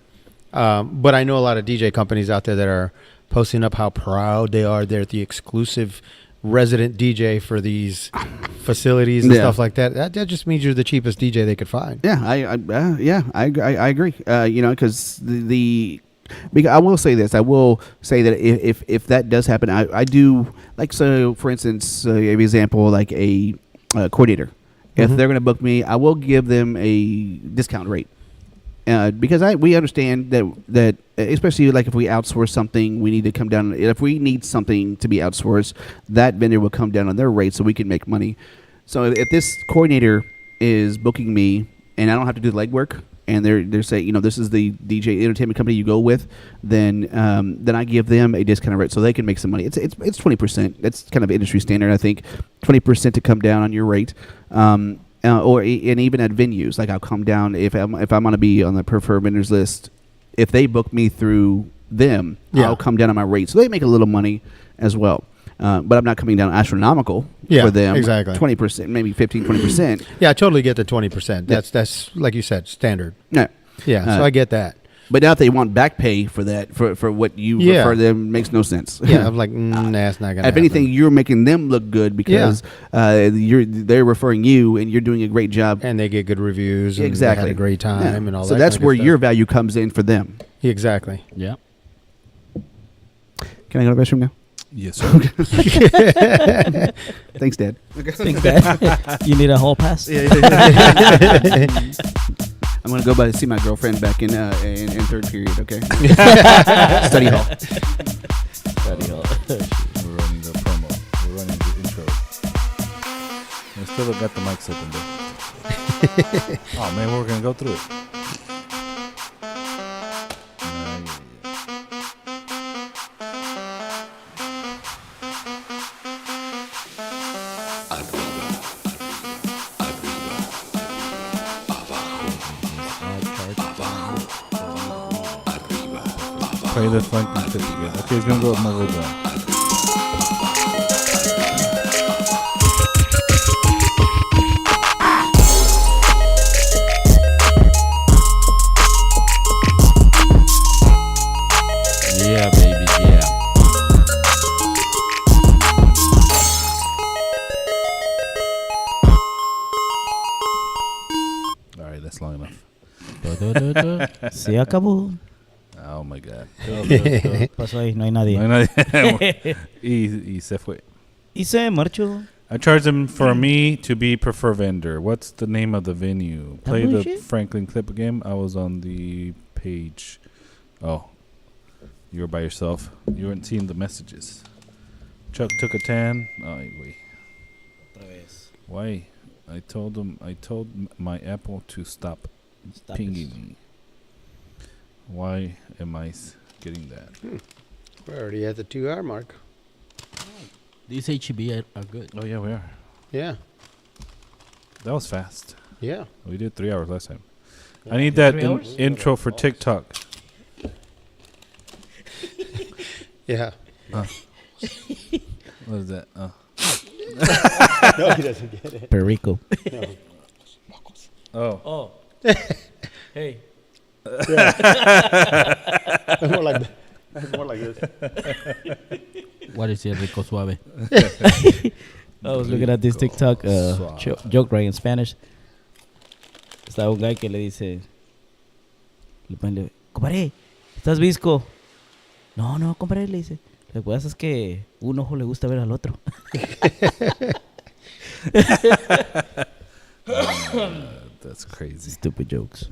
But I know a lot of DJ companies out there that are posting up how proud they are. They're the exclusive resident DJ for these facilities and stuff like that. That just means you're the cheapest DJ they could find. Yeah, I agree. Because because I will say this. I will say that if that does happen, I do like, so. For instance, an example like a coordinator. If they're going to book me, I will give them a discount rate. Because we understand that especially like if we outsource something, we need to come down. If we need something to be outsourced, that vendor will come down on their rate so we can make money. So if this coordinator is booking me and I don't have to do the legwork, and they're saying, this is the DJ entertainment company you go with, then I give them a discounted rate so they can make some money. It's 20%. That's kind of industry standard, I think. 20% to come down on your rate. And even at venues, like I'll come down if I'm going to be on the preferred vendors list. If they book me through them, I'll come down on my rate, so they make a little money as well. But I'm not coming down astronomical for them. Exactly. 20%, maybe 15-20%. Yeah, I totally get the 20%. That's like you said, standard. No. Yeah, so I get that. But now if they want back pay for that, for what you refer them, makes no sense. Yeah, I'm like, that's not gonna. If anything, you're making them look good because they're referring you, and you're doing a great job, and they get good reviews. And exactly, they had a great time and all that. So that's kind of where stuff. your value comes in for them. Exactly. Yeah. Can I go to the restroom now? Yes, sir. Thanks, Dad. Think that you need a hall pass. I'm gonna go by to see my girlfriend back in third period. Okay. Study hall. Study hall. We're running the promo. We're running the intro. We still got the mics open though. Oh man, we're gonna go through it. Play the Franklin clip again. Okay, it's gonna go up my little down. Yeah, baby, yeah. All right, that's long enough. Se acabó. Oh my God. Pasó ahí, no hay nadie. No hay nadie. y se fue. Y se marchó. I charged him for me to be preferred vendor. What's the name of the venue? Play the bullshit? Franklin clip again. I was on the page. Oh, you were by yourself. You weren't seeing the messages. Chuck took a tan. Oh, wait. Why? I told my Apple to stop pinging me. Why am I getting that? We're already at the 2-hour mark. These HEB are good. Oh yeah, we are. Yeah. That was fast. Yeah. We did 3 hours last time. I need that 3 hours? intro for TikTok. Yeah. What is that? No, he doesn't get it. Perico. Oh. Oh. Hey. It's more like that. It's more like this. What is it, Rico Suave? I was looking at this TikTok joke right in Spanish. Está un guy que le dice, compadre, ¿estás visco? No, compadre, le dice. Lo que pasa es que un ojo le gusta ver al otro. That's crazy. Stupid jokes.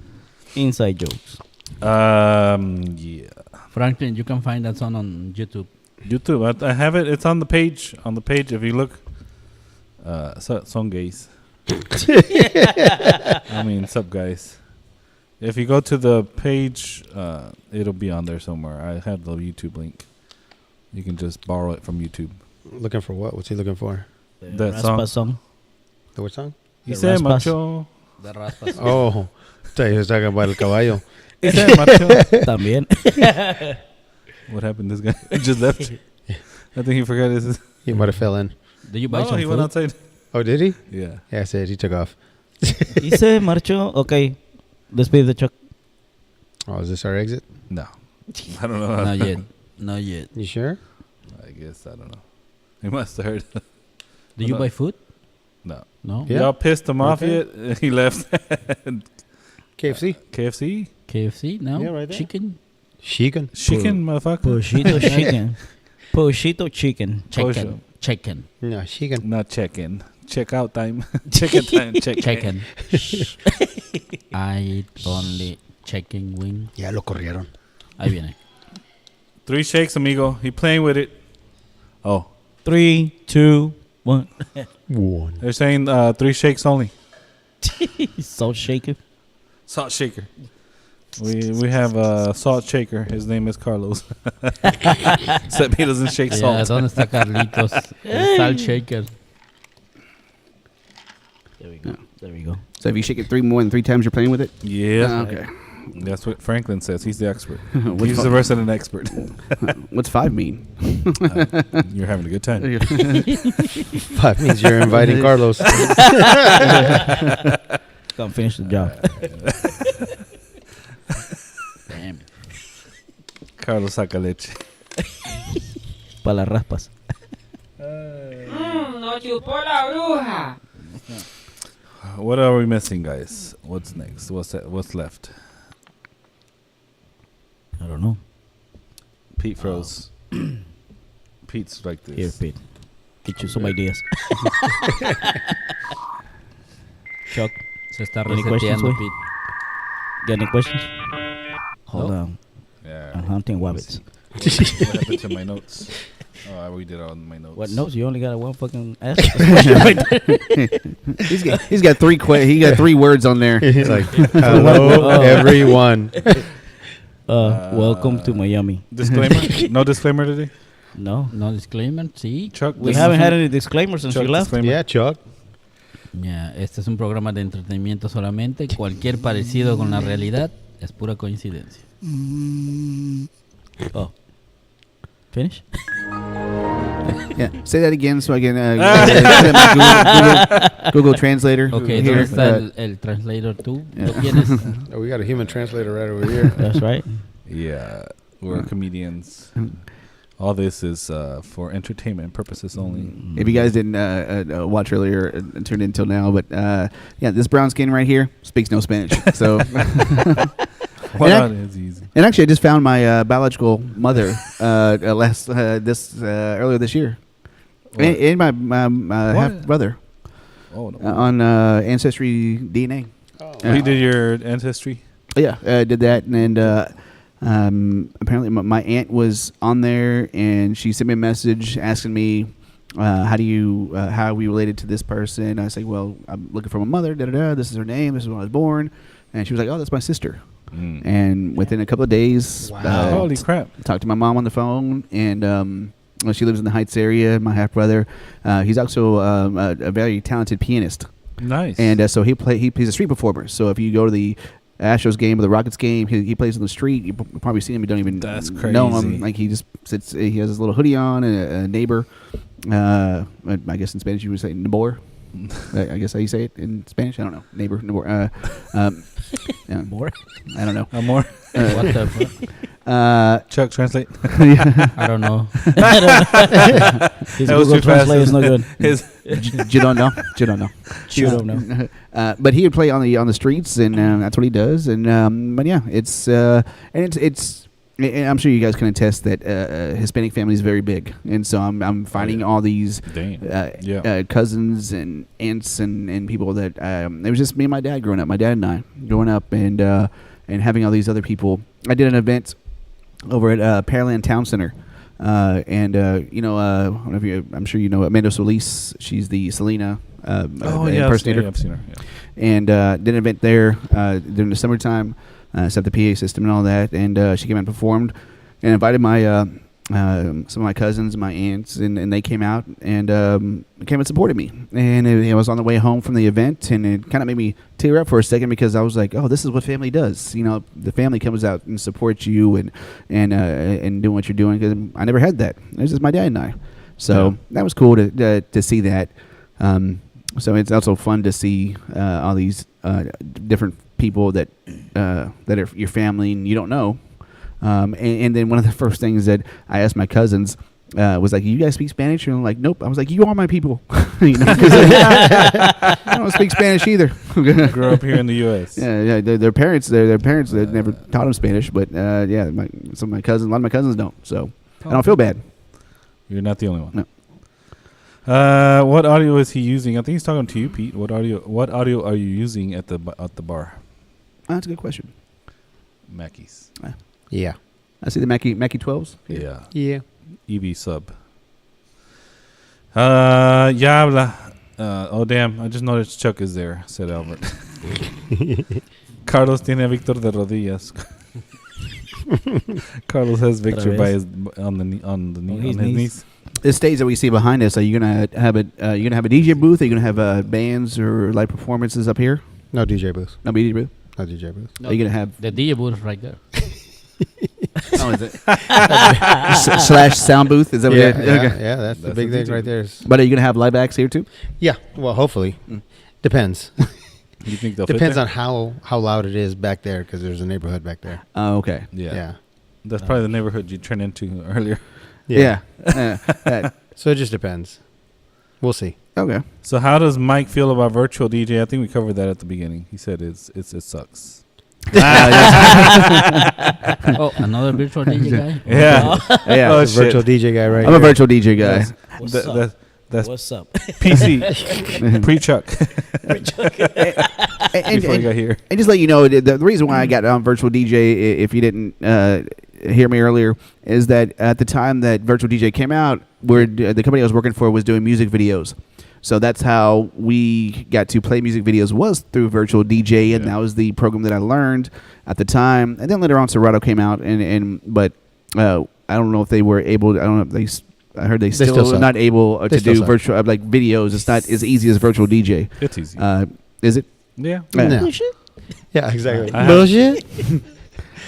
Inside jokes. Yeah. Franklin, you can find that song on YouTube. YouTube. I have it. It's on the page. On the page, if you look. Song guys. I mean, sup guys. If you go to the page, it'll be on there somewhere. I have the YouTube link. You can just borrow it from YouTube. Looking for what? What's he looking for? That song. The what song? You The say raspas. macho. The raspas. Oh, he was talking about el caballo. You say macho. También. What happened? This guy just left. I think he forgot his. He might have fell in. Did you buy No, some he food? went outside. Oh, did he? Yeah. Yeah, I said he took off. Y se marchó. Okay. Despide the Chuck. Oh, is this our exit? No. I don't know. Not yet. Not yet. You sure? I guess I don't know. He must have heard. Did you buy food? No. No. Yeah. Y'all pissed him off Okay. yet? He left. KFC? KFC? KFC? No. Yeah, right there. Chicken? Chicken? Chicken, motherfucker. Pochito chicken. Pochito chicken. Chicken. Chicken. No, chicken. Not check-in. Check out time. Check-in time. Chicken. I eat only chicken wing. Ya lo corrieron. Ahí viene. 3 shakes, amigo. He playing with it. Oh. 3, 2, 1. One. They're saying 3 shakes only. Salt shaker. Salt shaker. We have a salt shaker. His name is Carlos. Except he doesn't shake Yeah, salt. ¿dónde está Carlitos? El salt shaker. There we go. There we go. So if you shake it more than 3 times, you're playing with it? Yeah. Okay. That's what Franklin says. He's the expert. What's He's the resident expert. What's 5 mean? You're having a good time. 5 means you're inviting Carlos. Come finish the job. Damn. Carlos saca leche. Para las raspas. No chupó la bruja. What are we missing, guys? What's next? What's left? I don't know. Pete froze. Pete's like this. Here, Pete. Get you some ideas. Chuck, Se está Any questions, reseteando, güey? Pete. got any questions? Hold No. on. Yeah. I'm hunting wabbits. What happened to my notes? Oh, we did it on my notes. What notes? You only got one fucking ass. He's got three words on there. He's like, hello, everyone. Welcome to Miami. Disclaimer? No disclaimer today? No. No disclaimer, sí. Chuck, We this haven't is- had any disclaimers since Chuck, you left. disclaimer. Yeah, Chuck. Ya, este es un programa de entretenimiento solamente. Cualquier parecido con la realidad es pura coincidencia. Oh. Finish? Yeah, say that again so I can Google Translator. Ok, here. ¿dónde está el translator tú? ¿Lo tienes? Oh, we got a human translator right over here. That's right. Yeah, we're comedians. All this is for entertainment purposes only. If you guys didn't watch earlier and turned in until now, but yeah, this brown skin right here speaks no Spanish. So, What And is easy? and actually, I just found my biological mother earlier this year, and my half brother Oh, no. on Ancestry DNA. We did your ancestry? Yeah, I did that, and apparently my aunt was on there, and she sent me a message asking me, how are we related to this person? I say, well, I'm looking for my mother. This is her name. This is when I was born, and she was like, oh, that's my sister. Mm. And within a couple of days, Holy crap. talked to my mom on the phone, and well, she lives in the Heights area. My half brother, he's also a very talented pianist. Nice. And so he's a street performer. So if you go to the Astros game or the Rockets game, he plays on the street. You probably see him. You don't even That's know him. crazy. Like he just sits. He has his little hoodie on. And a neighbor, I guess in Spanish you would say neighbor. I guess how you say it in Spanish. I don't know. Neighbor. Yeah, More? I don't know. More? What the fuck? Chuck, translate. I don't know. His That was Google too fast. Translate is no good. You don't know. You don't know. You don't know. But he would play on the streets, and that's what he does. And but yeah, it's and I'm sure you guys can attest that Hispanic family is very big, and so I'm finding all these Damn. cousins and aunts and people that it was just me and my dad growing up. My dad and I growing up, and having all these other people. I did an event over at Pearland Town Center. I don't know if I'm sure you know Amanda Solis. She's the Selena impersonator. Yeah, I've seen her. Yeah. And did an event there during the summertime, set up the PA system and all that. And she came out and performed, and invited my some of my cousins, my aunts, and they came out and came and supported me. And I was on the way home from the event, and it kind of made me tear up for a second because I was like, oh, this is what family does. You know, the family comes out and supports you and doing what you're doing. Because I never had that. It was just my dad and I. So that was cool to see that. So it's also fun to see all these different people that are your family and you don't know. And then one of the first things that I asked my cousins was like, "You guys speak Spanish?" And I'm like, "Nope." I was like, "You are my people," you know, 'cause I don't speak Spanish either. Grew up here in the U.S. Yeah. Their parents, their parents, they never taught them Spanish, but yeah, some of my cousins, a lot of my cousins don't. So I don't feel bad. You're not the only one. No. What audio is he using? I think he's talking to you, Pete. What audio are you using at the bar? That's a good question. Mackey's. Yeah. I see the Mackie 12s. Yeah. Yeah. EV sub. Ya habla. Oh, damn. I just noticed Chuck is there, said Albert. Carlos tiene a Victor de rodillas. Carlos has Victor by his on his knees. The stage that we see behind us, are you gonna have a DJ booth? Are you gonna have bands or live performances up here? No DJ booth. No DJ booth. No DJ booth. No, Are you gonna have the DJ booth right there. oh, is it? slash sound booth? Is that what Yeah, it is? Okay. yeah, that's the big the thing DJ right there. But are you gonna have live acts here too? Yeah, well, hopefully. Depends. You think they'll fit Depends there? on how loud it is back there because there's a neighborhood back there. Oh, okay. Yeah. That's probably the neighborhood you turned into earlier. Yeah. So it just depends. We'll see. Okay. So how does Mike feel about virtual DJ? I think we covered that at the beginning. He said it sucks. Oh, another virtual DJ guy? Yeah. Yeah. Oh, The virtual DJ guy right I'm a here. virtual DJ guy. What's Th- up? that- that's What's up? PC. Pre-Chuck. And, Before he got here. and just let you know, the reason why I got on virtual DJ, if you didn't hear me earlier, is that at the time that virtual DJ came out, the company I was working for was doing music videos. So that's how we got to play music videos, was through virtual DJ, and Yeah. that was the program that I learned at the time. And then later on, Serato came out, but I don't know if they were able. I don't know if they. I heard they still still suck. not able to They still do suck. virtual like videos. It's not as easy as virtual DJ. It's easy. Is it? Yeah. No. Yeah, exactly. I have- Bullshit.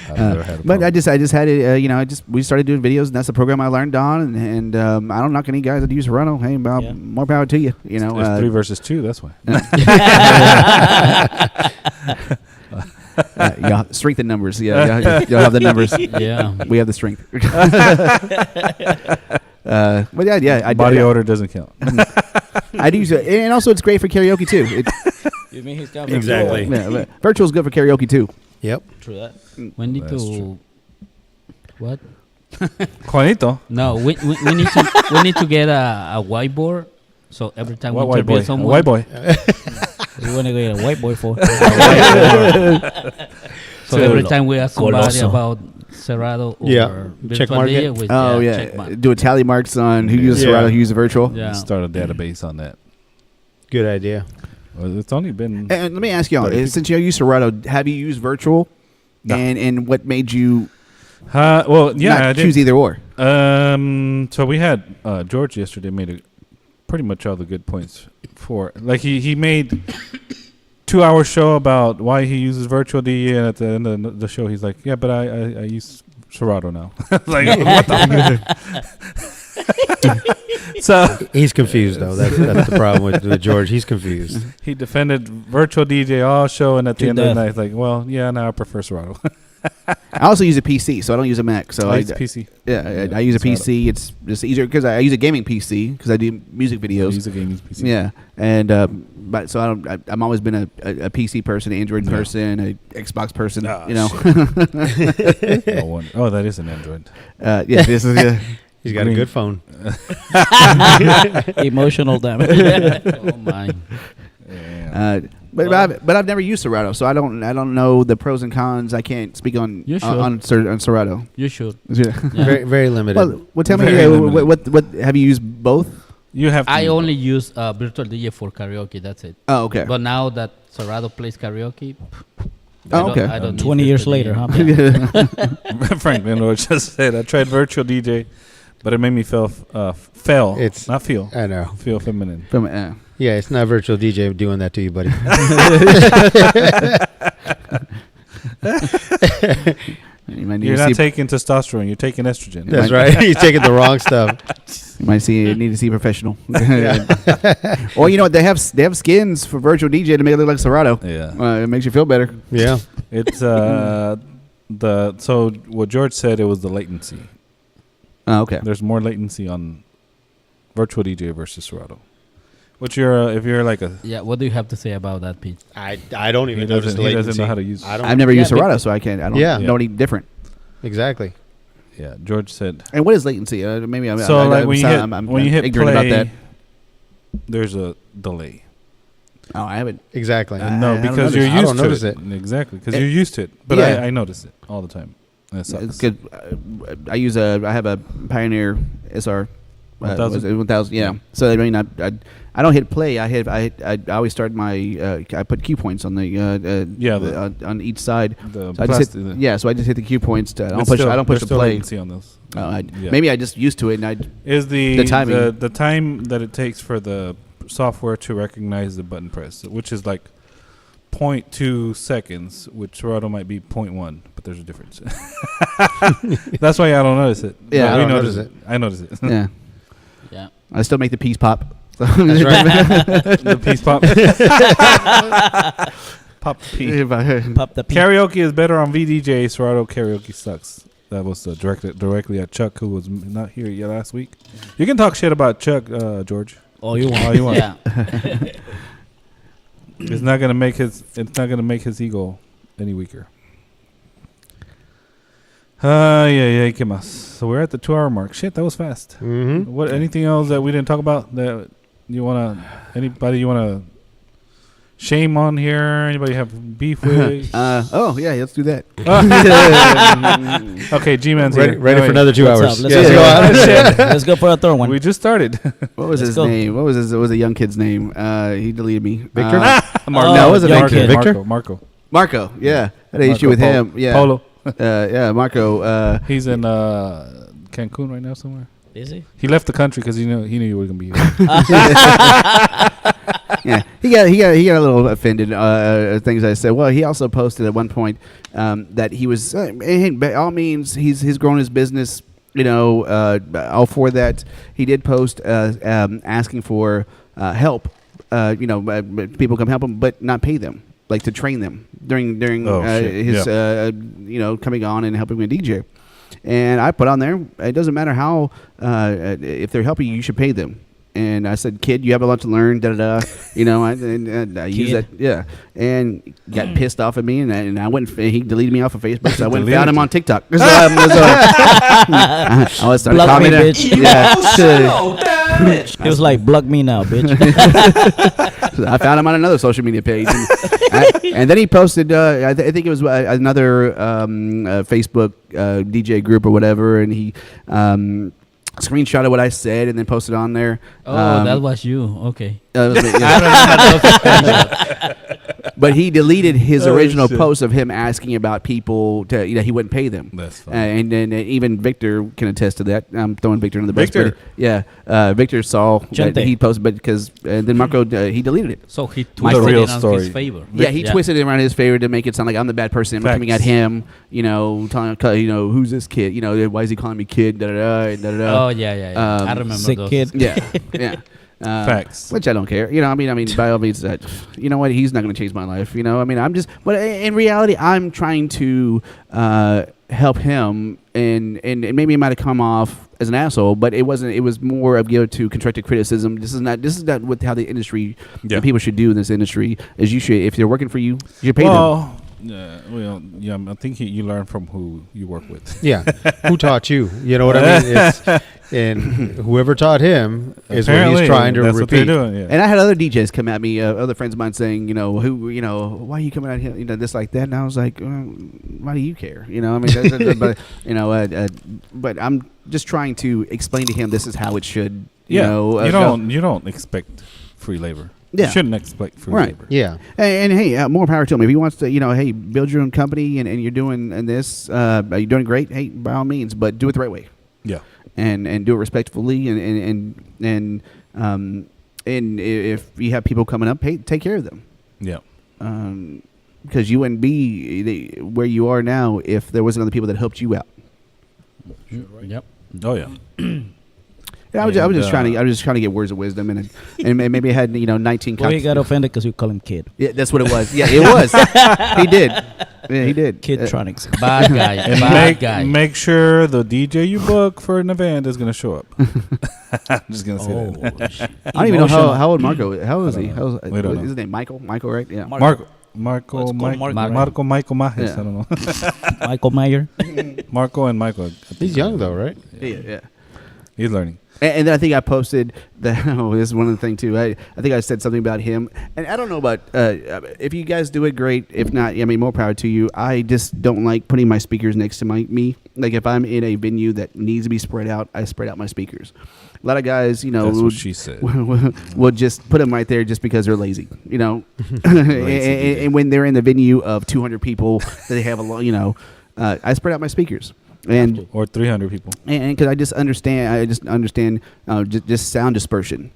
I've never had a But problem. I just had it. We started doing videos, and that's the program I learned on. And I don't knock any guys that use Serato. Hey, Yeah. more power to you. You know, It's 3 versus 2. That's why. strength in numbers. Yeah, you'll have the numbers. Yeah. We have the strength. But I Body odor doesn't count. I do use it, and also it's great for karaoke too. You mean he's got Exactly. Virtual is good for karaoke too. Yep. True that. We need That's to. true. What? Juanito. No, we need to get a whiteboard. So every time What we white interview boy? A someone, white boy. You want to get a white boy for? so every time we ask somebody Coloso. about Serato or Yeah. virtual Check mark DJ, it. we Oh check mark. do a tally marks on who uses Yeah. Serato, who uses virtual. Yeah. Start a database on that. Good idea. Well, it's only been. And let me ask y'all, 30 since you use Serato, have you used virtual? No. And what made you Well, yeah, I not did. choose either or? So we had George yesterday made pretty much all the good points for like he made 2-hour show about why he uses virtual DJ, and at the end of the show he's like, yeah, but I use Serato now. Like what the? So He's confused though. That's the problem with George. He's confused. he defended virtual DJ all show, and at the To end of the death. night he's like, well, yeah, now I prefer Serato. I also use a PC, so I don't use a Mac. So I use PC. Yeah, I use a Serato. PC. It's just easier because I use a gaming PC because I do music I videos. use a gaming PC. Yeah, and but so I'm always been a PC person, an Android Yeah. person, a Xbox person. Ah, you know, No wonder. Oh, that is an Android. yeah, this is He's got Green. a good phone. Emotional damage. Oh my. Yeah. but I've never used Serato, so I don't know the pros and cons. I can't speak on You should. on Serato. You should. Yeah. Yeah. Very, very limited. Well, tell me, Very limited. what have you used both? You have. To I only use virtual DJ for karaoke. That's it. Oh, okay. But now that Serato plays karaoke, Oh, okay. I don't need 20 years virtual later, DJ. huh? Frank Miller just said, I tried virtual DJ, but it made me feel It's- not feel I know. feel feminine. From, Yeah, it's not virtual DJ doing that to you, buddy. you might need You're to not see, taking testosterone. You're taking estrogen. That's right. He's taking the wrong stuff. you might need to see a professional. Or you know what? They have skins for virtual DJ to make it look like Serato. Yeah. It makes you feel better. Yeah. It's so what George said, it was the latency. Oh, okay. There's more latency on virtual DJ versus Serato. What's your if you're like a Yeah, what do you have to say about that, Pete? I don't he even notice doesn't, the he latency. doesn't know how to use. I don't. I've never used Yeah, Serato, so I don't Yeah. know any different. Exactly. Yeah, George said. And what is latency? Maybe I'm So like when you hit I'm when you hit ignorant play, about that. there's a delay. Oh, I haven't. Exactly. I No, don't because notice- you're I used don't to notice it. it. Exactly, because you're used to it. But Yeah. I notice it all the time. And it sucks. It's good. I have a Pioneer SR 1000? 1000. Yeah. So I mean, I don't hit play. I always start my I put cue points on the on each side. The So I just plastic- hit, so I just hit the cue points. I don't It's push. still- I don't push there's the still play. latency on those. Yeah. Maybe I just used to it, and I Is the The timing. the time that it takes for the software to recognize the button press, which is like 0.2 seconds, which Serato might be 0.1, but there's a difference. That's why I don't notice it. Yeah, But I we don't notice notice it. I notice it. yeah. Yeah. I still make the piece pop. That's right. The piece pop. Pop the P. Pop the P. Karaoke is better on VDJ. Serato karaoke sucks. That was directly at Chuck, who was not here yet last week. You can talk shit about Chuck, George. Oh, you want? All you want. Yeah. It's not gonna make his ego any weaker. Yeah, ¿qué más? So we're at the 2-hour mark. Shit, that was fast. Mm-hmm. What? Anything else that we didn't talk about that you wanna? Anybody you wanna shame on here? Anybody have beef with? Oh yeah, let's do that. Okay, G-Man's Ready, here. ready for another 2 What's hours. up? Let's Yes, go. go on. Let's go for a third one. We just started. What was Let's his go. name? What was a young kid's name? He deleted me. Victor? Marco. No, it wasn't young Marco. kid. Victor? Marco. Marco. Yeah, I had an Marco issue with him. Yeah, Polo. Yeah, Marco. He's in Cancun right now somewhere. Is he? He left the country because he knew you were gonna be here. Yeah, he got a little offended things I said. Well, he also posted at one point that he was by all means he's grown his business. You know, all for that. He did post asking for help. People come help him, but not pay them, like to train them during his coming on and helping with DJ. And I put on there, it doesn't matter how if they're helping you, you should pay them. And I said, kid, you have a lot to learn, da-da-da. You know, I use that, yeah. And got pissed off at me, and I went, he deleted me off of Facebook, so I went and found him on TikTok. So I was started Block me, commenting. bitch. Yeah. He was like, "Block me now, bitch." So I found him on another social media page. And then he posted, I think it was another Facebook DJ group or whatever, and he screenshotted what I said and then posted on there. Oh, that was you. Okay. That was me, yeah. But he deleted his original post of him asking about people to, he wouldn't pay them. That's fine. And then even Victor can attest to that. I'm throwing Victor in the bus. Victor. But yeah. Victor saw that Gente. he posted, but because then Marco, he deleted it. So he The twisted real it on story. his favor. Yeah, he twisted it around his favor to make it sound like I'm the bad person. I'm coming at Facts. him, telling, who's this kid? Why is he calling me kid? Da da da da da. Oh yeah. I remember Sick those. kid. Yeah, yeah. Facts. Which I don't care. I mean, by all means, you know what? He's not going to change my life. I'm just. But in reality, I'm trying to help him, and maybe it might have come off as an asshole, but it wasn't. It was more of geared to constructive criticism. This is not what how the industry Yeah. and people should do in this industry. Is you should, if they're working for you, you should pay them. I think you learn from who you work with. Yeah. Who taught you? You know what I mean? And whoever taught him is what Apparently, he's trying to that's repeat. what they're doing. Yeah. And I had other DJs come at me, other friends of mine saying, why are you coming out here, this like that, and I was like, why do you care? But I'm just trying to explain to him this is how it should. You don't expect free labor. Yeah. You shouldn't expect free Right. labor. Yeah. And hey, more power to him. If he wants to, hey, build your own company and you're doing this, you're doing great. Hey, by all means, but do it the right way. Yeah. And do it respectfully and if you have people coming up, hey, take care of them. Yeah. Because you wouldn't be where you are now if there wasn't other people that helped you out. Yep. Oh yeah. Yeah, I was just trying to get words of wisdom and maybe I had 19. Well, he got offended because you call him kid. Yeah, that's what it was. Yeah, it was. He did. Yeah, he did. Kidtronics. Bad guy. And Bad guy. make sure the DJ you book for an event is gonna show up. I'm just gonna say that. Shit. I don't even know Emotional. how old Marco. How old is he? We don't What know. is his name? Michael, right? Yeah. Michael Let's call Marco. Michael Majes. Yeah. I don't know. Michael Mayer. Marco and Michael. He's young though, right? Yeah. He's learning. And then I think I posted that. Oh, this is one of the things too. I think I said something about him, and I don't know about if you guys do it, great. If not, I mean, more power to you. I just don't like putting my speakers next to me. Like if I'm in a venue that needs to be spread out, I spread out my speakers. A lot of guys, That's what she said. will just put them right there just because they're lazy, and when they're in the venue of 200 people, they have I spread out my speakers. And Or 300 people. and because I just understand just sound dispersion,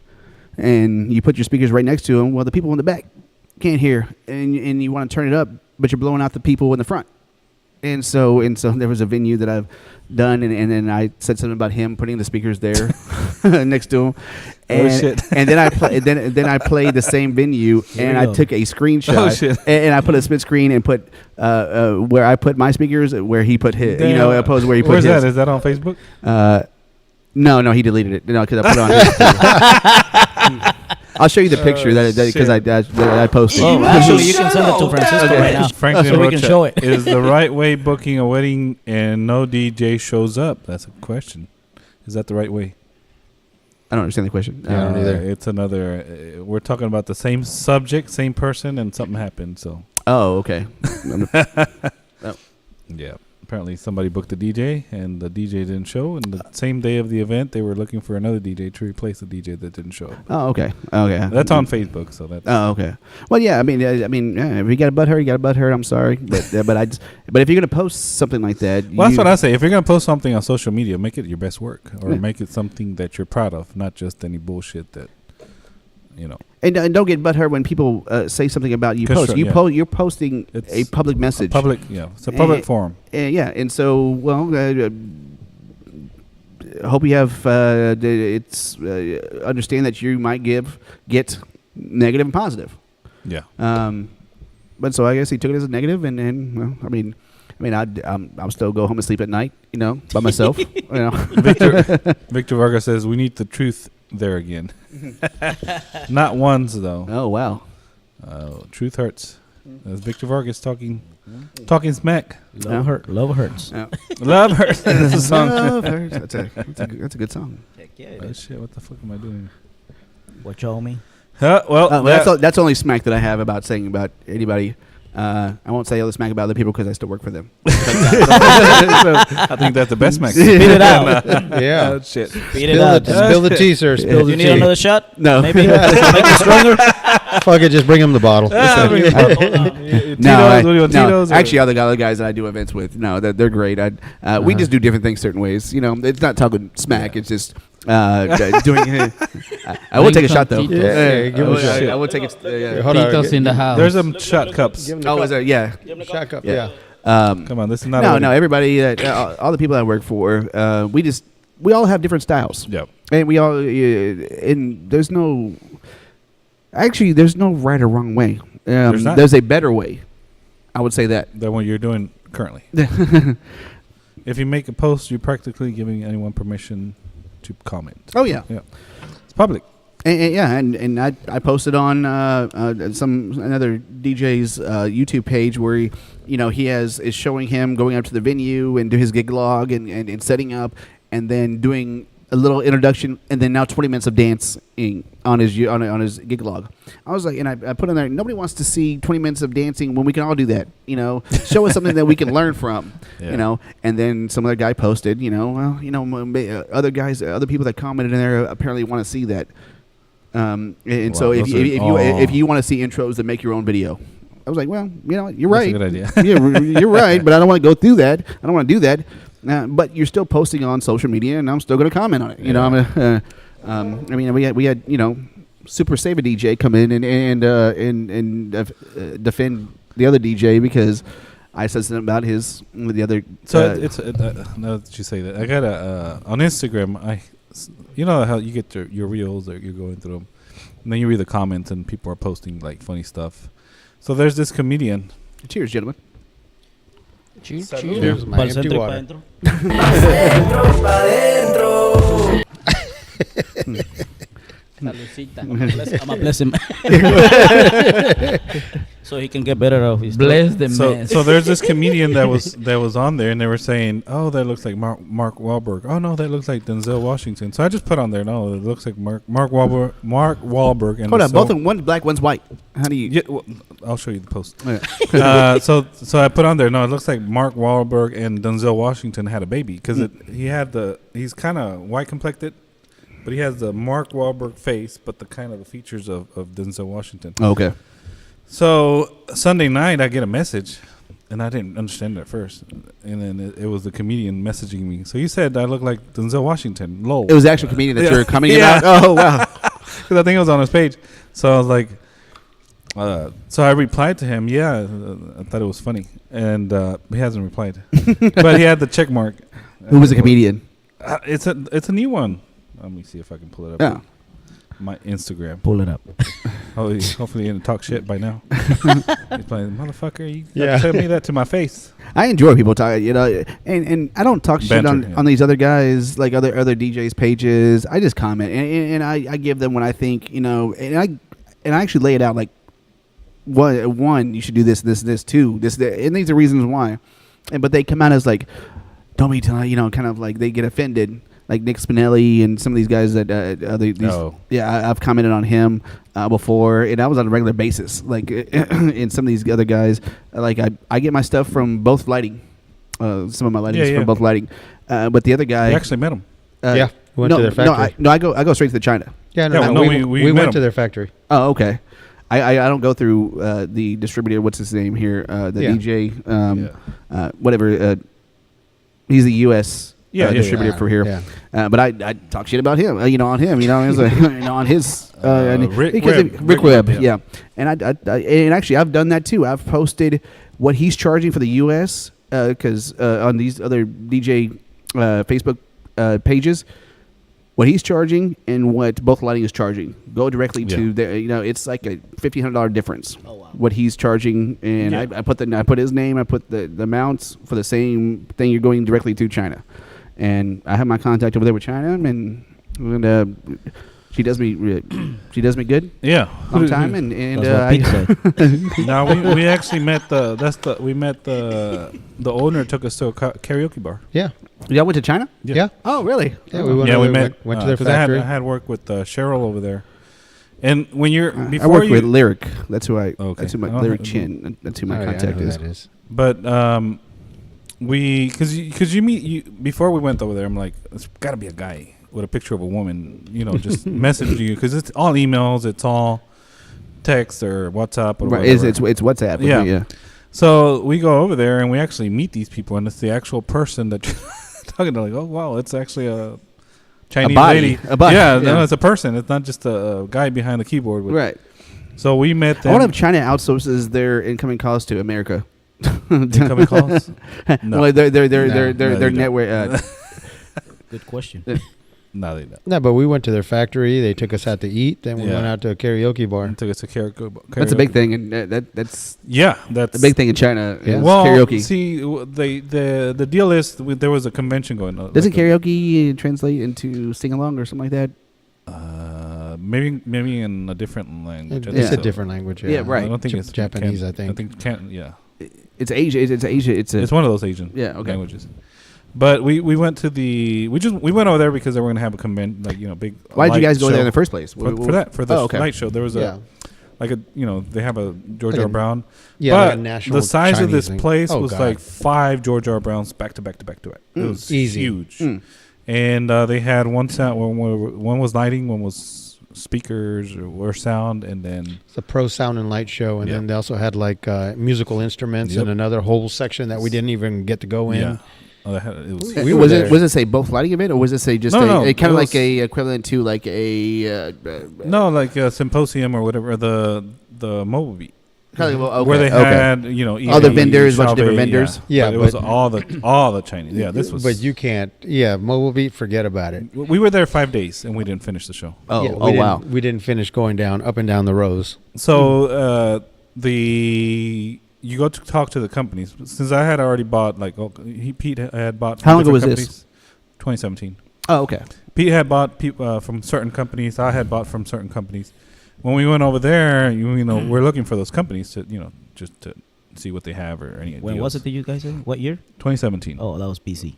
and you put your speakers right next to them. Well, the people in the back can't hear, and you want to turn it up, but you're blowing out the people in the front. And so there was a venue that I've done, and then I said something about him putting the speakers there. next to him. And, shit. and then I played the same venue, and I took a screenshot, and I put a split screen and put where I put my speakers, where he put his, opposed to where he put Where's his. that? Is that on Facebook? No, he deleted it. No, because I put it on his. I'll show you the picture because I posted. Oh, actually, you can send it to Francisco right now. Franklin so we can Rocha, show it. Is the right way booking a wedding and no DJ shows up? That's a question. Is that the right way? I don't understand the question. I don't either. It's another. We're talking about the same subject, same person, and something happened. So. Oh, okay. Yeah. Apparently, somebody booked a DJ, and the DJ didn't show. And the same day of the event, they were looking for another DJ to replace the DJ that didn't show up. Oh, okay. Okay. That's on Facebook, so that's. Oh, okay. Well, yeah. I mean, if you got a butthurt, you got a butthurt. I'm sorry, but if you're gonna post something like that, Well, that's what I say. If you're gonna post something on social media, make it your best work, or make it something that you're proud of, not just any bullshit that, And don't get butthurt when people say something about you. Post. You're posting a public message. It's a public forum. Yeah, and so hope you have understand that you might get negative and positive. Yeah. But so I guess he took it as a negative, and I'll still go home and sleep at night, by myself. Victor Vargas says we need the truth there again. Not once though. Oh wow. Truth hurts. That's Victor Vargas talking smack. Love hurts. Yeah. Love hurts. That's a song. Love hurts. That's a good song. Heck yeah, Oh shit! What the fuck am I doing? What y'all mean? That's only smack that I have about saying about anybody. I won't say other smack about other people because I still work for them. So, I think that's the best smack. Spit it out. Yeah. Shit. Spit it out. Spill the tea, sir. Spill the You tea. need another shot? No. Maybe make it stronger? Fuck it, just bring him the bottle. Actually, other guys that I do events with, they're great. We just do different things certain ways. It's not talking smack. It's just doing. I will take a shot though. Yeah, give him a shot. I will take it. Hold on. Tito's in the house. There's some shot cups. Oh, is there? Yeah. Shot cup. Yeah. Yeah. Come on, this is not. No. Everybody, all the people I work for, we all have different styles. Yep. And we all, and there's no right or wrong way. There's not. There's a better way. I would say that. Than what you're doing currently. If you make a post, you're practically giving anyone permission to comment. Oh yeah. Yeah. It's public. And I posted on another DJ's YouTube page where he is showing him going up to the venue and do his gig log and setting up and then doing a little introduction and then now 20 minutes of dancing on his gig log. I was like, and I put in there, nobody wants to see 20 minutes of dancing when we can all do that. Show us something that we can learn from. Yeah. And then some other guy posted, other people that commented in there apparently want to see that. So if you want to see intros, then make your own video. I was like, well, you're right. That's a good idea. Yeah, you're right, but I don't want to go through that. I don't want to do that. But you're still posting on social media, and I'm still going to comment on it. We had Super Save a DJ come in and defend the other DJ because I said something about the other. So it's now that you say that, I got on Instagram. You know how you get your reels, or you're going through them, and then you read the comments, and people are posting like funny stuff. So there's this comedian. Cheers, gentlemen. Cheers. Cheers. My Pa'l empty centro y water. pa' dentro. Salucita. I'm gonna bless him. So he can get better off his Bless the mess. So there's this comedian that was on there, and they were saying, "Oh, that looks like Mark Wahlberg. Oh no, that looks like Denzel Washington." So I just put on there, "No, it looks like Mark Wahlberg." And hold on, both of them, one's black, one's white. How do you? Yeah, well, I'll show you the post. Okay. So I put on there. No, it looks like Mark Wahlberg and Denzel Washington had a baby because he's kind of white complected, but he has the Mark Wahlberg face, but the kind of the features of Denzel Washington. Okay. So Sunday night, I get a message, and I didn't understand it at first, and then it was the comedian messaging me. So you said I look like Denzel Washington. Lol. It was the actual comedian that you're coming Yeah. about. Oh wow. Because I think it was on his page. So I was like, so I replied to him. Yeah, I thought it was funny, and he hasn't replied, but he had the check mark. Who was the comedian? It's a new one. Let me see if I can pull it up. Yeah. My Instagram. Pull it up. Hopefully he didn't talk shit by now. He's like, motherfucker, you Yeah. tell me that to my face. I enjoy people talking, you know, and I don't talk shit Banter, on these other guys, like other DJs' pages. I just comment and I give them what I think, you know, and I actually lay it out like, one, you should do this, two, this, and these are reasons why, but they come out as like, don't be telling, you know, kind of like they get offended. Like Nick Spinelli and some of these guys that I've commented on him before, and that was on a regular basis. Like, and some of these other guys, like I get my stuff from both lighting, some of my lightings from both lighting, but the other guy, We actually met him. We went to their factory. I go straight to the China. Yeah, we met went him. to their factory. Oh, okay. I don't go through the distributor. What's his name here? The DJ, whatever. He's the U.S. distributor for here. Yeah. But I talk shit about him, you know, on him, you know, on his Rick Webb, yeah. And and actually I've done that too. I've posted what he's charging for the U.S. Because on these other DJ Facebook pages, what he's charging and what Both Lighting is charging. Go directly to the, you know, it's like a $1,500 difference. Oh, wow. What he's charging, and I put his name, I put the amounts for the same thing. You're going directly to China, and I have my contact over there with China, and she does me good. Yeah. Long time, and That's what Pete said. Now we actually met the owner took us to a karaoke bar. Yeah. y'all went to China? Yeah. Oh, really? Yeah, we went to their 'cause factory. I had work with Cheryl over there, and when you're I before work you with Lyric. That's who I. Okay. That's who my Oh, Lyric I- Chin. That's who my Oh, yeah, I know contact who is. that is. But because you before we went over there, I'm like, it's got to be a guy with a picture of a woman, you know, just messaging you, because it's all emails, it's all text or WhatsApp or Right, whatever. it's WhatsApp. Yeah. Yeah. So we go over there and we actually meet these people, and it's the actual person that you're talking to. Like, oh wow, it's actually a Chinese body. lady. A body, Yeah, yeah. no, it's a person. It's not just a guy behind the keyboard. Right. So we met I them. wonder if China outsources their incoming calls to America. Incoming calls? No. Well, their No, their they network. Good question. No, they don't. No, but we went to their factory. They took us out to eat. Then we Yeah. went out to a karaoke bar. And took us to karaoke. That's a big thing, and that's Yeah, that's a big thing in China. Yeah. Is Well, karaoke. see, the deal is there was a convention going on. Doesn't like karaoke translate into sing along or something like that? maybe in a different language. I It's think a so. different language. Yeah, right. I don't think it's Japanese. Can- I think. I think can yeah. It's Asia. It's Asia. It's one of those Asian okay. languages. But we went to we went over there because they were gonna have a convention, like, you know, big. Why did you light guys go there show. in the first place? For the okay. light show? There was Yeah. they have a George Like R. a- Brown. Yeah, but like a national the size of this Chinese thing. place Oh, was God. like 5 George R. Browns back to back to back to back. It was Easy. huge. Mm. And they had one sound, one was lighting, one was speakers or sound, and then It's a pro sound and light show, and Yeah. then they also had like musical instruments Yep. and another whole section that we didn't even get to go in. yeah, it was. We were was there. it say both lighting event, or was it say just No, kind it of like was- a equivalent to like a No, like a symposium or whatever, the mobile beat. kind of, okay, Where they okay. had, Other vendors, bunch of different vendors. Yeah, but it was but- all the Chinese. Yeah, this was. But you can't. Yeah, mobile beat. Forget about it. we were there 5 days and we didn't finish the show. Oh, Yeah, oh wow. We didn't finish going up and down the rows. So you go to talk to the companies. Since I had already bought, like, Pete had bought. How long ago different was this? companies. 2017. Oh, okay. Pete had bought from certain companies. I had bought from certain companies. When we went over there, you know, we're looking for those companies to, you know, just to see what they have or any. When deals. was it that you guys said? What year? 2017. Oh, that was BC.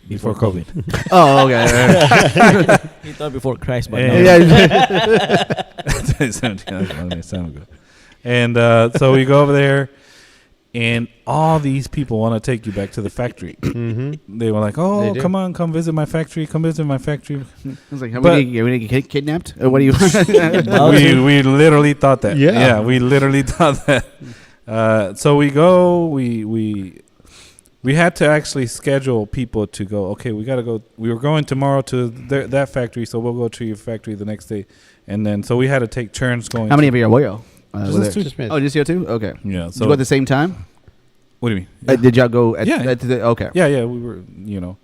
Before COVID. Oh, okay. He thought before Christ, but And- no. Yeah. 2017. That's one sound good. And so we go over there, and all these people want to take you back to the factory. Mm-hmm. They were like, They "Oh, do. come visit my factory. Come visit my factory." I was like, But- we gonna get kidnapped? Or what do you? we literally thought that. Yeah. we literally thought that. So we go. We had to actually schedule people to go. Okay, we got to go. We were going tomorrow to that factory, so we'll go to your factory the next day, and then so we had to take turns going. How many of you were you? Just were us there? two. Just me. Oh, just you two? Okay. Yeah. Did So you go at the same time? what do you mean? Did y'all go at, Yeah. at the okay. Yeah, we were, you know,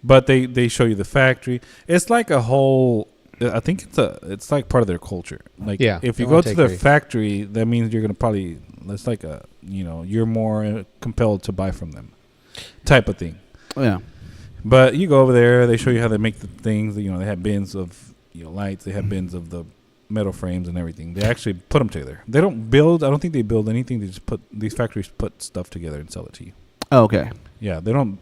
But they show you the factory. It's like a whole. I think it's like part of their culture. Like Yeah, if you they go wanna to take their risks. factory, that means you're gonna probably. It's like you're more compelled to buy from them, type of thing. Yeah. But you go over there, they show you how they make the things. They have bins of lights. They have bins of the metal frames and everything. They actually put them together. They don't build. I don't think they build anything. They just these factories put stuff together and sell it to you. Oh, okay. Yeah, they don't.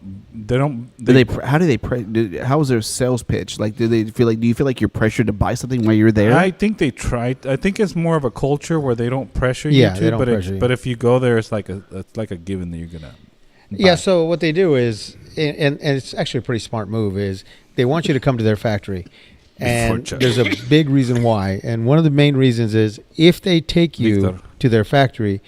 How do they? How is their sales pitch? Like, do you feel like you're pressured to buy something while you're there? I think they try. I think it's more of a culture where they don't pressure you Yeah, to. they don't but pressure you. but if you go there, it's like a given that you're gonna. Yeah, buy. so what they do is, and it's actually a pretty smart move, is they want you to come to their factory. And Before there's a big reason why. And one of the main reasons is if they take you Victor. to their factory,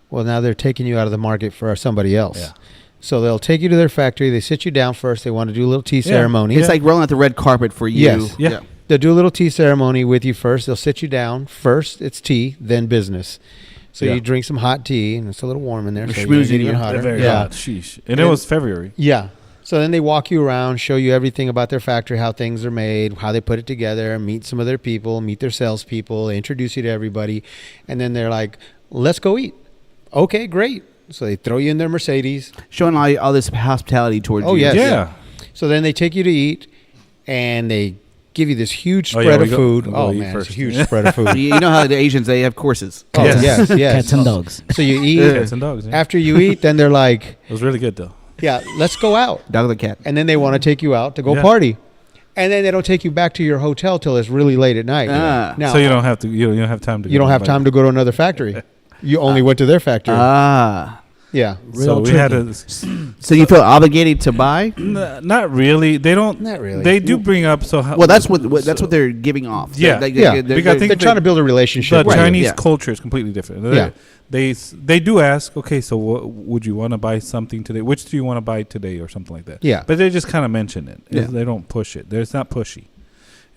well, now they're taking you out of the market for somebody else. Yeah. So they'll take you to their factory. They sit you down first. They want to do a little tea ceremony. It's like rolling out the red carpet for you. Yes. Yeah. They'll do a little tea ceremony with you first. They'll sit you down. First, it's tea, then business. So Yeah. you drink some hot tea, and it's a little warm in there. So Schmoozing you get you. even They're hotter. very Yeah. hot. Sheesh. And it was February. Yeah. So then they walk you around, show you everything about their factory, how things are made, how they put it together, meet some of their people, meet their salespeople, they introduce you to everybody. And then they're like, let's go eat. Okay, great. So they throw you in their Mercedes. Showing all this hospitality towards Oh, you. yes. Yeah. So then they take you to eat, and they give you this huge Oh, yeah, spread we of go- food. we'll Oh, eat man, first. it's a huge spread of food. You know how the Asians, they have courses. Oh, Yes. yes, yes. Cats and dogs. So you eat. Cats and dogs. Yeah. After you eat, then they're like, It was really good though. yeah, let's go out. Dog of the cat. And then they want to take you out to go Yeah. party. And then they don't take you back to your hotel till it's really late at night. Ah. Now, So you don't have to. You don't have time to. you don't have time to go to another factory. You only went to their factory. Ah. Yeah. So we had to. So you feel obligated to buy? Not really. They don't. Not really. They do bring up. So how, Well, that's what they're giving off. Yeah. Yeah. Because I think They're trying to build a relationship. the Right. Chinese Yeah. culture is completely different. Yeah. They do ask. Okay, so would you want to buy something today? Which do you want to buy today, or something like that? Yeah. But they just kind of mention it. Yeah. They don't push it. It's not pushy.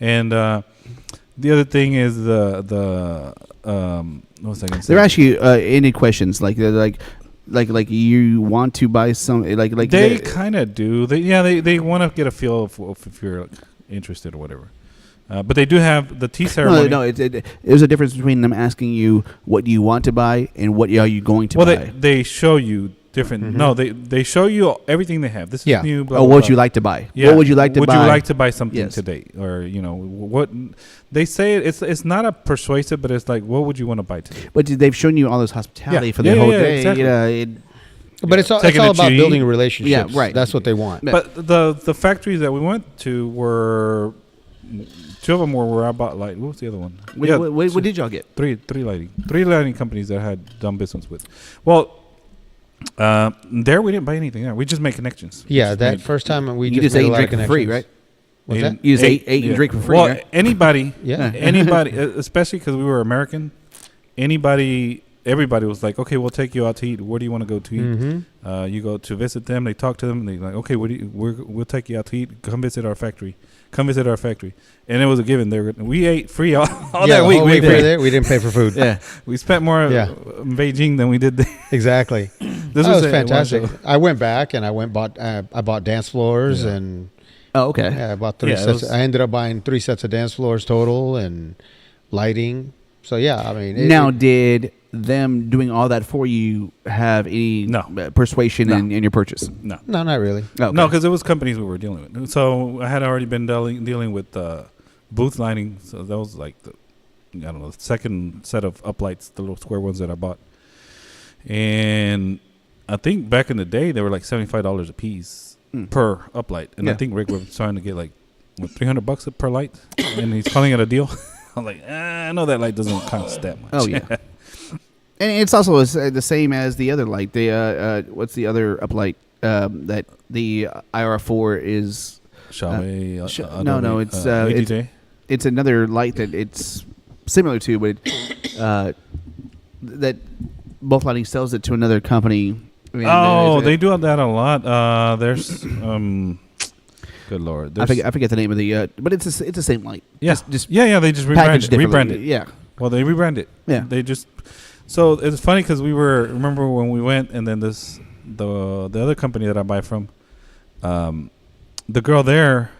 And the other thing is the what was I going to say? They're asking you any questions like you want to buy some like They kind of do. They want to get a feel of if you're interested or whatever. But they do have the tea ceremony. No, there's a difference between them asking you what do you want to buy and what are you going to buy. They show you different. Mhm. No, they show you everything they have. This is Yeah. new. Blah, Oh, blah, what would blah. you like to buy? Yeah. What would you like to buy? Would you like to buy something Yes. today, or what? They say it's not a persuasive, but it's like, what would you want to buy today? But they've shown you all this hospitality Yeah. for the Yeah, whole yeah, day. exactly. But it's all Taking it about cheap. building relationships. Yeah, right. That's what they want. Yeah. But the factories that we went to were two of them were where I bought light. What was the other one? What did y'all get? Three lighting companies that I had done business with. Well, there we didn't buy anything. There we just made connections. We Yeah, just that made- first time we You just just made ate a and lot of drink for free, connections. right? What's that? You just ate and drink for free, Well, right? anybody, Yeah. anybody, especially because we were American. Everybody was like, okay, we'll take you out to eat. Where do you want to go to eat? Mm-hmm. You go to visit them. They talk to them. They like, okay, we'll take you out to eat. Come visit our factory. And it was a given. We ate free all that week. We didn't pay for food. Yeah. We spent more Yeah. in Beijing than we did there. Exactly. This That was a- fantastic. one show. I went back and I bought dance floors Yeah. and Oh, okay. I bought three Yeah, it sets. was- I ended up buying 3 sets of dance floors total and lighting. So yeah, I mean, Now, did them doing all that for you have any No. persuasion No. in your purchase? No. no, not really. Okay. No, because it was companies we were dealing with. So I had already been dealing with booth lighting. So that was like the second set of uplights, the little square ones that I bought. And I think back in the day they were like $75 a piece per uplight. And I Yeah. think Rick was trying to get like $300 per light, and he's calling it a deal. I'm like, I know that light doesn't cost that much. Oh, yeah. And it's also the same as the other light. The what's the other uplight that the IR4 is? Xiaomi, no, it's ADJ. it's another light that it's similar to, but that both lighting sells it to another company. I mean, They do that a lot. There's good lord. I There's, forget the name of the, but it's the same light. yeah, just yeah. They just packaged rebrand differently. it. Yeah, Well, they rebrand it. Yeah. They just. So it's funny because remember when we went, and then the other company that I buy from, the girl there,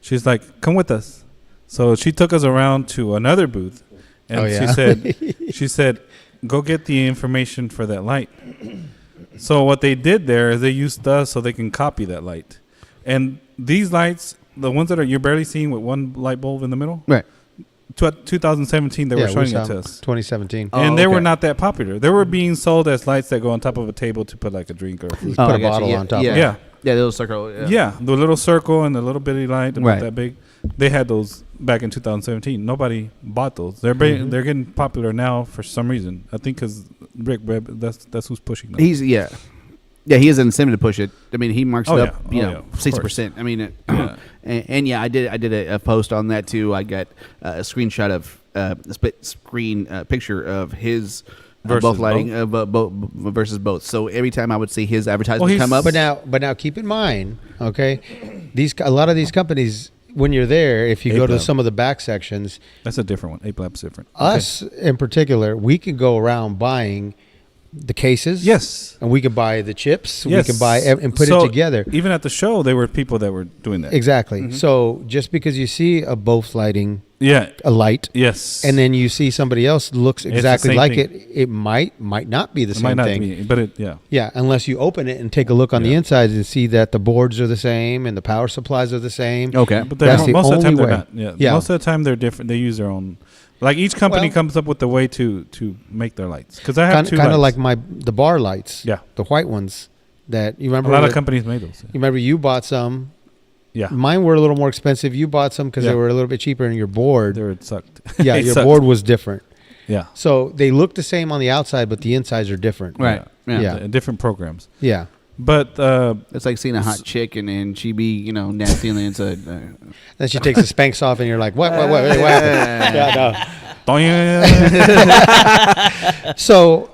she's like, "Come with us." So she took us around to another booth, and she said, "Go get the information for that light." So what they did there is they used us so they can copy that light, and these lights, the ones that you're barely seeing with one light bulb in the middle, Right. 2017 they were showing it to us. 2017. And they were okay. not that popular. They were being sold as lights that go on top of a table to put like a drink or food. Put a I got bottle you. on top. Yeah. of Yeah. Yeah, the little circle. Yeah, the little circle and the little bitty light about Right. that big. They had those back in 2017. Nobody bought those. They're they're getting popular now for some reason. I think because Rick Webb, that's who's pushing them. Yeah, he has an incentive to push it. I mean, he marks Oh, it up, yeah. Oh, you know, yeah, of 60%. I mean, Yeah. and yeah, I did a post on that too. I got a screenshot of a split screen picture of his Versus both lighting versus both. So every time I would see his advertisement he's- come up, But now keep in mind, okay, a lot of these companies, when you're there, if you go to A-Plab. some of the back sections, That's a different one. A-Plab's different. us in particular, we can go around buying the cases. Yes. And we can buy the chips. Yes. We can buy and put So it together. Even at the show, there were people that were doing that. Exactly. So just because you see a both lighting, Yeah. a light, Yes. and then you see somebody else looks the exactly same like thing. it might not be the It same might not thing. be, but it, yeah. Yeah, unless you open it and take a look on the Yeah. inside and see that the boards are the same and the power supplies are the same. okay, But they're, That's the most of the time only they're way. not. Yeah. Yeah. Most of the time they're different. They use their own. Like each company Well- comes up with a way to make their lights. Because I have two Kind of lights. like the bar lights. Yeah. The white ones that you A remember. lot of that- companies made those. You remember you bought some. Yeah. Mine were a little more expensive. You bought some because Yeah. they were a little bit cheaper, and your board, There it sucked. yeah, It your sucked. board was different. Yeah. So they look the same on the outside, but the insides are different. right, yeah. Yeah. Different programs. Yeah. But It's like seeing a hot chick and she be, you know, nasty on the inside. Then she takes the Spanx off, and you're like, what happened? Yeah, no. So,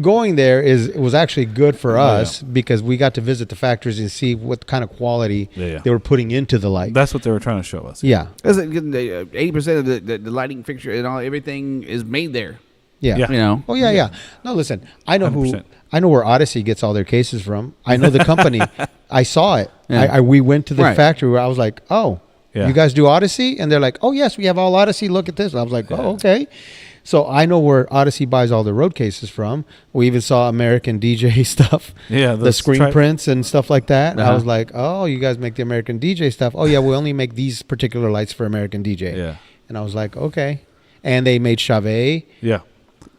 going there was actually good for us because we got to visit the factories and see what kind of quality Yeah. they were putting into the light. that's what they were trying to show us. Yeah. 80% of the lighting fixture and all everything is made there. Yeah. Yeah. You know. Oh yeah. No, listen. I know 100%. I know where Odyssey gets all their cases from. I know the company. I saw it. Yeah. We went to the Right. factory where I was like, oh, Yeah. you guys do Odyssey? And they're like, oh yes, we have all Odyssey. Look at this. I was like, oh, okay. So I know where Odyssey buys all their road cases from. We even saw American DJ stuff. Yeah. The screen prints and stuff like that. I Uh-huh. was like, oh, you guys make the American DJ stuff. Oh yeah, we only make these particular lights for American DJ. Yeah. And I was like, okay. And they made Chavez. Yeah.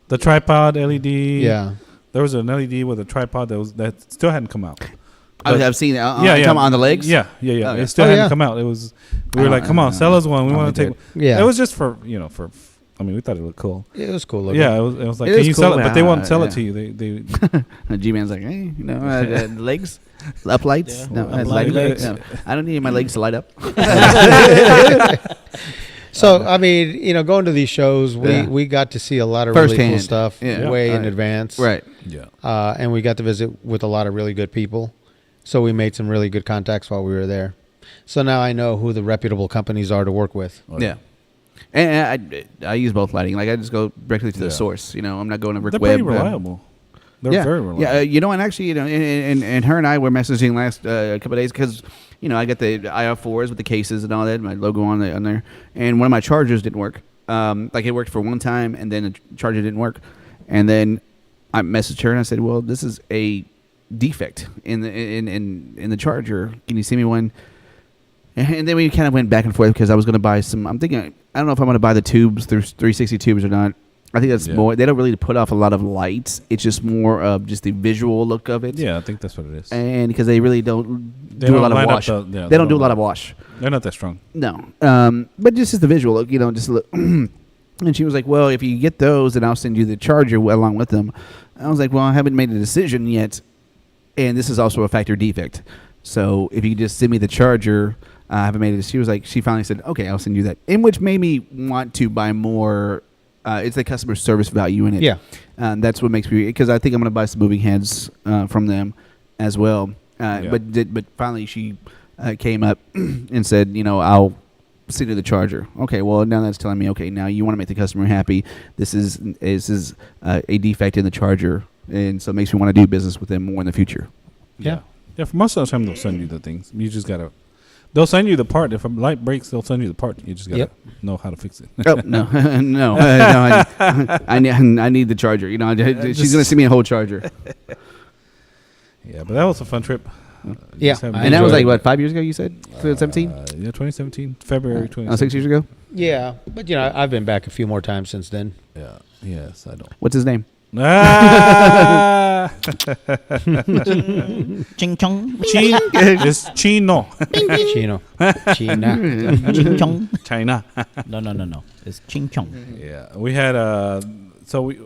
The tripod LED. Yeah. There was an LED with a tripod that still hadn't come out. I've seen it. Yeah. Come on the legs. Yeah. Oh, yeah. It still Oh, hadn't yeah. come out. We were like, come on, sell us one. We Oh, want we to take. did. Yeah. It was just for I mean, we thought it looked cool. It was cool looking. Yeah. It was like, It can is you cool, sell it? But they won't yeah, sell yeah. it to you. They The G-Man's like, hey, you know, legs, up lights. Yeah. No, Up lighting legs. legs. No, I don't need my legs to light up. So I mean, going to these shows, Yeah. we got to see a lot of really cool Firsthand. stuff Yeah. way in Right. advance, Right. yeah. And we got to visit with a lot of really good people, so we made some really good contacts while we were there. So now I know who the reputable companies are to work with. Yeah. And I use both lighting. Like I just go directly to the Yeah. source. You know, I'm not going to Rick They're Webb. pretty reliable. They're yeah, very reliable. yeah. And actually, and her and I were messaging last couple of days because I got the IR4s with the cases and all that, my logo on there, and one of my chargers didn't work. Like it worked for one time, and then the charger didn't work, and then I messaged her and I said, "Well, this is a defect in the charger. Can you send me one?" And then we kind of went back and forth because I was going to buy some. I'm thinking, I don't know if I'm going to buy the tubes through 360 tubes or not. I think that's more. They don't really put off a lot of lights. It's just more of just the visual look of it. Yeah, I think that's what it is. And because they really don't They do a don't lot of line up wash. the- They don't do a lot of wash. They're not that strong. No. But just as the visual look, just look. And she was like, "Well, if you get those, then I'll send you the charger along with them." I was like, "Well, I haven't made a decision yet, and this is also a factory defect. So if you just send me the charger." I haven't made it. She was like, she finally said, "Okay, I'll send you that," in which made me want to buy more. It's the customer service value in it. Yeah. That's what makes me, because I think I'm going to buy some moving heads from them as well. But finally she came up and said, "I'll send you the charger." Okay, well now that's telling me, okay, now you want to make the customer happy. This is a defect in the charger, and so it makes me want to do business with them more in the future. Yeah. Yeah, for most of the time they'll send you the things. You just gotta. They'll send you the part. If a light breaks, they'll send you the part. You just gotta know how to fix it. Oh no, no, I need the charger. You know, she's gonna send me a whole charger. Yeah, but that was a fun trip. Yeah. And that was like what, 5 years ago? You said 2017. Yeah, 2017, February 2017. 6 years ago. Yeah, but you know, I've been back a few more times since then. Yeah. Yes, I don't. What's his name? Ah! Ching chong. It's Chino. Chino. China. Ching chong. China. No. It's ching chong. Yeah, we had so we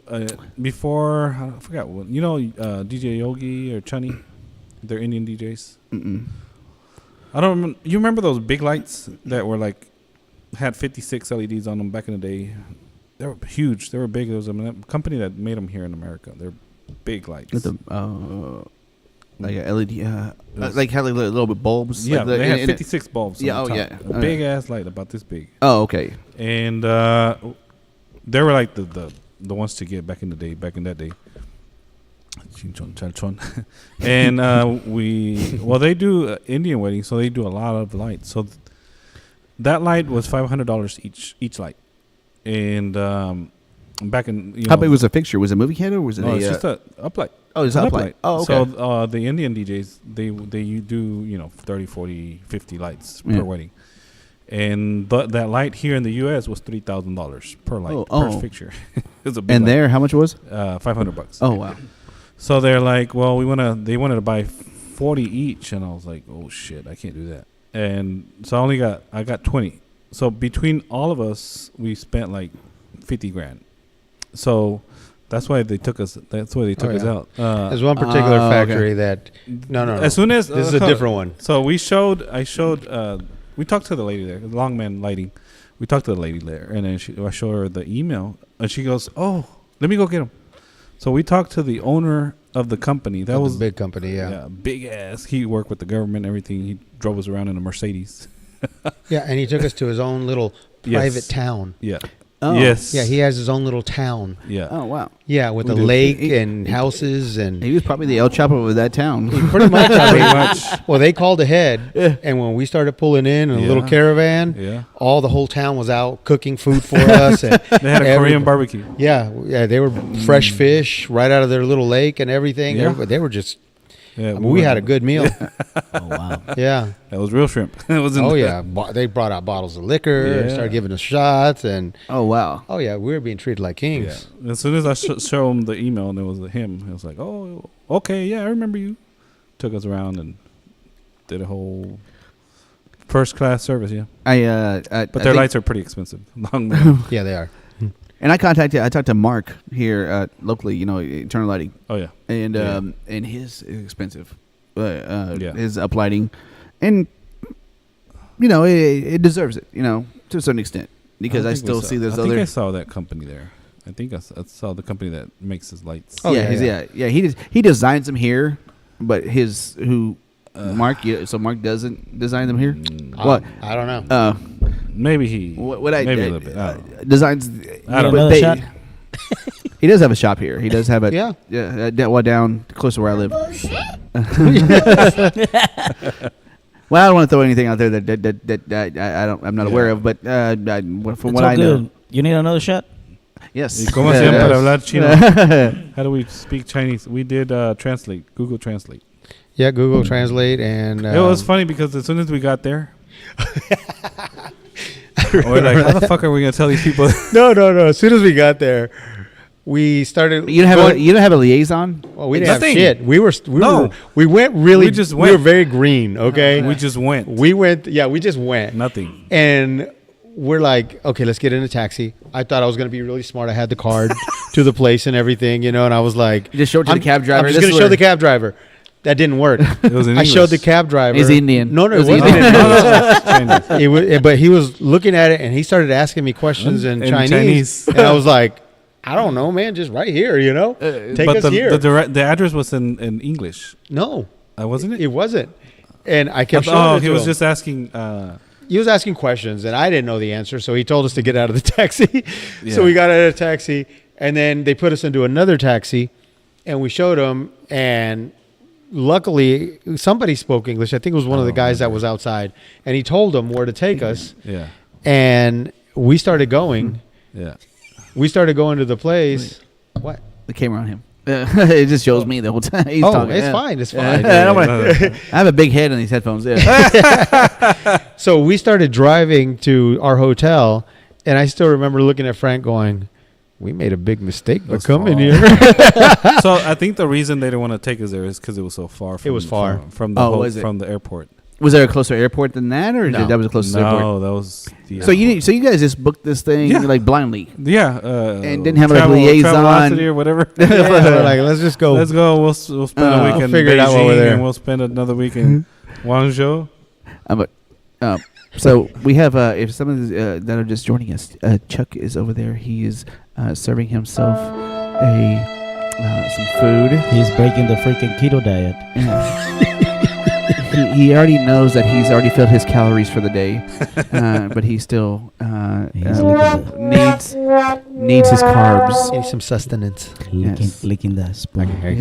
before I forgot what DJ Yogi or Chunny, they're Indian DJs. Mm-mm. I don't remember. You remember those big lights that were like had 56 LEDs on them back in the day? They were huge. They were big. There was a company that made them here in America. They're big lights. With the like a LED, like had like little bit bulbs. Yeah, like they had 56 bulbs. Yeah, on the top. A big ass light about this big. Oh, okay. And they were like the ones to get back in the day, back in that day. And they do Indian weddings, so they do a lot of lights. So that light was $500 each light. And back in how big was the fixture? Was it a movie camera or was it? No, it's just a uplight. Oh, it's an uplight. Oh, okay. So the Indian DJs they do 30, 40, 50 lights per wedding. And that light here in the U.S. was $3,000 per light per fixture. It was a big and light. there, how much was? $500. Oh wow! So they're like, well, they wanted to buy 40 each, and I was like, oh shit, I can't do that. And so I got 20. So between all of us, we spent like $50,000. So that's why they took us. That's why they took us out. There's one particular factory that no. As soon as this is a different one. So we talked to the lady there, the Longman Lighting. We talked to the lady there, and then I show her the email, and she goes, "Oh, let me go get them." So we talked to the owner of the company. That was a big company, yeah, big ass. He worked with the government, and everything. He drove us around in a Mercedes. Yeah, and he took us to his own little private town. Yeah. Oh. Yes. Yeah, he has his own little town. Yeah. Oh wow. Yeah, with a lake and houses and. He was probably the El Chapo of that town. Pretty much. Well, they called ahead, and when we started pulling in a little caravan, the whole town was out cooking food for us. And they had a Korean barbecue. Yeah, they were fresh fish right out of their little lake and everything. Yeah. They were just. Yeah, we had a good meal. Oh wow! Yeah, that was real shrimp. It was. They brought out bottles of liquor and started giving us shots and. Oh wow! Oh yeah, we were being treated like kings. Yeah. As soon as I show him the email and it was him, it was like, oh, okay, yeah, I remember you. Took us around and did a whole first class service. Yeah, but their lights are pretty expensive. Yeah, they are. And I talked to Mark here locally, Eternal Lighting. Oh yeah, and his is expensive, his uplighting, and it deserves it, to a certain extent because I still see there's other. I think I saw that company there. I think I saw the company that makes his lights. Oh yeah. He designs them here, but Mark doesn't design them here. What? I don't know. Maybe he. Maybe a little bit. Designs. I don't know. Shot? He does have a shop here. He does have a down close to where I live. Well, I don't want to throw anything out there that I'm not aware of, but from what I know, you need another shot. Yes. ¿Cómo se llama para hablar chino? How do we speak Chinese? We did Google Translate. Yeah, Google Translate, and it was funny because as soon as we got there. We're like, how the fuck are we gonna tell these people? No. As soon as we got there, we started. You don't have a liaison? Well, we didn't have shit. We went really. We just went. We were very green. Okay. We just went. We went. Yeah, we just went. Nothing. And we're like, okay, let's get in a taxi. I thought I was gonna be really smart. I had the card to the place and everything, and I was like, you just showed it to the cab driver. I'm just gonna show the cab driver. That didn't work. It was in English. I showed the cab driver. He's Indian. No, it wasn't Indian. But he was looking at it, and he started asking me questions in Chinese. And I was like, I don't know, man. Just right here, Take us here. The address was in English. No. Wasn't it? It wasn't. And I kept showing it to he was him. Just asking. He was asking questions, and I didn't know the answer, so he told us to get out of the taxi. Yeah. So we got out of the taxi, and then they put us into another taxi, and we showed him, and... luckily, somebody spoke English. I think it was one of the guys that was outside, and he told them where to take us. Yeah. And we started going. Yeah. We started going to the place. What? The camera on him. It just shows me the whole time. He's talking. It's fine. It's fine. I have a big head on these headphones. Yeah. So we started driving to our hotel, and I still remember looking at Frank going, we made a big mistake by coming here. So I think the reason they didn't want to take us there is because it was so far. It was far. from the from the airport. Was there a closer airport than that, or No. that was the closest airport? No, that was the. So you guys just booked this thing like blindly, Yeah. and didn't have like liaison Travelocity or whatever. We're like, let's just go. Let's go. We'll spend a week in figure it out while we're Beijing, there. and we'll spend another week in Guangzhou. So we have, if some of the, that are just joining us, Chuck is over there. He is serving himself some food. He's breaking the freaking keto diet. He already knows that he's already filled his calories for the day, but he still needs his carbs. Need some sustenance. Licking the spoon. Here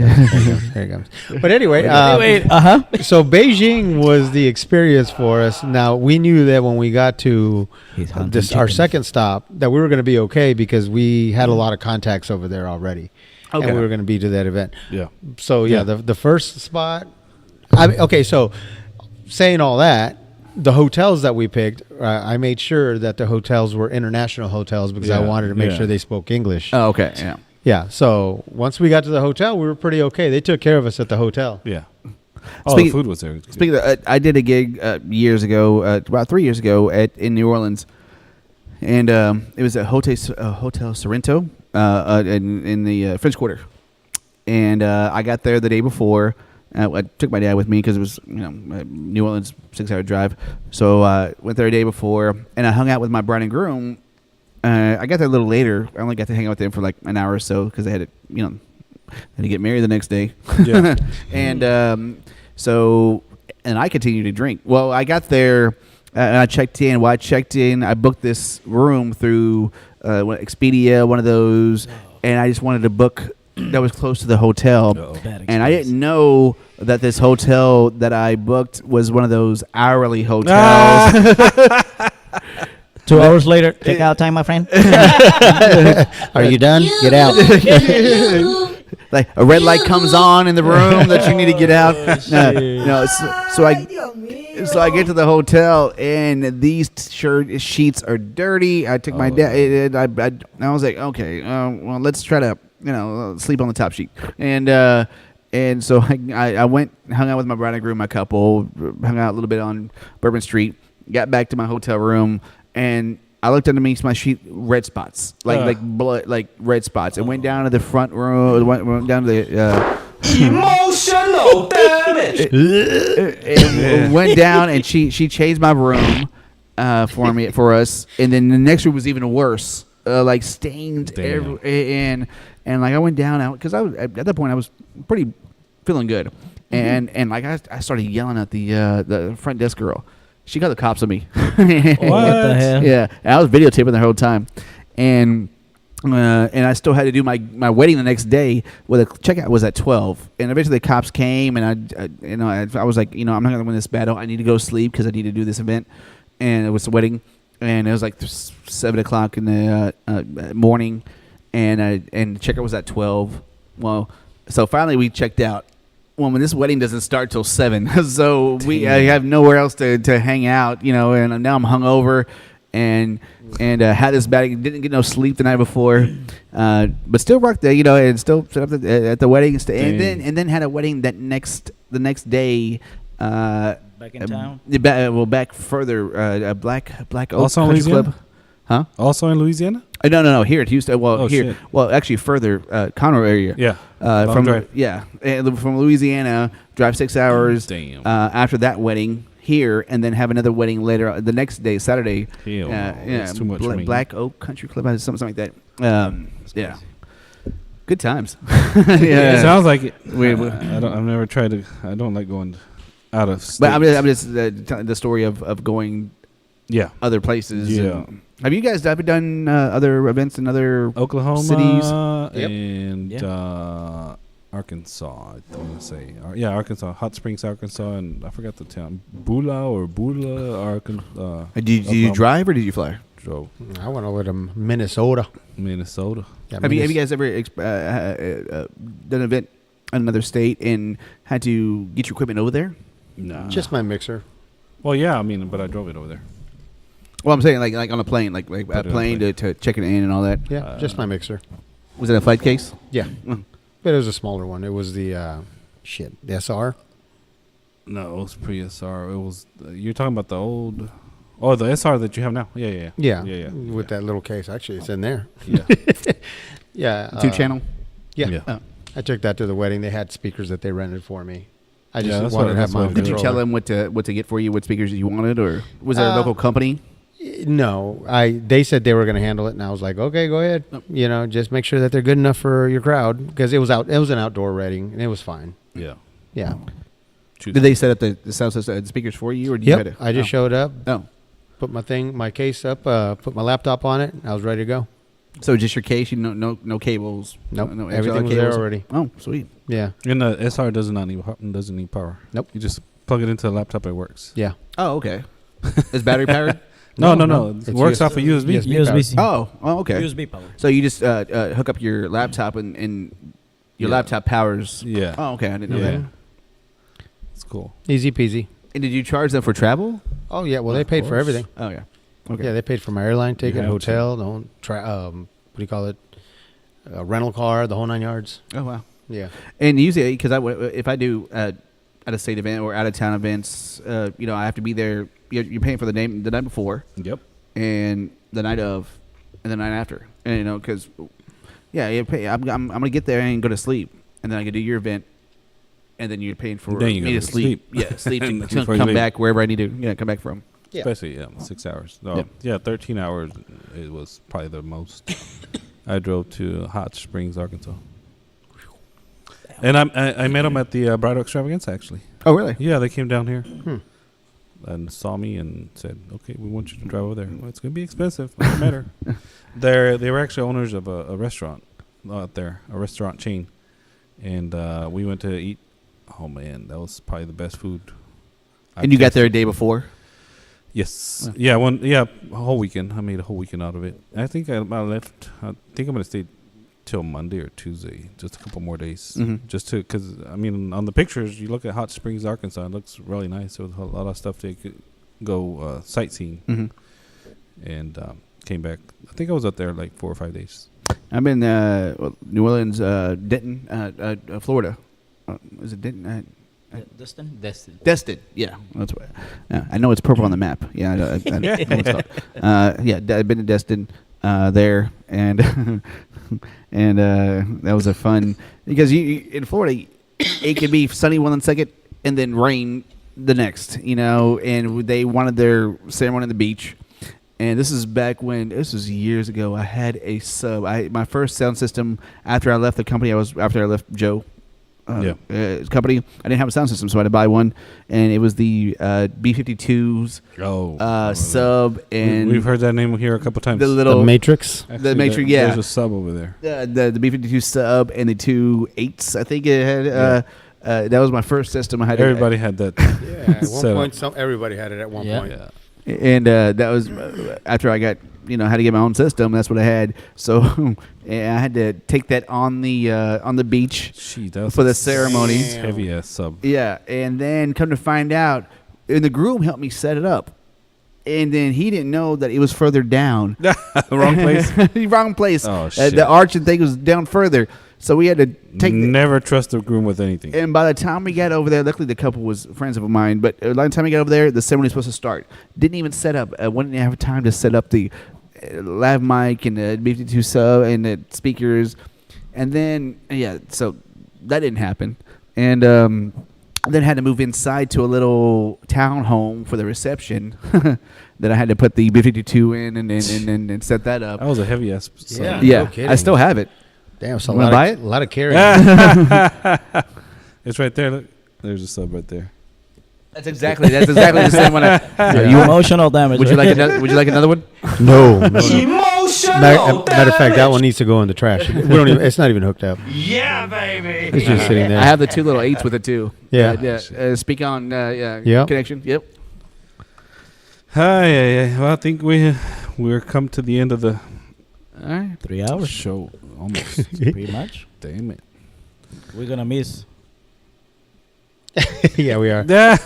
it comes. But anyway, so Beijing was the experience for us. Now, we knew that when we got to our second stop that we were going to be okay because we had a lot of contacts over there already. Okay. And we were going to be to that event. Yeah. So, the first spot. So saying all that, the hotels that we picked, I made sure that the hotels were international hotels because I wanted to make sure they spoke English. Oh, okay. Yeah. Yeah. So once we got to the hotel, we were pretty okay. They took care of us at the hotel. Yeah. Speaking- the food was there. Speaking of, I did a gig years ago, about 3 years ago, in New Orleans, and it was a Hotel Sorrento in the French Quarter, and I got there the day before. I took my dad with me because it was New Orleans 6-hour drive, so went there a day before, and I hung out with my bride and groom. I got there a little later. I only got to hang out with them for like an hour or so because they had to get married the next day. Yeah. And so I continued to drink. Well, I got there and I checked in. Well, I checked in. I booked this room through Expedia, one of those, and I just wanted to book that was close to the hotel. And I didn't know that this hotel that I booked was one of those hourly hotels. 2 hours later, check out time, my friend. Are you done? Get out. Like a red light comes on in the room that you need to get out. So I get to the hotel and these sheets are dirty. I took my dad. I was like, okay, well, let's try to sleep on the top sheet. And so I went, hung out with my bride and groom, my couple, hung out a little bit on Bourbon Street. Got back to my hotel room and I looked underneath my sheet, red spots, like blood, like red spots. It went down to the front room, went down to the Emotional damage. it went down, and she changed my room for us, and then the next room was even worse, like stained and like I went down because I was at that point I was pretty feeling good, and like I started yelling at the front desk girl. She got the cops on me. What the hell? Yeah, and I was videotaping the whole time, and I still had to do my wedding the next day. Well, the checkout was at 12, and eventually the cops came, and I was like, I'm not gonna win this battle. I need to go sleep because I need to do this event, and it was the wedding, and it was like 7:00 in the morning, and the checkout was at 12. Well, so finally we checked out. Well, when this wedding doesn't start till 7, so I have nowhere else to hang out, and now I'm hungover, and had this bad, didn't get no sleep the night before, but still rocked there, and still set up at the wedding, and then had a wedding the next day. Back in town. Back further, a Black Oak Also in Country Louisiana? Club. Huh? Also in Louisiana? No, here at Houston. Well, shit. Well, actually further, Conroe area. Yeah. From drive. from Louisiana, drive 6 hours. Damn. After that wedding here, and then have another wedding later the next day, Saturday. Hell no, that's too much for me. Black Oak Country Club, something like that. Yeah. Good times. Yeah. It sounds like it. I've never tried to. I don't like going out of state. But I'm just telling the story of going. Yeah. Other places. Yeah. Have you guys ever done other events in other Oklahoma cities? and Arkansas. I want to say, Arkansas, Hot Springs, Arkansas, and I forgot the town, Bula, Arkansas. Did you drive or did you fly? Drove. I went over to Minnesota. Yeah, Have you guys ever done an event in another state and had to get your equipment over there? Nah. Just my mixer. Well, yeah, but I drove it over there. Well, I'm saying like on a plane, like a Put it on plane a to check it in and all that. Yeah, just my mixer. Was it a flight case? Yeah, Mm. but it was a smaller one. It was the the SR. No, it was pre-SR. It was you're talking about the old. Oh, the SR that you have now. Yeah. With that little case, actually, it's in there. Yeah. Yeah, 2-channel. Yeah. Yeah. Oh. I took that to the wedding. They had speakers that they rented for me. I Yeah, just that's wanted what- to have that's my what own it Did you controller. tell them what to get for you, what speakers you wanted, or was there a local company? No, they said they were going to handle it, and I was like, okay, go ahead. You know, just make sure that they're good enough for your crowd, because it was an outdoor wedding, and it was fine. Yeah. Yeah. Choose Did they set up the sound system, the speakers for you, or did you Yep. had to? I just showed up, Oh, put my case up, put my laptop on it, and I was ready to go. so just your case, no cables. Nope, no everything XLR was there cables? already. Oh, sweet. Yeah. And the SR doesn't need power. Nope. You just plug it into the laptop. It works. Yeah. Oh, okay. Is battery powered? No. It's It works off of USB. USB-C. Oh, okay. USB power. So you just hook up your laptop and your Yeah. laptop powers. Yeah. Oh, okay. I didn't know Yeah. that. It's cool. Easy peasy. And did you charge them for travel? Oh, yeah. Well, they paid for course. everything. Oh, yeah. Okay. Yeah, they paid for my airline ticket, have to. hotel, the whole what do you call it? Rental car, the whole 9 yards. Oh, wow. Yeah. And usually, because if I do out of state event or out of town events, I have to be there. You're paying for the night before, Yep. and the night of, and the night after. And because you pay. I'm gonna get there and go to sleep, and then I can do your event, and then you're paying for Then you me go to to sleep. sleep. Yeah, sleep to Before you come leave. back wherever I need to come back from. Yeah. Especially 6 hours. No, Yep. Yeah, 13 hours. It was probably the most. I drove to Hot Springs, Arkansas, and I met them at the Bridal Extravaganza. Actually, Oh, really? yeah, they came down here and saw me and said, "Okay, we want you to drive over there." Well, it's gonna be expensive. I met her. They were actually owners of a restaurant out there, a restaurant chain, and we went to eat. Oh man, that was probably the best food. And you got there a day before? Yes. Yeah. A whole weekend. I made a whole weekend out of it. I think I left. I think I'm gonna stay till Monday or Tuesday, just a couple more days, Mhm. just to because on the pictures you look at Hot Springs, Arkansas, it looks really nice. There was a lot of stuff they could go sightseeing, Mm-hmm. and came back. I think I was up there like 4 or 5 days. I'm in New Orleans, Denton, Florida. Is it Denton? Destin? Destin. Yeah, that's what. I know it's purple on the map. Yeah, I know it's called. I've been to Destin there, and and that was a fun because you in Florida, it can be sunny one second and then rain the next. And they wanted their ceremony on the beach. And this is back when this was years ago. I had a sub. My first sound system after I left the company. After I left Joe. Company. I didn't have a sound system, so I had to buy one, and it was the B-52's sub, and we've heard that name here a couple times. the little The Matrix. Actually, the Matrix. Yeah, there's a sub over there. the B-52 sub and the 2 8s. I think it had. That was my first system. I had Everybody had that. Yeah, at one So- point, everybody had it at one Yeah. point. Yeah. and that was after I got had to get my own system. That's what I had. So I had to take that on the beach. Gee, that was For the a ceremony. heavy ass sub. Yeah, and then come to find out, and the groom helped me set it up, and then he didn't know that it was further down. Wrong place. Wrong place. Oh, shit. The arch and thing was down further, so we had to take. Never trust the groom with anything. And by the time we got over there, luckily the couple was friends of mine. But by the time we got over there, the ceremony was supposed to start. Didn't even set up. Wouldn't have time to set up the lav mic and the B-52 sub and the speakers, and then so that didn't happen. And then had to move inside to a little townhome for the reception. That I had to put the B-52 in and set that up. That was a heavy ass sub. Yeah. Yeah, no kidding. I still have it. Damn, so a Wanna lot, buy of, it? a lot of carrying. It's right there. Look, there's a sub right there. That's exactly the same one. You emotional damage. Would you like another? Would you like another one? No. Matter of fact, that one needs to go in the trash. We don't even. It's not even hooked up. Yeah, baby. It's just sitting there. I have the 2 little 8s with it too. Yeah. Speak on Yep. connection. Yep. Hi. Well, I think we're come to the end of the All right. 3 hours. show. Almost. Pretty much. Damn it. We're gonna miss. Yeah, we are. Yeah.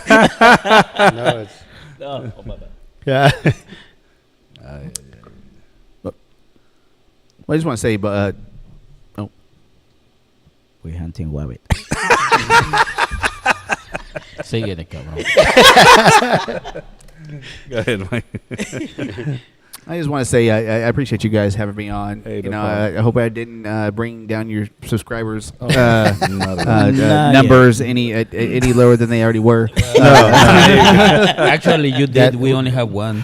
No, it's. Oh, my bad. Yeah. Well, I just want to say, but We're hunting rabbit. Síguele, cabrón. Go ahead, Mike. I just want to say I appreciate you guys having me on. Hey, you no know, problem. I hope I didn't bring down your subscribers Not at all. numbers any lower than they already were. Actually, you did. We only have one.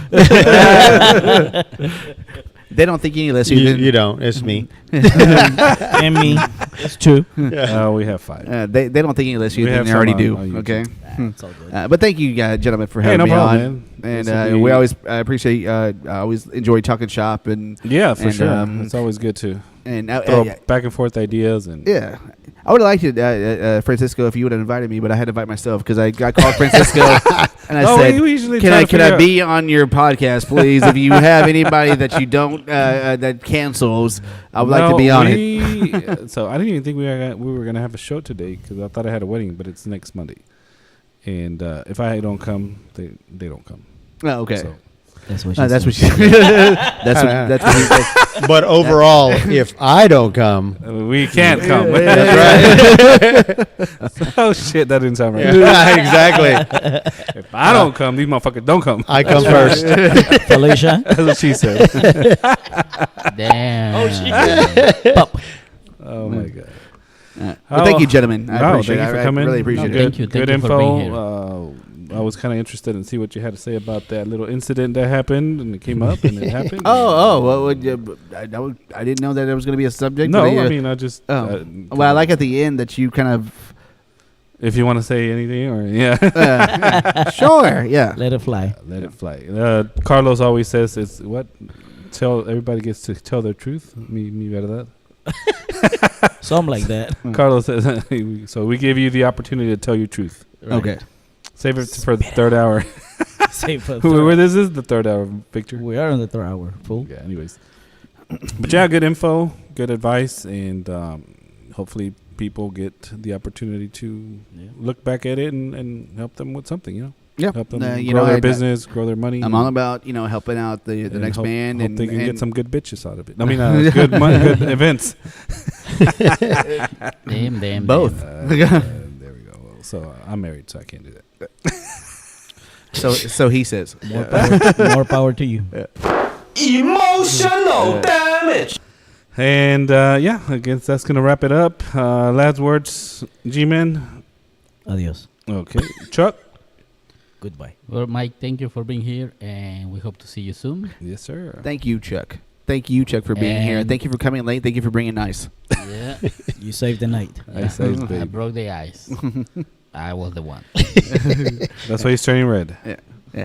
They don't think any less. You don't. It's me. And me. It's 2. We have 5. They don't think any less We than have they already some do. on YouTube. Okay. It's all good. But thank you, gentlemen, for Hey, having no me problem, on. man. And This will be- we always appreciate. I always enjoy talking shop and Yeah, for and, sure. It's always good to throw back and forth ideas and yeah. I would have liked it, Francisco, if you would have invited me, but I had to invite myself because I called Francisco and I said, we usually "Can try I to can figure I out- be on your podcast, please? If you have anybody that you don't that cancels, I would like to be on it." So I didn't even think we were gonna have a show today because I thought I had a wedding, but it's next Monday. And if I don't come, they don't come. Oh, okay. So, That's what she That's what said. she. That's what he said. But overall, if I don't come, we can't come. that's right. Oh shit, that didn't sound right. Yeah, exactly. If I don't come, these motherfuckers don't come. I come first. Felicia. That's what she said. Damn. Oh my god. Well, thank you, gentlemen. I No, appreciate thank you it. for I coming. really appreciate No, it. thank you. Good Thank you for being info. I was kind of interested in see what you had to say about that little incident that happened and it came up and it happened. Well, I didn't know that it was going to be a subject. No, but, I mean I just. well, I like at the end that you kind of. If you want to say anything, or yeah, Sure, yeah. Let it fly. let it fly. Carlos always says it's what tell everybody gets to tell their truth. Me better that. Something like that. Carlos says so. We give you the opportunity to tell your truth. Okay. Save it for the third hour. Save for the Where third. this is the third hour picture. We are in the 3rd hour. Fool. Yeah. Anyways, but yeah, good info, good advice, and hopefully people get the opportunity to look back at it and help them with something. You know. Yeah. Help them you grow know, their I- business, grow their money. I'm all about helping out the next hope, band hope and they can and get some good bitches out of it. I mean, good good events. Damn. both. There we go. Well, so I'm married, so I can't do that. So he says. More power to you. Emotional damage. And yeah, I guess that's gonna wrap it up. Last words, G-Man. Adios. Okay, Chuck. Goodbye. Well, Mike, thank you for being here, and we hope to see you soon. Yes, sir. Thank you, Chuck. Thank you, Chuck, for being here. And- Thank you for coming late. Thank you for bringing nice. Yeah. You saved the night. I saved I baby. broke the ice. I was the one. That's why he's turning red. Yeah.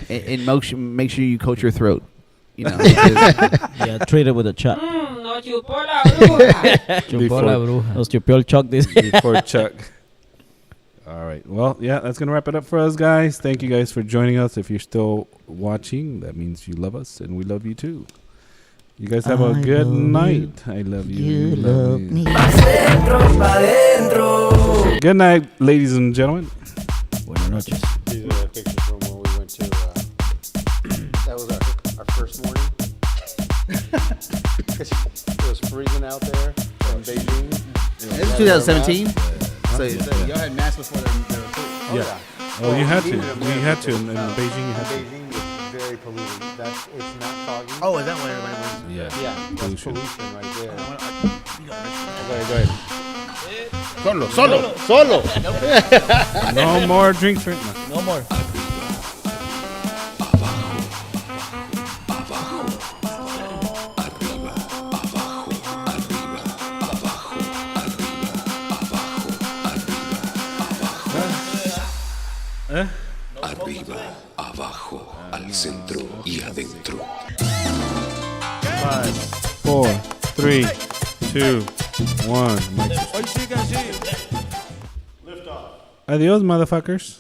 And make sure you coat your throat. Because- Yeah, treat it with a chop. No chupó la bruja. Chupó la bruja. Those chupió el choc this. Before Chuck. All right. Well, yeah, that's going to wrap it up for us, guys. Thank you guys for joining us. If you're still watching, that means you love us, and we love you too. You guys have a I good love night. I love you. You love you. me. Good night, ladies and gentlemen. Buenas noches. These are the pictures from when we went to. That was our first morning. It was freezing out there in Beijing. This is 2017. So y'all had masks before they were approved. Yeah. Oh, you had to. You had to. In Beijing, you had to. Beijing is very polluted. It's not foggy. Oh, is that what everybody was? Yeah. Yeah, that's Pollution. pollution right there. Go ahead. Solo. No more drinks right now. No more. Arriba, abajo, al centro y adentro. 5, 4, 3, 2, 1. Adios, motherfuckers.